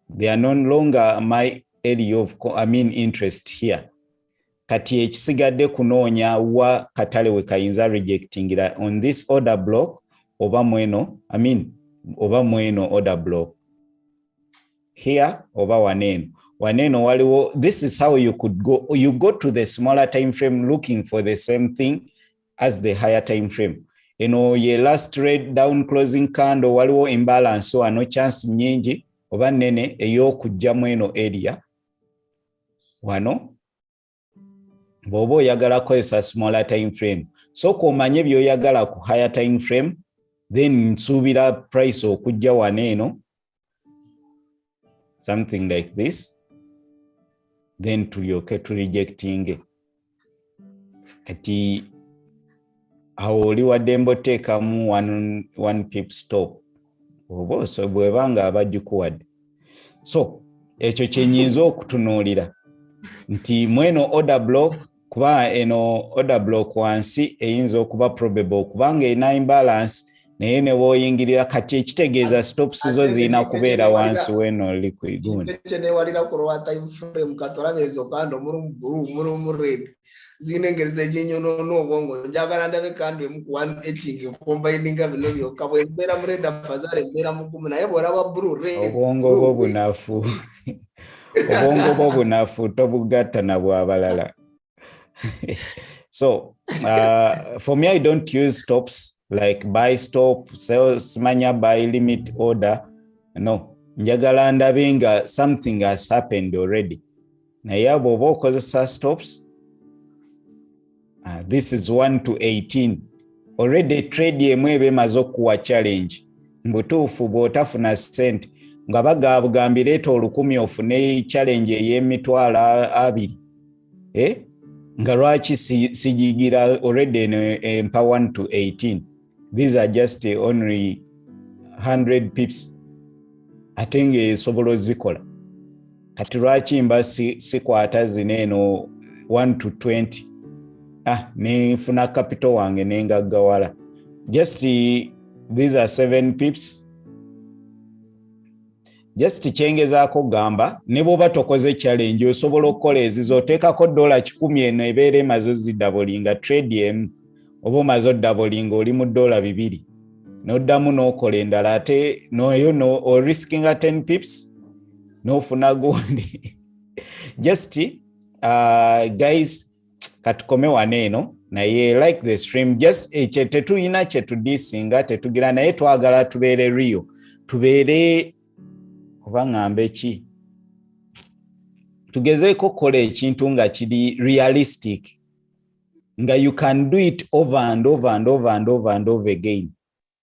They are no longer my area of interest here. Kati ekisigadde kunoonya wa katale we kayinza rejectingira on this order block oba mweno order block here oba waneno waliwo. This is how you could go. You go to the smaller time frame looking for the same thing as the higher time frame. Ye last trade down closing candle waliwo imbalance, so no chance nyingi oba nene ey'okujja mweno area wano bw'oba oyagala kukozesa smaller time frame. So komanye by'oyagala ku higher time frame, then nsuubira price okujja waneeno something like this, then tulyoke tu rejecting. Kati awo oli wadde mboteekamu one pip stop oba so bwebanga abagikuwadde. So ekyo kyenyinza okutunuulira nti mweno order block kuba eno order block wansi eyinza okuba probable kubanga ena imbalance naye ne bwoyingirira kati ekitegeeza stops zo zirina kubeera wansi weno liquid gundi. Kyewalira ku lwa time frame katolabe ezo kando mu red zinengeze jinyono n'obwongo njagala ndabe kando emu ku 1H combininga bino byokka bwe mbeera mu red afazale mbeera mu gumu naye bw'olaba blue red obwongo bwo bunafu obwongo bwo bunafu tobugatta na bw'abalala. So for me I don't use stops like buy stop, sell smanya buy limit order. No, njagala ndabe nga something has happened already. Naye abo oba okozesa stops, this is 1 to 18 already trade yemu eba emaze okuwa challenge mbutuufu bw'otafuna sente nga bagambye leeta 1000 ofune challenge ey'emitwalo 2 nga lwaki sijigira already empa 1 to 18. These are just only 100 pips ate ng'esobola ozikola. Kati lwaki mba sikwata zineeno 1 to 20 nefuna capital wange nengaggawala. Just these are 7 pips. Just chengezaako gamba ne bw'oba tokoze challenge osobola okukola ezizo oteekako $10 eno ebeera emaze ziddabulinga trade emu oba omaze oddabulinga oli mu $2 n'oddamu n'okola endala ate noyo o riskinga 10 pips n'ofuna gundi. Just guys katukome waneeno naye like the stream just ekyo tetulina kyetudisinga tetugira naye twagala tubeere real tubeere oba ngambe ki tugezeeko kola ekintu nga kiri realistic nga you can do it over and over and over and over and over again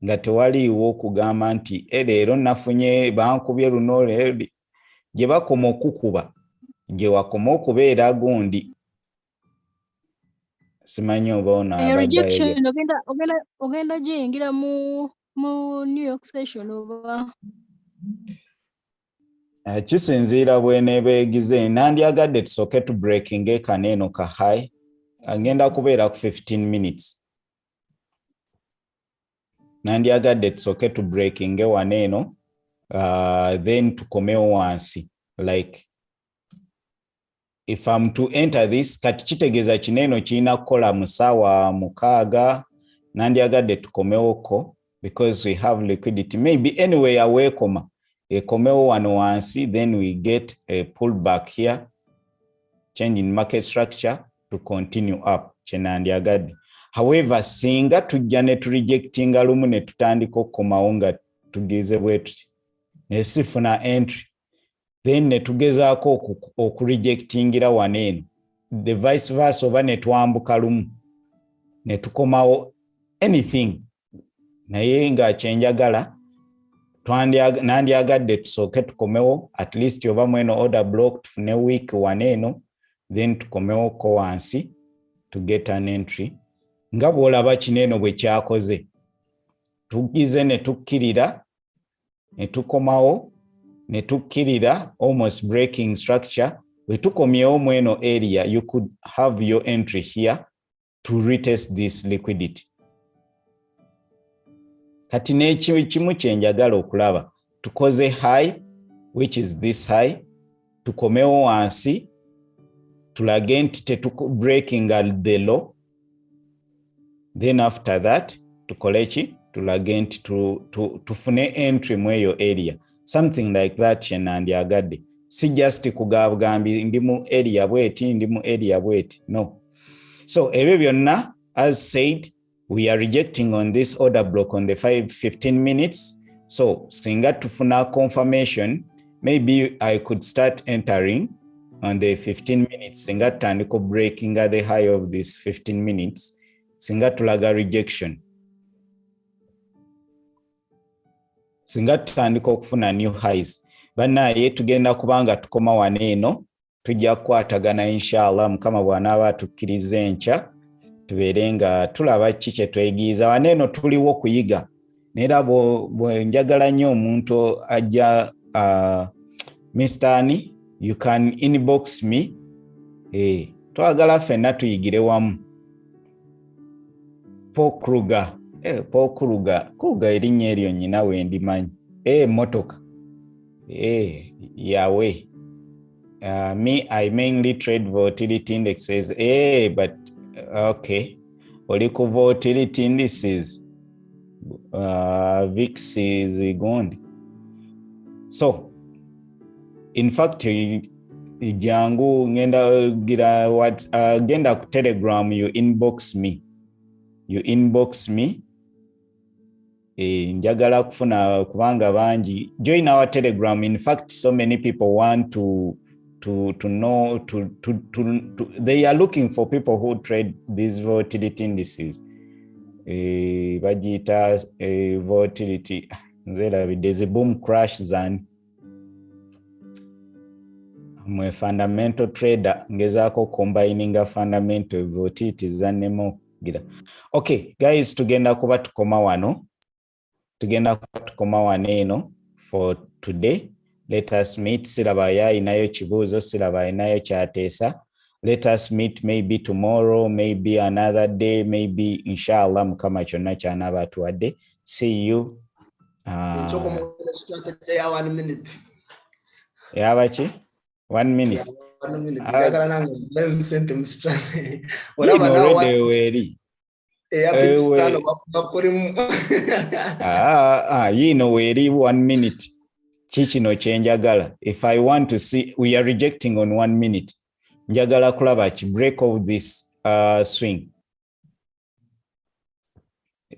nga tewaliiwo okugamba nti leero nafunye bankubye luno gye bakoma okukuba gye wakoma okubeera gundi. Simanyi oba ono rejection ogenda giyingira mu New York session oba kisinziira bw'eneeba egize. Nandyagadde tusooke tu breaking ekaneeno ka high agenda kubeera ku 15 minutes. Nandyagadde tusooke tu breaking waneeno then tukomewo wansi like if I'm to enter this kati kitegeeza kineeno kirina kukola mu ssaawa 6 nandyagadde tukomewoko because we have liquidity maybe anyway aweekoma ekomewo wano wansi then we get a pullback here change in market structure to continue up kyenandyagadde. However singa tujja ne turejectinga lumu ne tutandika okukomawo nga tugize bwe tuti ne sifuna entry then ne tugezaako okurejectingira waneeno the vice versa oba ne twambuka lumu ne tukomawo anything naye nga kyenjagala nandyagadde tusooke tukomewo at least oba mweno order block tufune week waneeno then tukomewo ko wansi to get an entry nga bw'olaba kineno bwe kyakoze tugize ne tukkirira ne tukomawo ne tukkirira almost breaking structure bwe tukomyewo mu eno area you could have your entry here to retest this liquidity. Kati n'ekimu kye njagala okulaba tukoze high which is this high tukomewo wansi tulage nti breaking at the low, then after that tukole ki tulage nti tufune entry mu eyo area, something like that kye nandyagadde, si just kugabugambi ndi mu area bweti ndi mu area bweti, no. So ebyo byonna as said we are rejecting on this order block on the 15 minutes. So singa tufuna confirmation, maybe I could start entering on the 15 minutes. Singa tandiko breaking at the high of this 15 minutes. Singa tulaga rejection. Singa tandiko kufuna new highs. Banaye tugenda kubanga tukoma waneeno. Tujja kwatagana inshallah mukama bw'anaaba tukkiriza enkya. Tubeere nga tulaba ki kye tweyigiiza waneeno tuliwo kuyiga. Nera bwe njagala nnyo omuntu ajja Mr. Ani, you can inbox me. Twagala ffenna tuyigire wamu. Paul Kruger. Paul Kruger. Kruger erinnya eryo nnyina we ndimanyi. Motoka. Yawe. Me, I mainly trade volatility indexes. But okay. Oli ku volatility indices. VIX is gone. So, in fact, jangu ngenda gira genda ku Telegram, you inbox me. Njagala kufuna kubanga bangi. Join our Telegram. In fact, so many people want to know, they are looking for people who trade these volatility indices. Bajita volatility. There's a boom crash zan. I'm a fundamental trader. Ngezako combining a fundamental volatility zanemo gira. Okay, guys, tugenda kuba tukoma wano. Tugenda kuba tukoma waneno for today. Let us meet. Sirabaya inayo chibuzo, sirabaya inayo chatesa. Let us meet maybe tomorrow, maybe another day, maybe inshallah mukama chonna chanaba tuwadde. See you. 1 minute. Yabachi? 1 minute. 1 minute. Weri 1 minute. Chichino chenjagala. If I want to see, we are rejecting on 1 minute. Njagala kulaba chi break of this swing.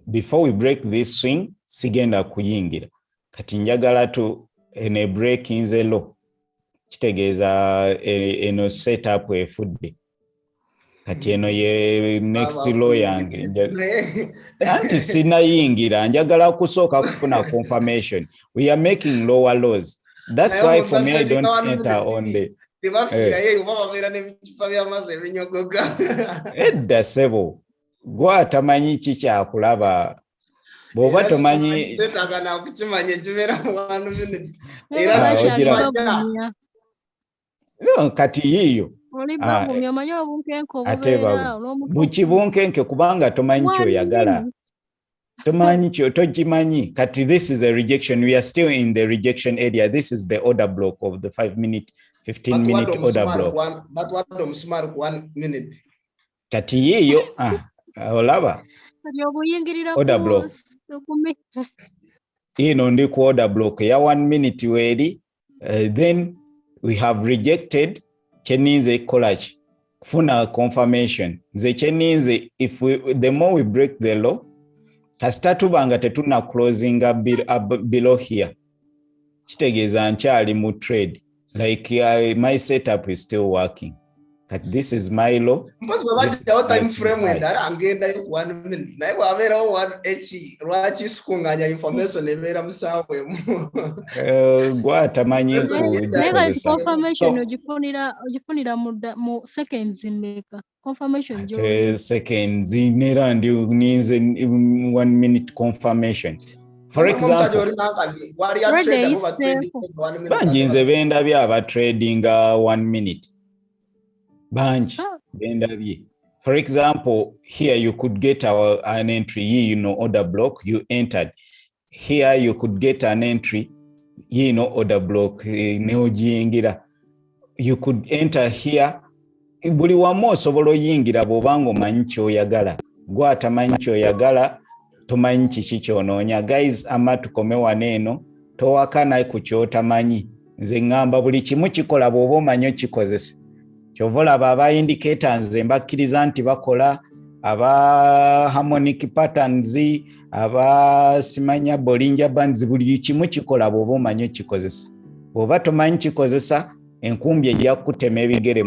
Before we break this swing, sigenda kuyingira. Kati njagala tu ene break inze low. Chitegeza eno setup efudde. Kati eno ye next low yange. Anti sina yingira. Njagala kusooka kufuna confirmation. We are making lower lows. That's why for me I don't enter on the Edda sebo. Gwa tamanyi chicha kulaba. Boba tomanyi tetagana okukimanya kibera 1 minute. No, kati yiyo. Bukibunkenke kubanga tomanyi kyoyagala. Tomanyi kyo tojimanyi. Kati this is a rejection. We are still in the rejection area. This is the order block of the 5 minute, 15 minute order block. But what do smart 1 minute? Kati yiyo olaba. Order block. Ino ndi ku order block ya 1 minute weri. Then we have rejected cheninze kolachi. Kufuna confirmation. Ze cheninze if the more we break the low, kasitatu banga tetuna closing below here. Chitegeza nchali mu trade. Like my setup is still working. Kati this is my law. Mpozi babajjawo time frame endala angendayo 1 minute naye bwabeerawo 1h lwaki sikunganya information ebeera musaawemu gwatamanyi confirmation ogifunira mu seconds mmeka confirmation seconds nera ninze 1 minute confirmation. For example, banji nze bendabye aba trading 1 minute. Banji bendabye. For example, here you could get an entry, order block, you entered. Here you could get an entry, order block, neojingira. You could enter here. Buli wamu osobola oyingira bw'obanga omanyi ky'oyagala. Gw'atamanyi ky'oyagala tomanyi kiki ky'onoonya. Guys, tukome wano eno towakana ku ky'otamanyi. Nze ngamba buli kimu kikola bw'oba omanyi okikozesa. Kyova olaba aba indicators mbakkiriza nti bakola, aba harmonic patterns, aba simanya Bollinger Bands, buli kimu kikola bw'oba omanyi okikozesa. Bw'oba tomanyi kikozesa enkumbi ejja kutema ebigere.